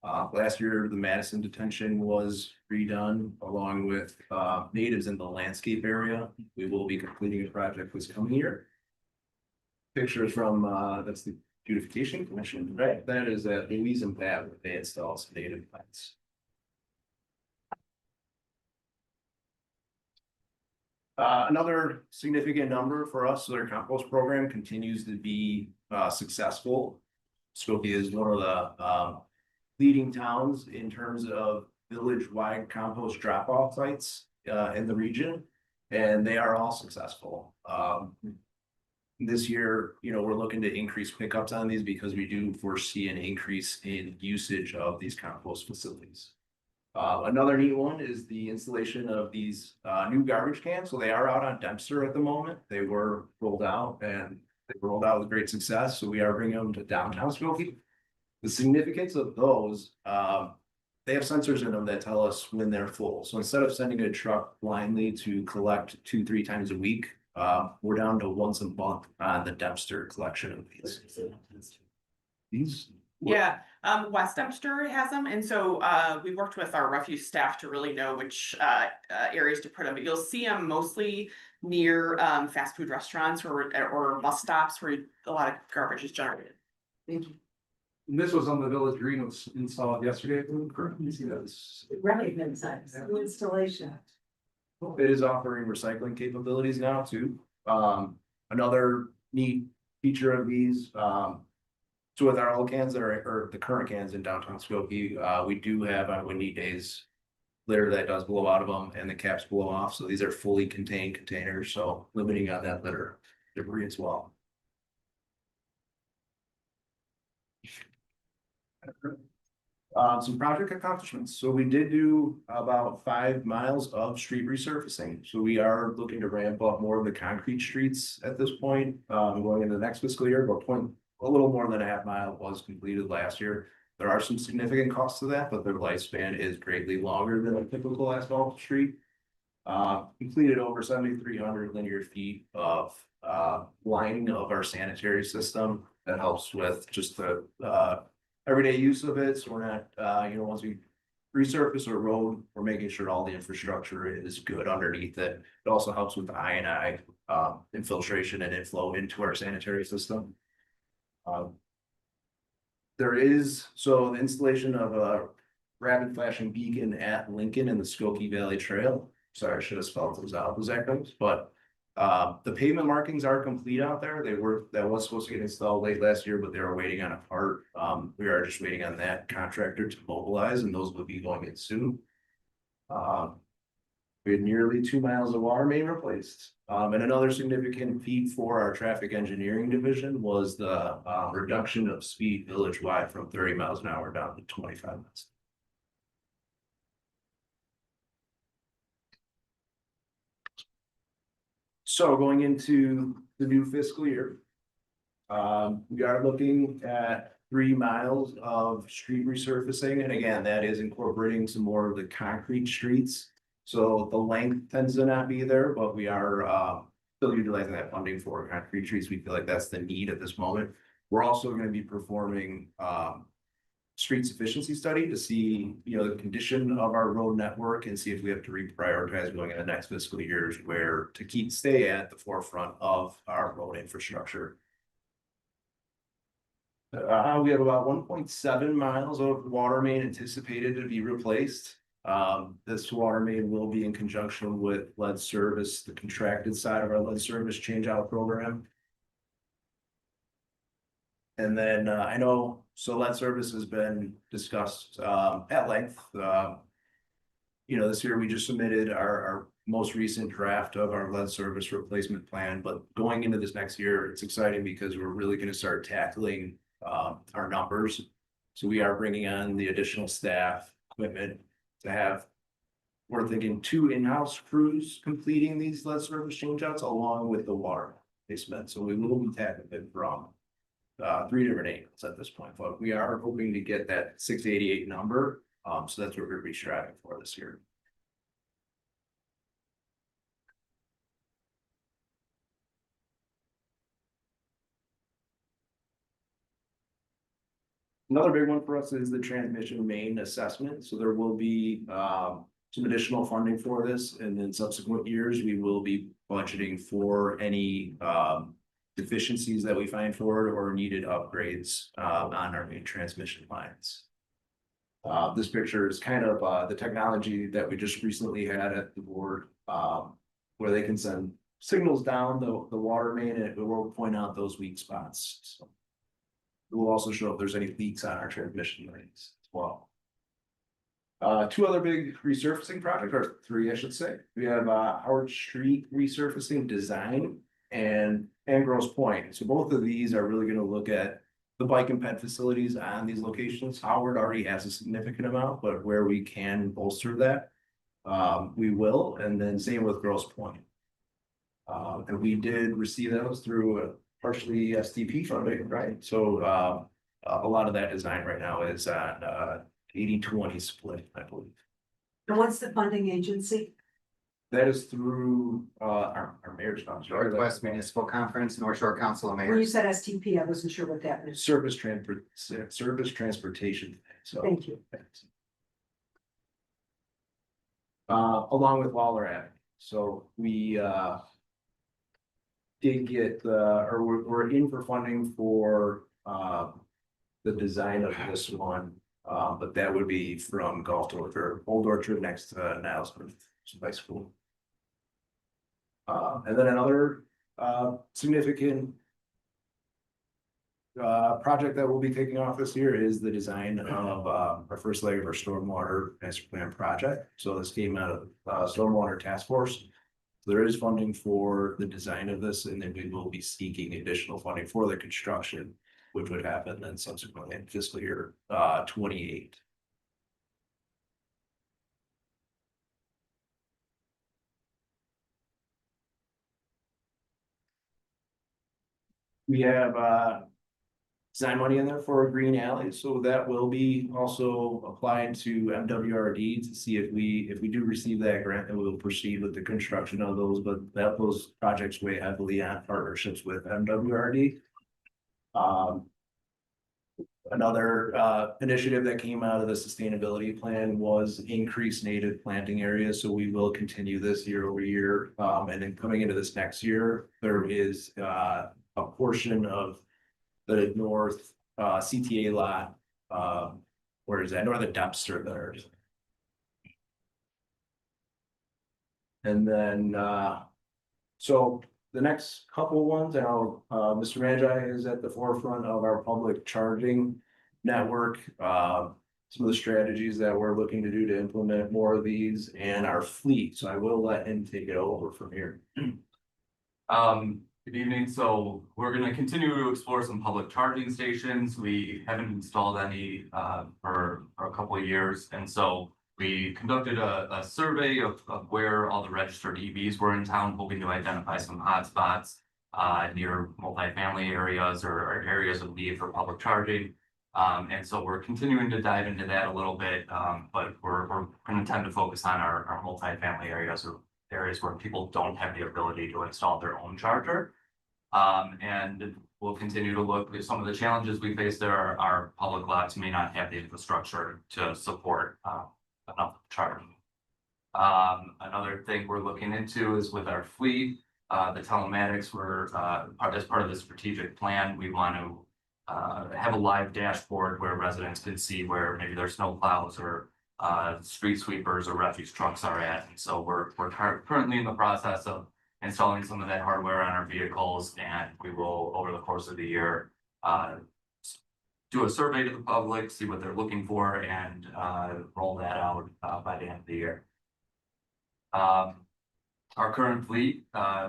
Last year, the Madison detention was redone along with natives in the landscape area. We will be completing a project this coming year. Pictures from, that's the Beautification Commission, right? That is at Louise and Pat, where they installed some native plants. Another significant number for us, so their compost program continues to be successful. Skokie is one of the leading towns in terms of village-wide compost drop-off sites in the region, and they are all successful. This year, we're looking to increase pickups on these because we do foresee an increase in usage of these compost facilities. Another neat one is the installation of these new garbage cans. So they are out on Dempster at the moment. They were rolled out and they were rolled out with great success. So we are bringing them to downtown Skokie. The significance of those, they have sensors in them that tell us when they're full. So instead of sending a truck blindly to collect 2-3 times a week, we're down to once a month on the Dempster collection of these. Yeah, West Dempster has them, and so we worked with our refuse staff to really know which areas to put them. But you'll see them mostly near fast food restaurants or bus stops where a lot of garbage is generated. And this was on the Village Green, it was installed yesterday. Correct? You see that? Right, new installation. It is offering recycling capabilities now too. Another neat feature of these, so with our old cans that are, or the current cans in downtown Skokie, we do have on windy days litter that does blow out of them and the caps blow off. So these are fully contained containers, so limiting on that litter debris as well. Some project accomplishments. So we did do about 5 miles of street resurfacing. So we are looking to ramp up more of the concrete streets at this point, going into the next fiscal year, but a little more than a half mile was completed last year. There are some significant costs to that, but their lifespan is greatly longer than a typical asphalt street. Completed over 7,300 linear feet of lining of our sanitary system. That helps with just the everyday use of it. So we're not, once we resurface a road, we're making sure all the infrastructure is good underneath it. It also helps with the I&I infiltration and inflow into our sanitary system. There is, so the installation of a rapid flashing beacon at Lincoln and the Skokie Valley Trail. Sorry, I should have spelled those out, those acronyms, but the pavement markings are complete out there. That was supposed to get installed late last year, but they were waiting on a part. We are just waiting on that contractor to mobilize, and those will be going in soon. We had nearly 2 miles of water main replaced. And another significant feat for our traffic engineering division was the reduction of speed village-wide from 30 miles an hour down to 25 miles. So going into the new fiscal year, we are looking at 3 miles of street resurfacing. And again, that is incorporating some more of the concrete streets. So the length tends to not be there, but we are still utilizing that funding for concrete streets. We feel like that's the need at this moment. We're also going to be performing street sufficiency study to see, the condition of our road network and see if we have to reprioritize going in the next fiscal years where to stay at the forefront of our road infrastructure. We have about 1.7 miles of water main anticipated to be replaced. This water main will be in conjunction with lead service, the contracted side of our lead service change out program. And then I know, so lead service has been discussed at length. This year we just submitted our most recent draft of our lead service replacement plan, but going into this next year, it's exciting because we're really going to start tackling our numbers. So we are bringing on the additional staff, equipment to have, we're thinking 2 in-house crews completing these lead service changeouts along with the water replacement. So we will be tackling it from 3 different angles at this point, but we are hoping to get that 688 number. So that's what we're going to be striving for this year. Another big one for us is the transmission main assessment. So there will be some additional funding for this, and in subsequent years, we will be budgeting for any deficiencies that we find for it or needed upgrades on our main transmission lines. This picture is kind of the technology that we just recently had at the board, where they can send signals down the water main and it will point out those weak spots. So it will also show if there's any leaks on our transmission lines as well. 2 other big resurfacing projects, or 3, I should say. We have Howard Street resurfacing design and Grosse Point. So both of these are really going to look at the bike and ped facilities on these locations. Howard already has a significant amount, but where we can bolster that, we will. And then same with Grosse Point. And we did receive those through a partially STP funding, right? So a lot of that design right now is on 80-20 split, I believe. And what's the funding agency? That is through our mayor's sponsor. Northwest Municipal Conference, North Shore Council of When you Mayors. said STP, I wasn't sure what that meant. Service transportation. So Thank you. along with Waller Avenue. So we did get or we're in for funding for the design of this one. But that would be from Gulf Orchard, Old Orchard next to Niles High School. And then another significant project that we'll be kicking off this year is the design of our first leg of our stormwater master plan project. So this came out of Stormwater Task Force. So there is funding for the design of this, and then we will be seeking additional funding for the construction, which would happen then subsequently in fiscal year 28. We have design money in there for a green alley, so that will be also applied to MWRD to see if we do receive that grant, then we'll proceed with the construction of those, but those projects weigh heavily on partnerships with MWRD. Another initiative that came out of the sustainability plan was increased native planting areas, so we will continue this year over year. And then coming into this next year, there is a portion of the north CTA lot, where is that, northern dumpster there. And then so the next couple ones, I know Mr. Magi is at the forefront of our public charging network. Some of the strategies that we're looking to do to implement more of these and our fleet. So I will let him take it over from here. Good evening. So we're going to continue to explore some public charging stations. We haven't installed any for a couple of years. And so we conducted a survey of where all the registered EVs were in town, hoping to identify some hotspots near multifamily areas or areas of need for public charging. And so we're continuing to dive into that a little bit, but we're going to tend to focus on our multifamily areas or areas where people don't have the ability to install their own charger. And we'll continue to look at some of the challenges we face there. Our public lots may not have the infrastructure to support enough charging. Another thing we're looking into is with our fleet, the telematics. As part of the strategic plan, we want to have a live dashboard where residents can see where maybe their snow plows or street sweepers or refuse trucks are at. And so we're currently in the process of installing some of that hardware on our vehicles, and we will, over the course of the year, do a survey to the public, see what they're looking for, and roll that out by the end of the year. Our current fleet,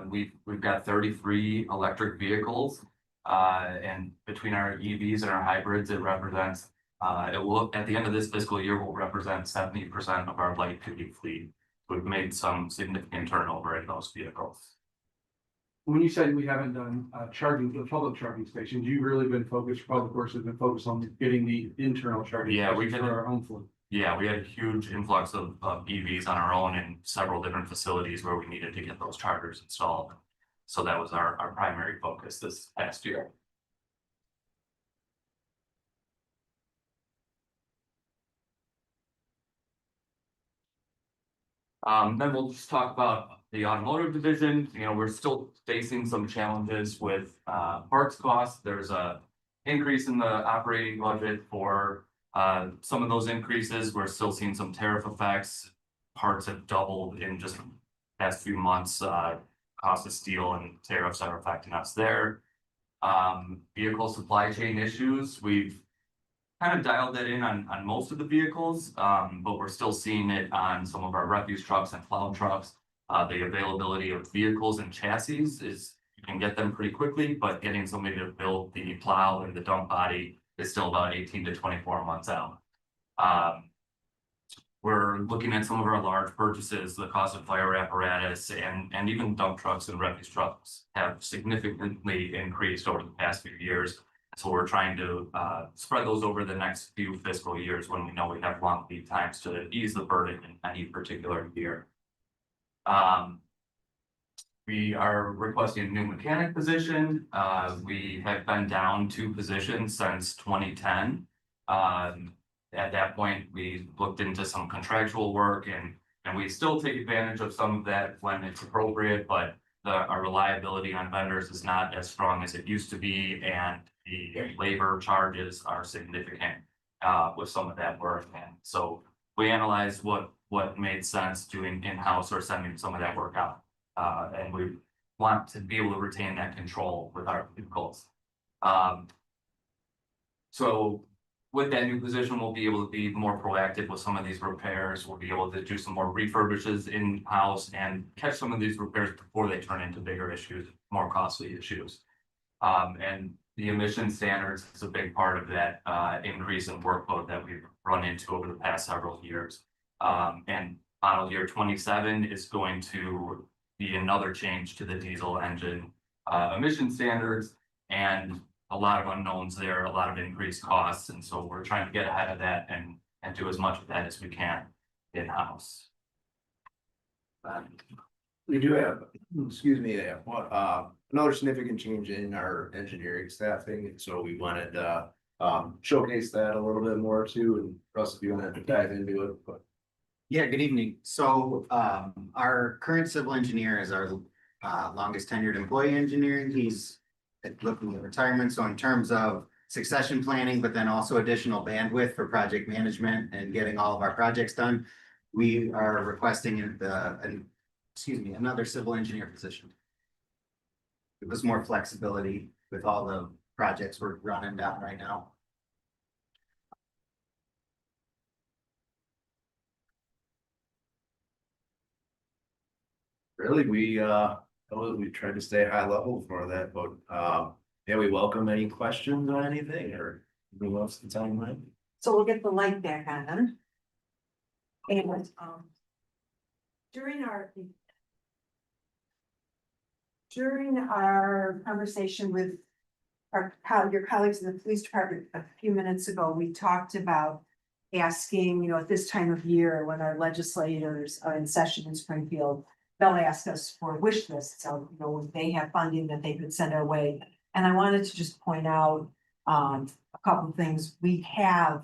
we've got 33 electric vehicles, and between our EVs and our hybrids, it represents it will, at the end of this fiscal year, will represent 70% of our light duty fleet. We've made some significant turnover in those vehicles. When you said we haven't done charging, the public charging stations, you've really been focused, public works has been focused on getting the internal charging. Yeah, we stations did for our own fleet. Yeah, we had a huge influx of EVs on our own in several different facilities where we needed to get those chargers installed. So that was our primary focus this past year. Then we'll just talk about the automotive division. You know, we're still facing some challenges with parts costs. There's a increase in the operating budget for some of those increases. We're still seeing some tariff effects. Parts have doubled in just the past few months. Cost of steel and tariffs are affecting us there. Vehicle supply chain issues. We've kind of dialed that in on most of the vehicles, but we're still seeing it on some of our refuse trucks and plow trucks. The availability of vehicles and chassis is, you can get them pretty quickly, but getting somebody to build the plow and the dump body is still about 18 to 24 months out. We're looking at some of our large purchases. The cost of fire apparatus and even dump trucks and refuse trucks have significantly increased over the past few years. So we're trying to spread those over the next few fiscal years when we know we have long lead times to ease the burden in any particular year. We are requesting a new mechanic position. We have been down 2 positions since 2010. At that point, we looked into some contractual work and we still take advantage of some of that when it's appropriate, but our reliability on vendors is not as strong as it used to be, and the labor charges are significant with some of that work. And so we analyzed what made sense doing in-house or sending some of that work out. And we want to be able to retain that control with our vehicles. So with that new position, we'll be able to be more proactive with some of these repairs. We'll be able to do some more refurbishes in-house and catch some of these repairs before they turn into bigger issues, more costly issues. And the emission standards is a big part of that increase in workload that we've run into over the past several years. And model year 27 is going to be another change to the diesel engine emission standards. And a lot of unknowns there, a lot of increased costs, and so we're trying to get ahead of that and do as much of that as we can in-house. We do have, excuse me, another significant change in our engineering staffing, and so we wanted to showcase that a little bit more too, and Russ, if you want to dive into it, but. Yeah, good evening. So our current civil engineer is our longest tenured employee engineer. He's looking at retirement. So in terms of succession planning, but then also additional bandwidth for project management and getting all of our projects done, we are requesting another civil engineer position. It was more flexibility with all the projects we're running down right now. Really, we tried to stay high level for that, but yeah, we welcome any questions on anything or anything else that's on your mind. So we'll get the light back on them. And during our conversation with your colleagues in the police department a few minutes ago, we talked about asking, at this time of year when our legislators are in session in Springfield, they'll ask us for wish lists of, if they have funding that they could send our way. And I wanted to just point out a couple of things. We have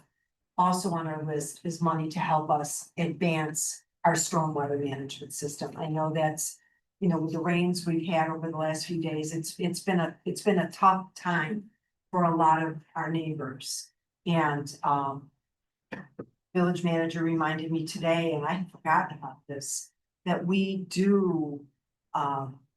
also on our list is money to help us advance our stormwater management system. I know that's, with the rains we've had over the last few days, it's been a tough time for a lot of our neighbors. And village manager reminded me today, and I had forgotten about this, that we do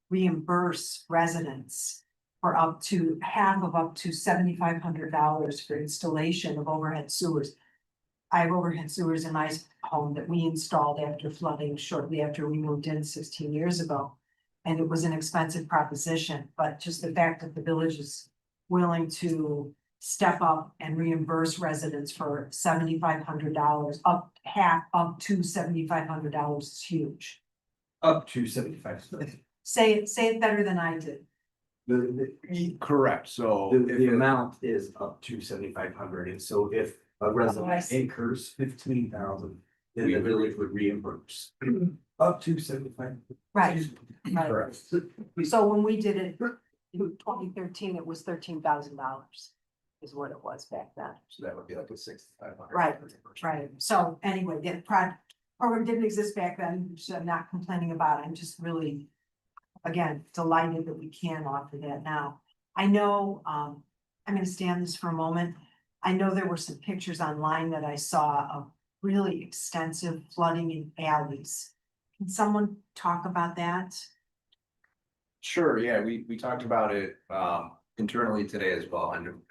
reimburse residents for up to $7,500 for installation of overhead sewers. I have overhead sewers in my home that we installed after flooding shortly after we moved in 16 years ago. And it was an expensive proposition, but just the fact that the village is willing to step up and reimburse residents for $7,500, up to $7,500 is huge. Up to 75. Say it better than I did. Correct, so. The amount is up to 7,500, and so if a resident incurs 15,000, then the village would reimburse up to 75. Right. Correct. So when we did it in 2013, it was $13,000 is what it was back then. So that would be like a 6,500. Right. So anyway, the program didn't exist back then, which I'm not complaining about. I'm just really, again, delighted that we can offer that now. I know, I'm gonna stay on this for a moment. I know there were some pictures online that I saw of really extensive flooding in alleys. Can someone talk about that? Sure, yeah, we talked about it internally today as well, and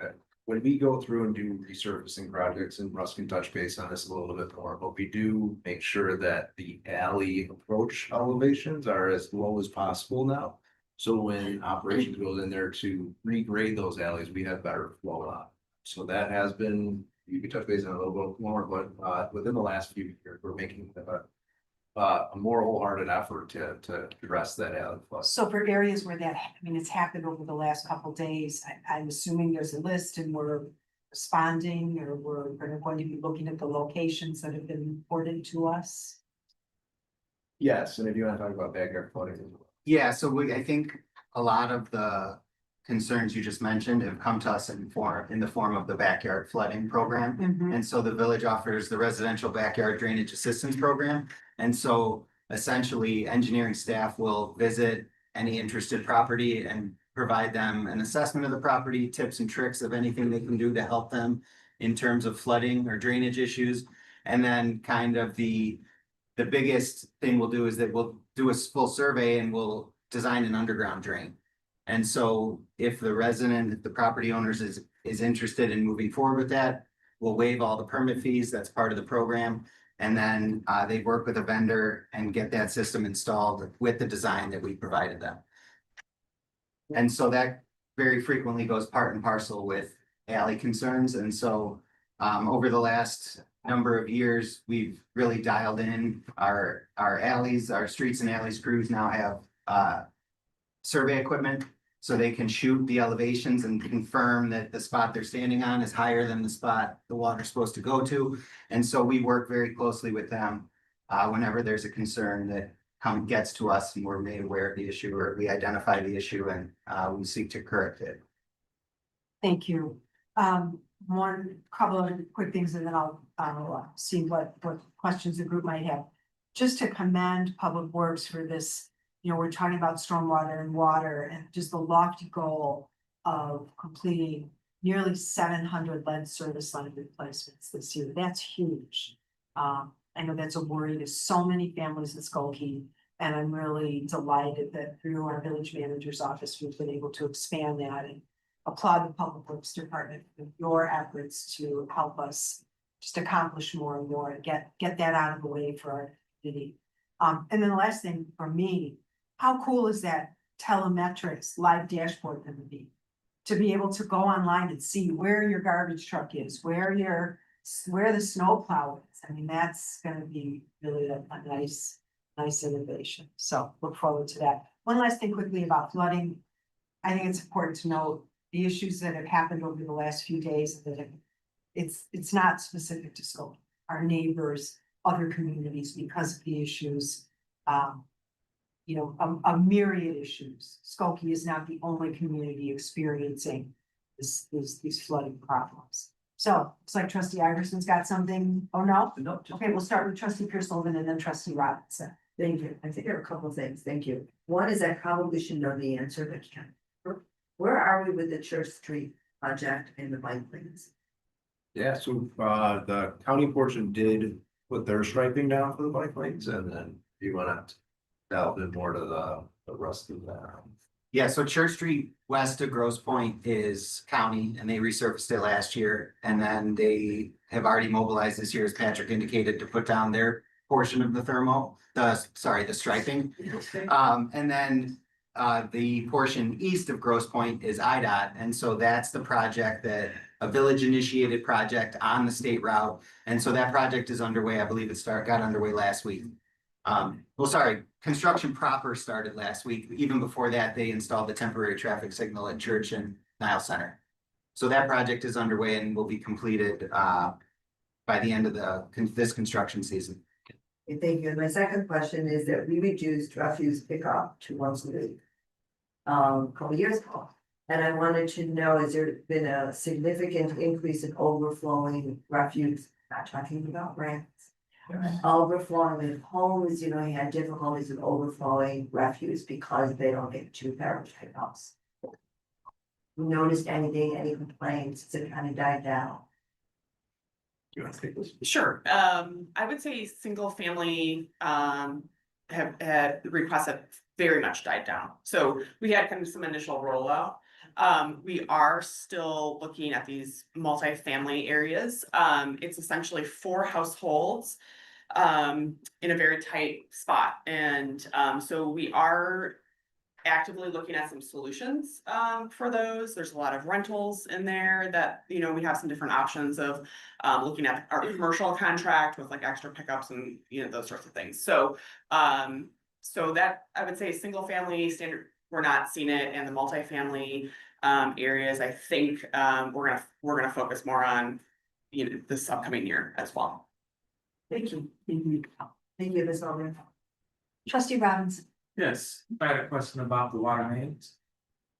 when we go through and do resurfacing projects, and Russ can touch base on this a little bit more, but we do make sure that the alley approach elevations are as low as possible now. So when operations goes in there to regrade those alleys, we have better flow on. So that has been, you can touch base on it a little bit more, but within the last few years, we're making a more wholehearted effort to address that alley flood. So for areas where it's happened over the last couple of days, I'm assuming there's a list and we're responding, or we're going to be looking at the locations that have been reported to us. Yes, and if you want to talk about backyard flooding as well. Yeah, so I think a lot of the concerns you just mentioned have come to us in the form of the backyard flooding program. And so the village offers the residential backyard drainage assistance program. And so essentially engineering staff will visit any interested property and provide them an assessment of the property, tips and tricks of anything they can do to help them in terms of flooding or drainage issues. And then kind of the biggest thing we'll do is that we'll do a full survey and we'll design an underground drain. And so if the property owners is interested in moving forward with that, we'll waive all the permit fees. That's part of the program. And then they work with a vendor and get that system installed with the design that we provided them. And so that very frequently goes part and parcel with alley concerns. And so over the last number of years, we've really dialed in our alleys, our streets and alleys crews now have survey equipment. So they can shoot the elevations and confirm that the spot they're standing on is higher than the spot the water's supposed to go to. And so we work very closely with them whenever there's a concern that gets to us and we're made aware of the issue, or we identify the issue and we seek to correct it. Thank you. One couple of quick things and then I'll see what questions the group might have. Just to commend Public Works for this, you know, we're talking about stormwater and water and just the lofty goal of completing nearly 700 lead service line replacements this year. That's huge. I know that's a worry to so many families in Skokie, and I'm really delighted that through our village manager's office, we've been able to expand that and applaud the Public Works Department for your efforts to help us just accomplish more and more and get that out of the way for our community. And then the last thing for me, how cool is that telemetrics live dashboard going to be? To be able to go online and see where your garbage truck is, where the snow plow is. I mean, that's gonna be really a nice innovation. So look forward to that. One last thing quickly about flooding. I think it's important to note the issues that have happened over the last few days, that it's not specific to Skokie. Our neighbors, other communities, because of the issues, you know, a myriad issues. Skokie is not the only community experiencing these flooding problems. So it's like Trustee Iverson's got something. Oh, no? No. Okay, we'll start with Trustee Pearce Sullivan and then Trustee Robinson. Thank you. I think there are a couple of things. Thank you. One is I probably should know the answer, but can't. Where are we with the Church Street project and the bike lanes? Yeah, so the county portion did put their striping down for the bike lanes, and then you went to delve in more to the rest of that. Yeah, so Church Street west of Grosse Point is county and they resurfaced it last year. And then they have already mobilized this year, as Patrick indicated, to put down their portion of the the striping. And then the portion east of Grosse Point is IDOT. And so that's the project that a village initiated project on the state route. And so that project is underway. I believe it got underway last week. Construction proper started last week. Even before that, they installed the temporary traffic signal at Church and Nile Center. So that project is underway and will be completed by the end of this construction season. Okay, thank you. And my second question is that we reduced refuse pickup to once a week. A couple years ago. And I wanted to know, has there been a significant increase in overflowing refuse? Not talking about rats. Overflowing in homes, you know, you had difficulties with overflowing refuse because they don't get to garbage pickups. You noticed anything, any complaints? Has it kind of died down? Do you want to take this? Sure. I would say single family have had requests have very much died down. So we had kind of some initial rollout. We are still looking at these multifamily areas. It's essentially 4 households in a very tight spot. And so we are actively looking at some solutions for those. There's a lot of rentals in there that, you know, we have some different options of looking at our commercial contract with like extra pickups and, you know, those sorts of things. So so that I would say single family standard, we're not seeing it, and the multifamily areas, I think we're gonna focus more on, you know, this upcoming year as well. Thank you. Thank you, Ms. Alden. Trustee Robinson. Yes, I had a question about the water mains.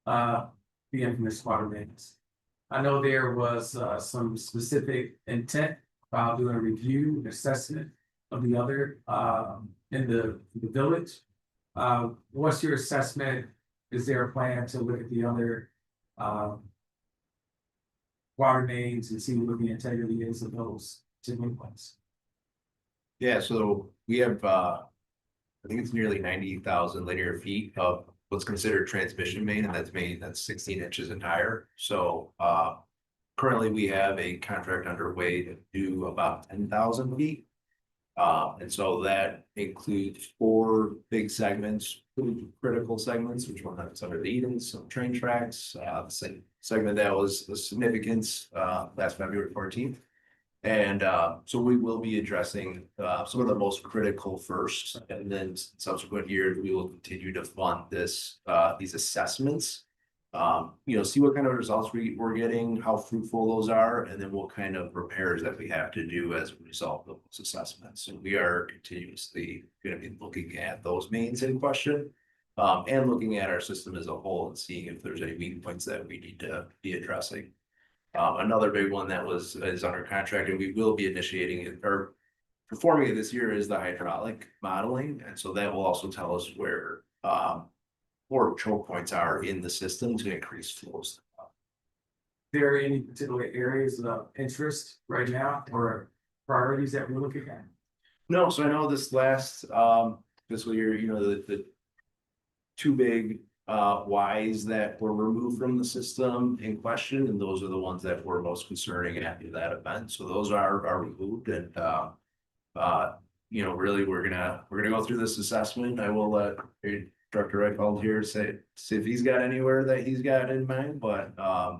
The infamous water mains. I know there was some specific intent about doing a review and assessment of the other in the village. What's your assessment? Is there a plan to look at the other water mains and see what the integrity is of those ones? Yeah, so we have I think it's nearly 90,000 linear feet of what's considered transmission main, and that's 16 inches and higher. So currently we have a contract underway to do about 10,000 feet. And so that includes 4 big segments, critical segments, which one that's under the Edens, some train tracks, the segment that was the significance last February 14th. And so we will be addressing some of the most critical first, and then subsequent years, we will continue to fund these assessments see what kind of results we're getting, how fruitful those are, and then what kind of repairs that we have to do as a result of those assessments. And we are continuously gonna be looking at those mains in question. And looking at our system as a whole and seeing if there's any weak points that we need to be addressing. Another big one that is under contract, and we will be initiating it or performing it this year, is the hydraulic modeling. And so that will also tell us where choke points are in the system to increase flows. There are any particular areas of interest right now or priorities that we're looking at? No, so I know this last fiscal year, the two big Ys that were removed from the system in question, and those are the ones that were most concerning after that event. So those are removed, and really we're gonna go through this assessment. I will let Director Redfeld here see if he's got anywhere that he's got in mind, but I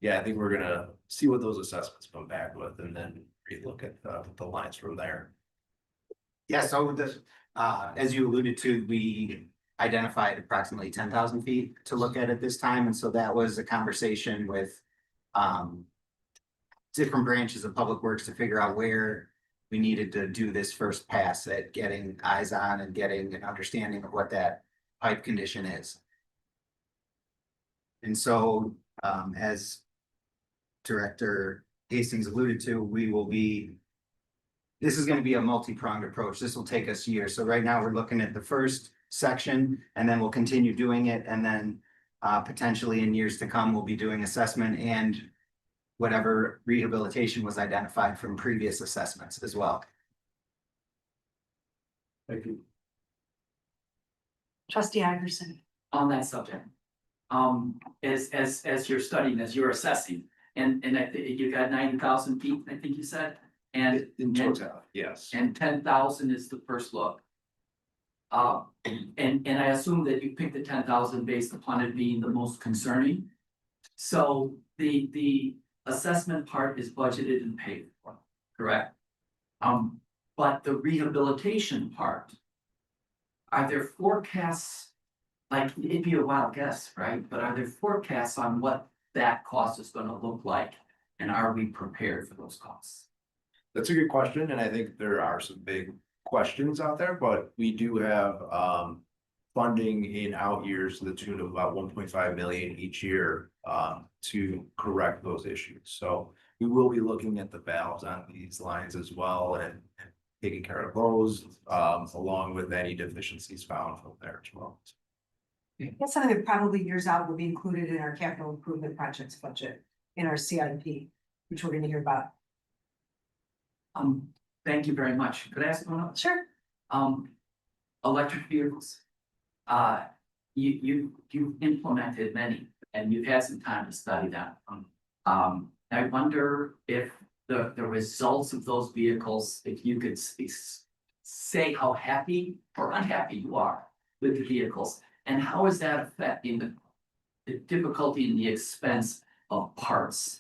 think we're gonna see what those assessments come back with, and then relook at the lines from there. Yeah, so as you alluded to, we identified approximately 10,000 feet to look at this time, and so that was a conversation with different branches of Public Works to figure out where we needed to do this first pass at getting eyes on and getting an understanding of what that pipe condition is. And so, as Director Hastings alluded to, this is going to be a multi-pronged approach. This will take us years. So right now we're looking at the first section, and then we'll continue doing it, and then potentially in years to come, we'll be doing assessment and whatever rehabilitation was identified from previous assessments as well. Thank you. Trustee Iverson. On that subject. As you're studying, as you're assessing, and I think you got 90,000 feet, I think you said, and in total, yes. And 10,000 is the first look. And I assume that you picked the 10,000 based upon it being the most concerning. So the assessment part is budgeted and paid for, correct? But the rehabilitation part, are there forecasts? Like, it'd be a wild guess, right? But are there forecasts on what that cost is gonna look like? And are we prepared for those costs? That's a good question, and I think there are some big questions out there, but we do have funding in out years to the tune of about 1.5 million each year to correct those issues. So we will be looking at the valves on these lines as well, and taking care of those along with any deficiencies found from there as well. That's something that probably years out will be included in our capital improvement projects budget, in our CIP, which we're gonna hear about. Thank you very much. Could I ask one? Sure. Electric vehicles. You've implemented many, and you've had some time to study them. I wonder if the results of those vehicles, if you could say how happy or unhappy you are with the vehicles, and how is that affecting the difficulty and the expense of parts,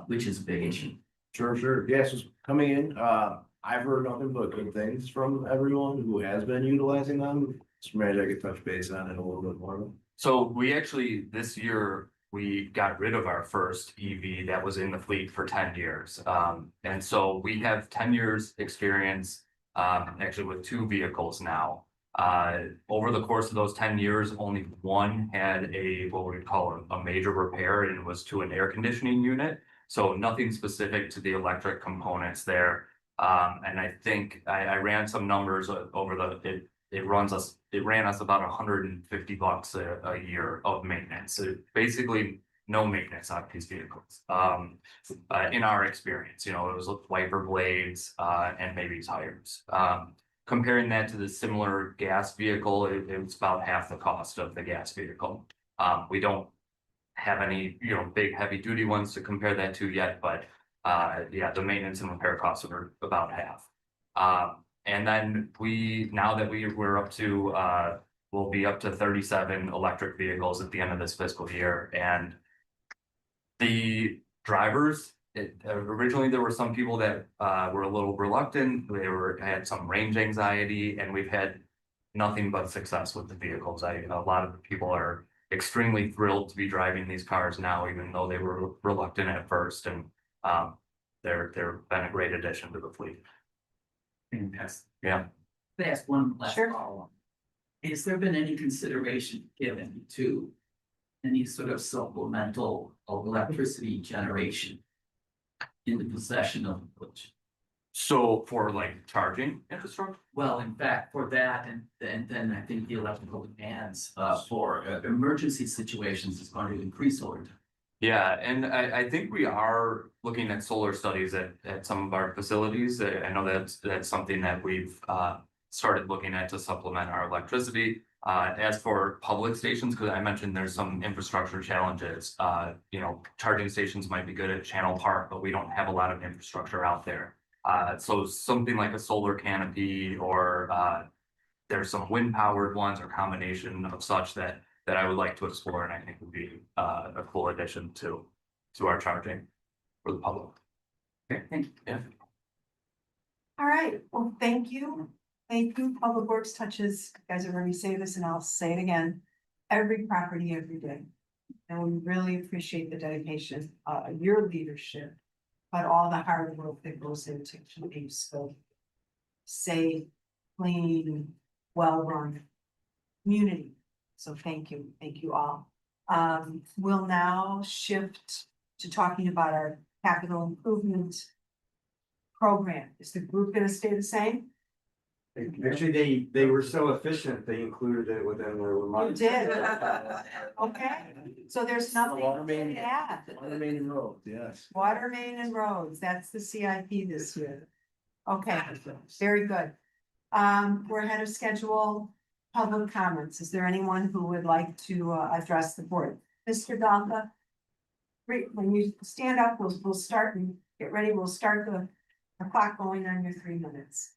which is a big issue. Sure. Yes, just coming in, I've heard nothing but good things from everyone who has been utilizing them. So maybe I could touch base on it a little bit more. So we actually, this year, we got rid of our first EV that was in the fleet for 10 years. And so we have 10 years experience, actually with 2 vehicles now. Over the course of those 10 years, only one had what we would call a major repair, and it was to an air conditioning unit. So nothing specific to the electric components there. And I think I ran some numbers over it ran us about $150 a year of maintenance. So basically no maintenance on these vehicles. In our experience, it was wiper blades and maybe tires. Comparing that to the similar gas vehicle, it was about half the cost of the gas vehicle. We don't have any, big heavy duty ones to compare that to yet, but the maintenance and repair costs are about half. And then now that we're up to, we'll be up to 37 electric vehicles at the end of this fiscal year. And the drivers, originally there were some people that were a little reluctant. They had some range anxiety, and we've had nothing but success with the vehicles. A lot of the people are extremely thrilled to be driving these cars now, even though they were reluctant at first, and they're been a great addition to the fleet. Fantastic. Yeah. Can I ask one last Sure. follow-up? Has there been any consideration given to any sort of supplemental electricity generation in the possession of the village? So for like charging infrastructure? Well, in fact, for that, and then I think the electrical demands for emergency situations is going to increase over time. Yeah, and I think we are looking at solar studies at some of our facilities. I know that's something that we've started looking at to supplement our electricity. As for public stations, because I mentioned there's some infrastructure challenges, you know, charging stations might be good at Channel Park, but we don't have a lot of infrastructure out there. So something like a solar canopy or there's some wind powered ones or combination of such that I would like to explore, and I think would be a cool addition to our charging for the public. Okay, thank you. Yeah. All right, well, thank you. Thank you. Public Works touches, you guys have heard me say this and I'll say it again, every property every day. And we really appreciate the dedication, your leadership, but all the hard work that goes into keeping school safe, clean, well-run community. So thank you all. We'll now shift to talking about our capital improvement program. Is the group gonna stay the same? Actually, they were so efficient, they included it within their You remarks. did. Okay, so there's nothing Water main, to add. water main and roads, yes. Water main and roads, that's the CIP this year. Okay, very good. We're ahead of schedule. Public comments. Is there anyone who would like to address the board? Mr. Donka? When you stand up, we'll start and get ready. We'll start the clock going on your 3 minutes.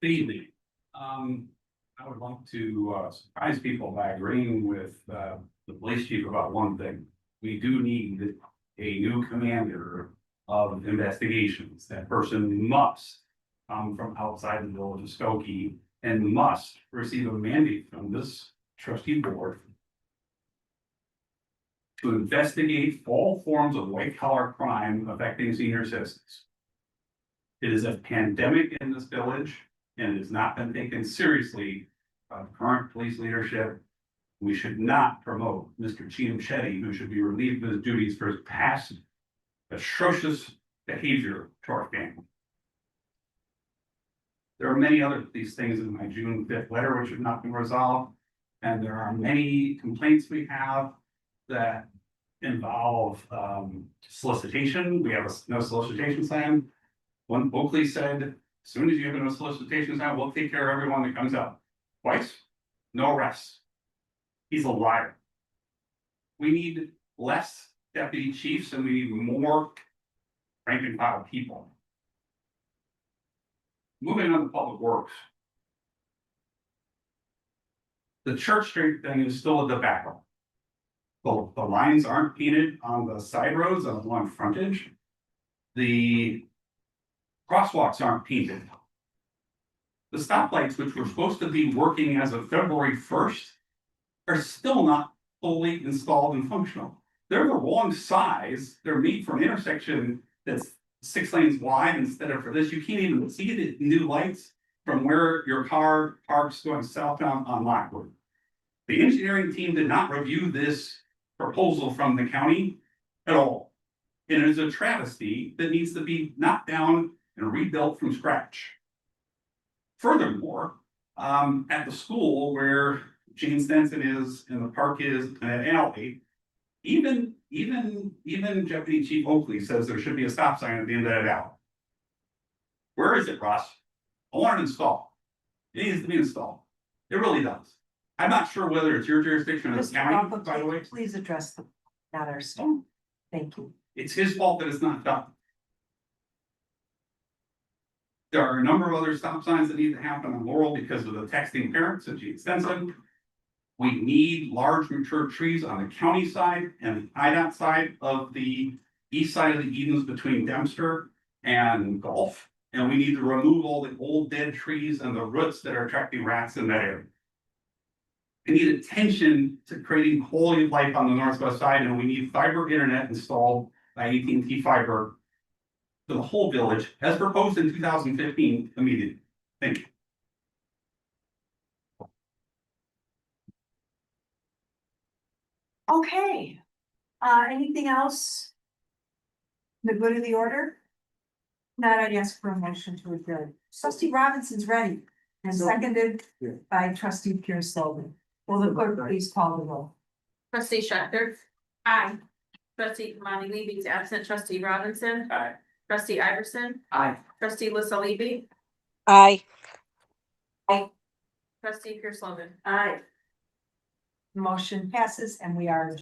Good evening. I would like to surprise people by agreeing with the police chief about one thing. We do need a new commander of investigations. That person must come from outside the village of Skokie and must receive a mandate from this trustee board to investigate all forms of white collar crime affecting senior citizens. It is a pandemic in this village and it has not been taken seriously by the current police leadership. We should not promote Mr. Cheatham Shetty, who should be relieved of his duties for his past atrocious behavior to our family. There are many other these things in my June 5th letter which have not been resolved. And there are many complaints we have that involve solicitation. We have a no solicitation sign. One Oakley said, as soon as you have a no solicitation sign, we'll take care of everyone that comes up. Twice, no arrests. He's a liar. We need less deputy chiefs and we need more rank and file people. Moving on to public works. The Church Street thing is still a debacle. The lines aren't painted on the side roads along frontage. The crosswalks aren't painted. The stoplights, which were supposed to be working as of February 1st, are still not fully installed and functional. They're the wrong size. They're made for an intersection that's 6 lanes wide instead of for this. You can't even see the new lights from where your car parks going southbound on Lockwood. The engineering team did not review this proposal from the county at all. And it is a travesty that needs to be knocked down and rebuilt from scratch. Furthermore, at the school where Jane Stenson is and the park is an alley, even Deputy Chief Oakley says there should be a stop sign at the end of that alley. Where is it, Russ? I want it installed. It needs to be installed. It really does. I'm not sure whether it's your jurisdiction or the Mr. county, Donka, by the way. please address the, not our staff. Thank you. It's his fault that it's not done. There are a number of other stop signs that need to happen on Laurel because of the texting parents and Gene Stenson. We need large mature trees on the county side and the IDOT side of the east side of the Edens between Dempster and Gulf. And we need to remove all the old dead trees and the roots that are attracting rats in that area. We need attention to creating quality of life on the northwest side, and we need fiber internet installed by AT&T Fiber to the whole village, as proposed in 2015 immediately. Thank you. Okay, anything else? The good of the order? Not, I'd ask for a motion to adjourn. Trustee Robinson's ready and seconded by trustee Pierce Sullivan. Will the clerk please call the roll? Trustee Schechter. Aye. Trustee Monty Levy is absent. Trustee Robinson. Aye. Trustee Iverson. Aye. Trustee Lisa Levy. Aye. Trustee Pierce Sullivan. Aye. Motion passes and we are adjourned.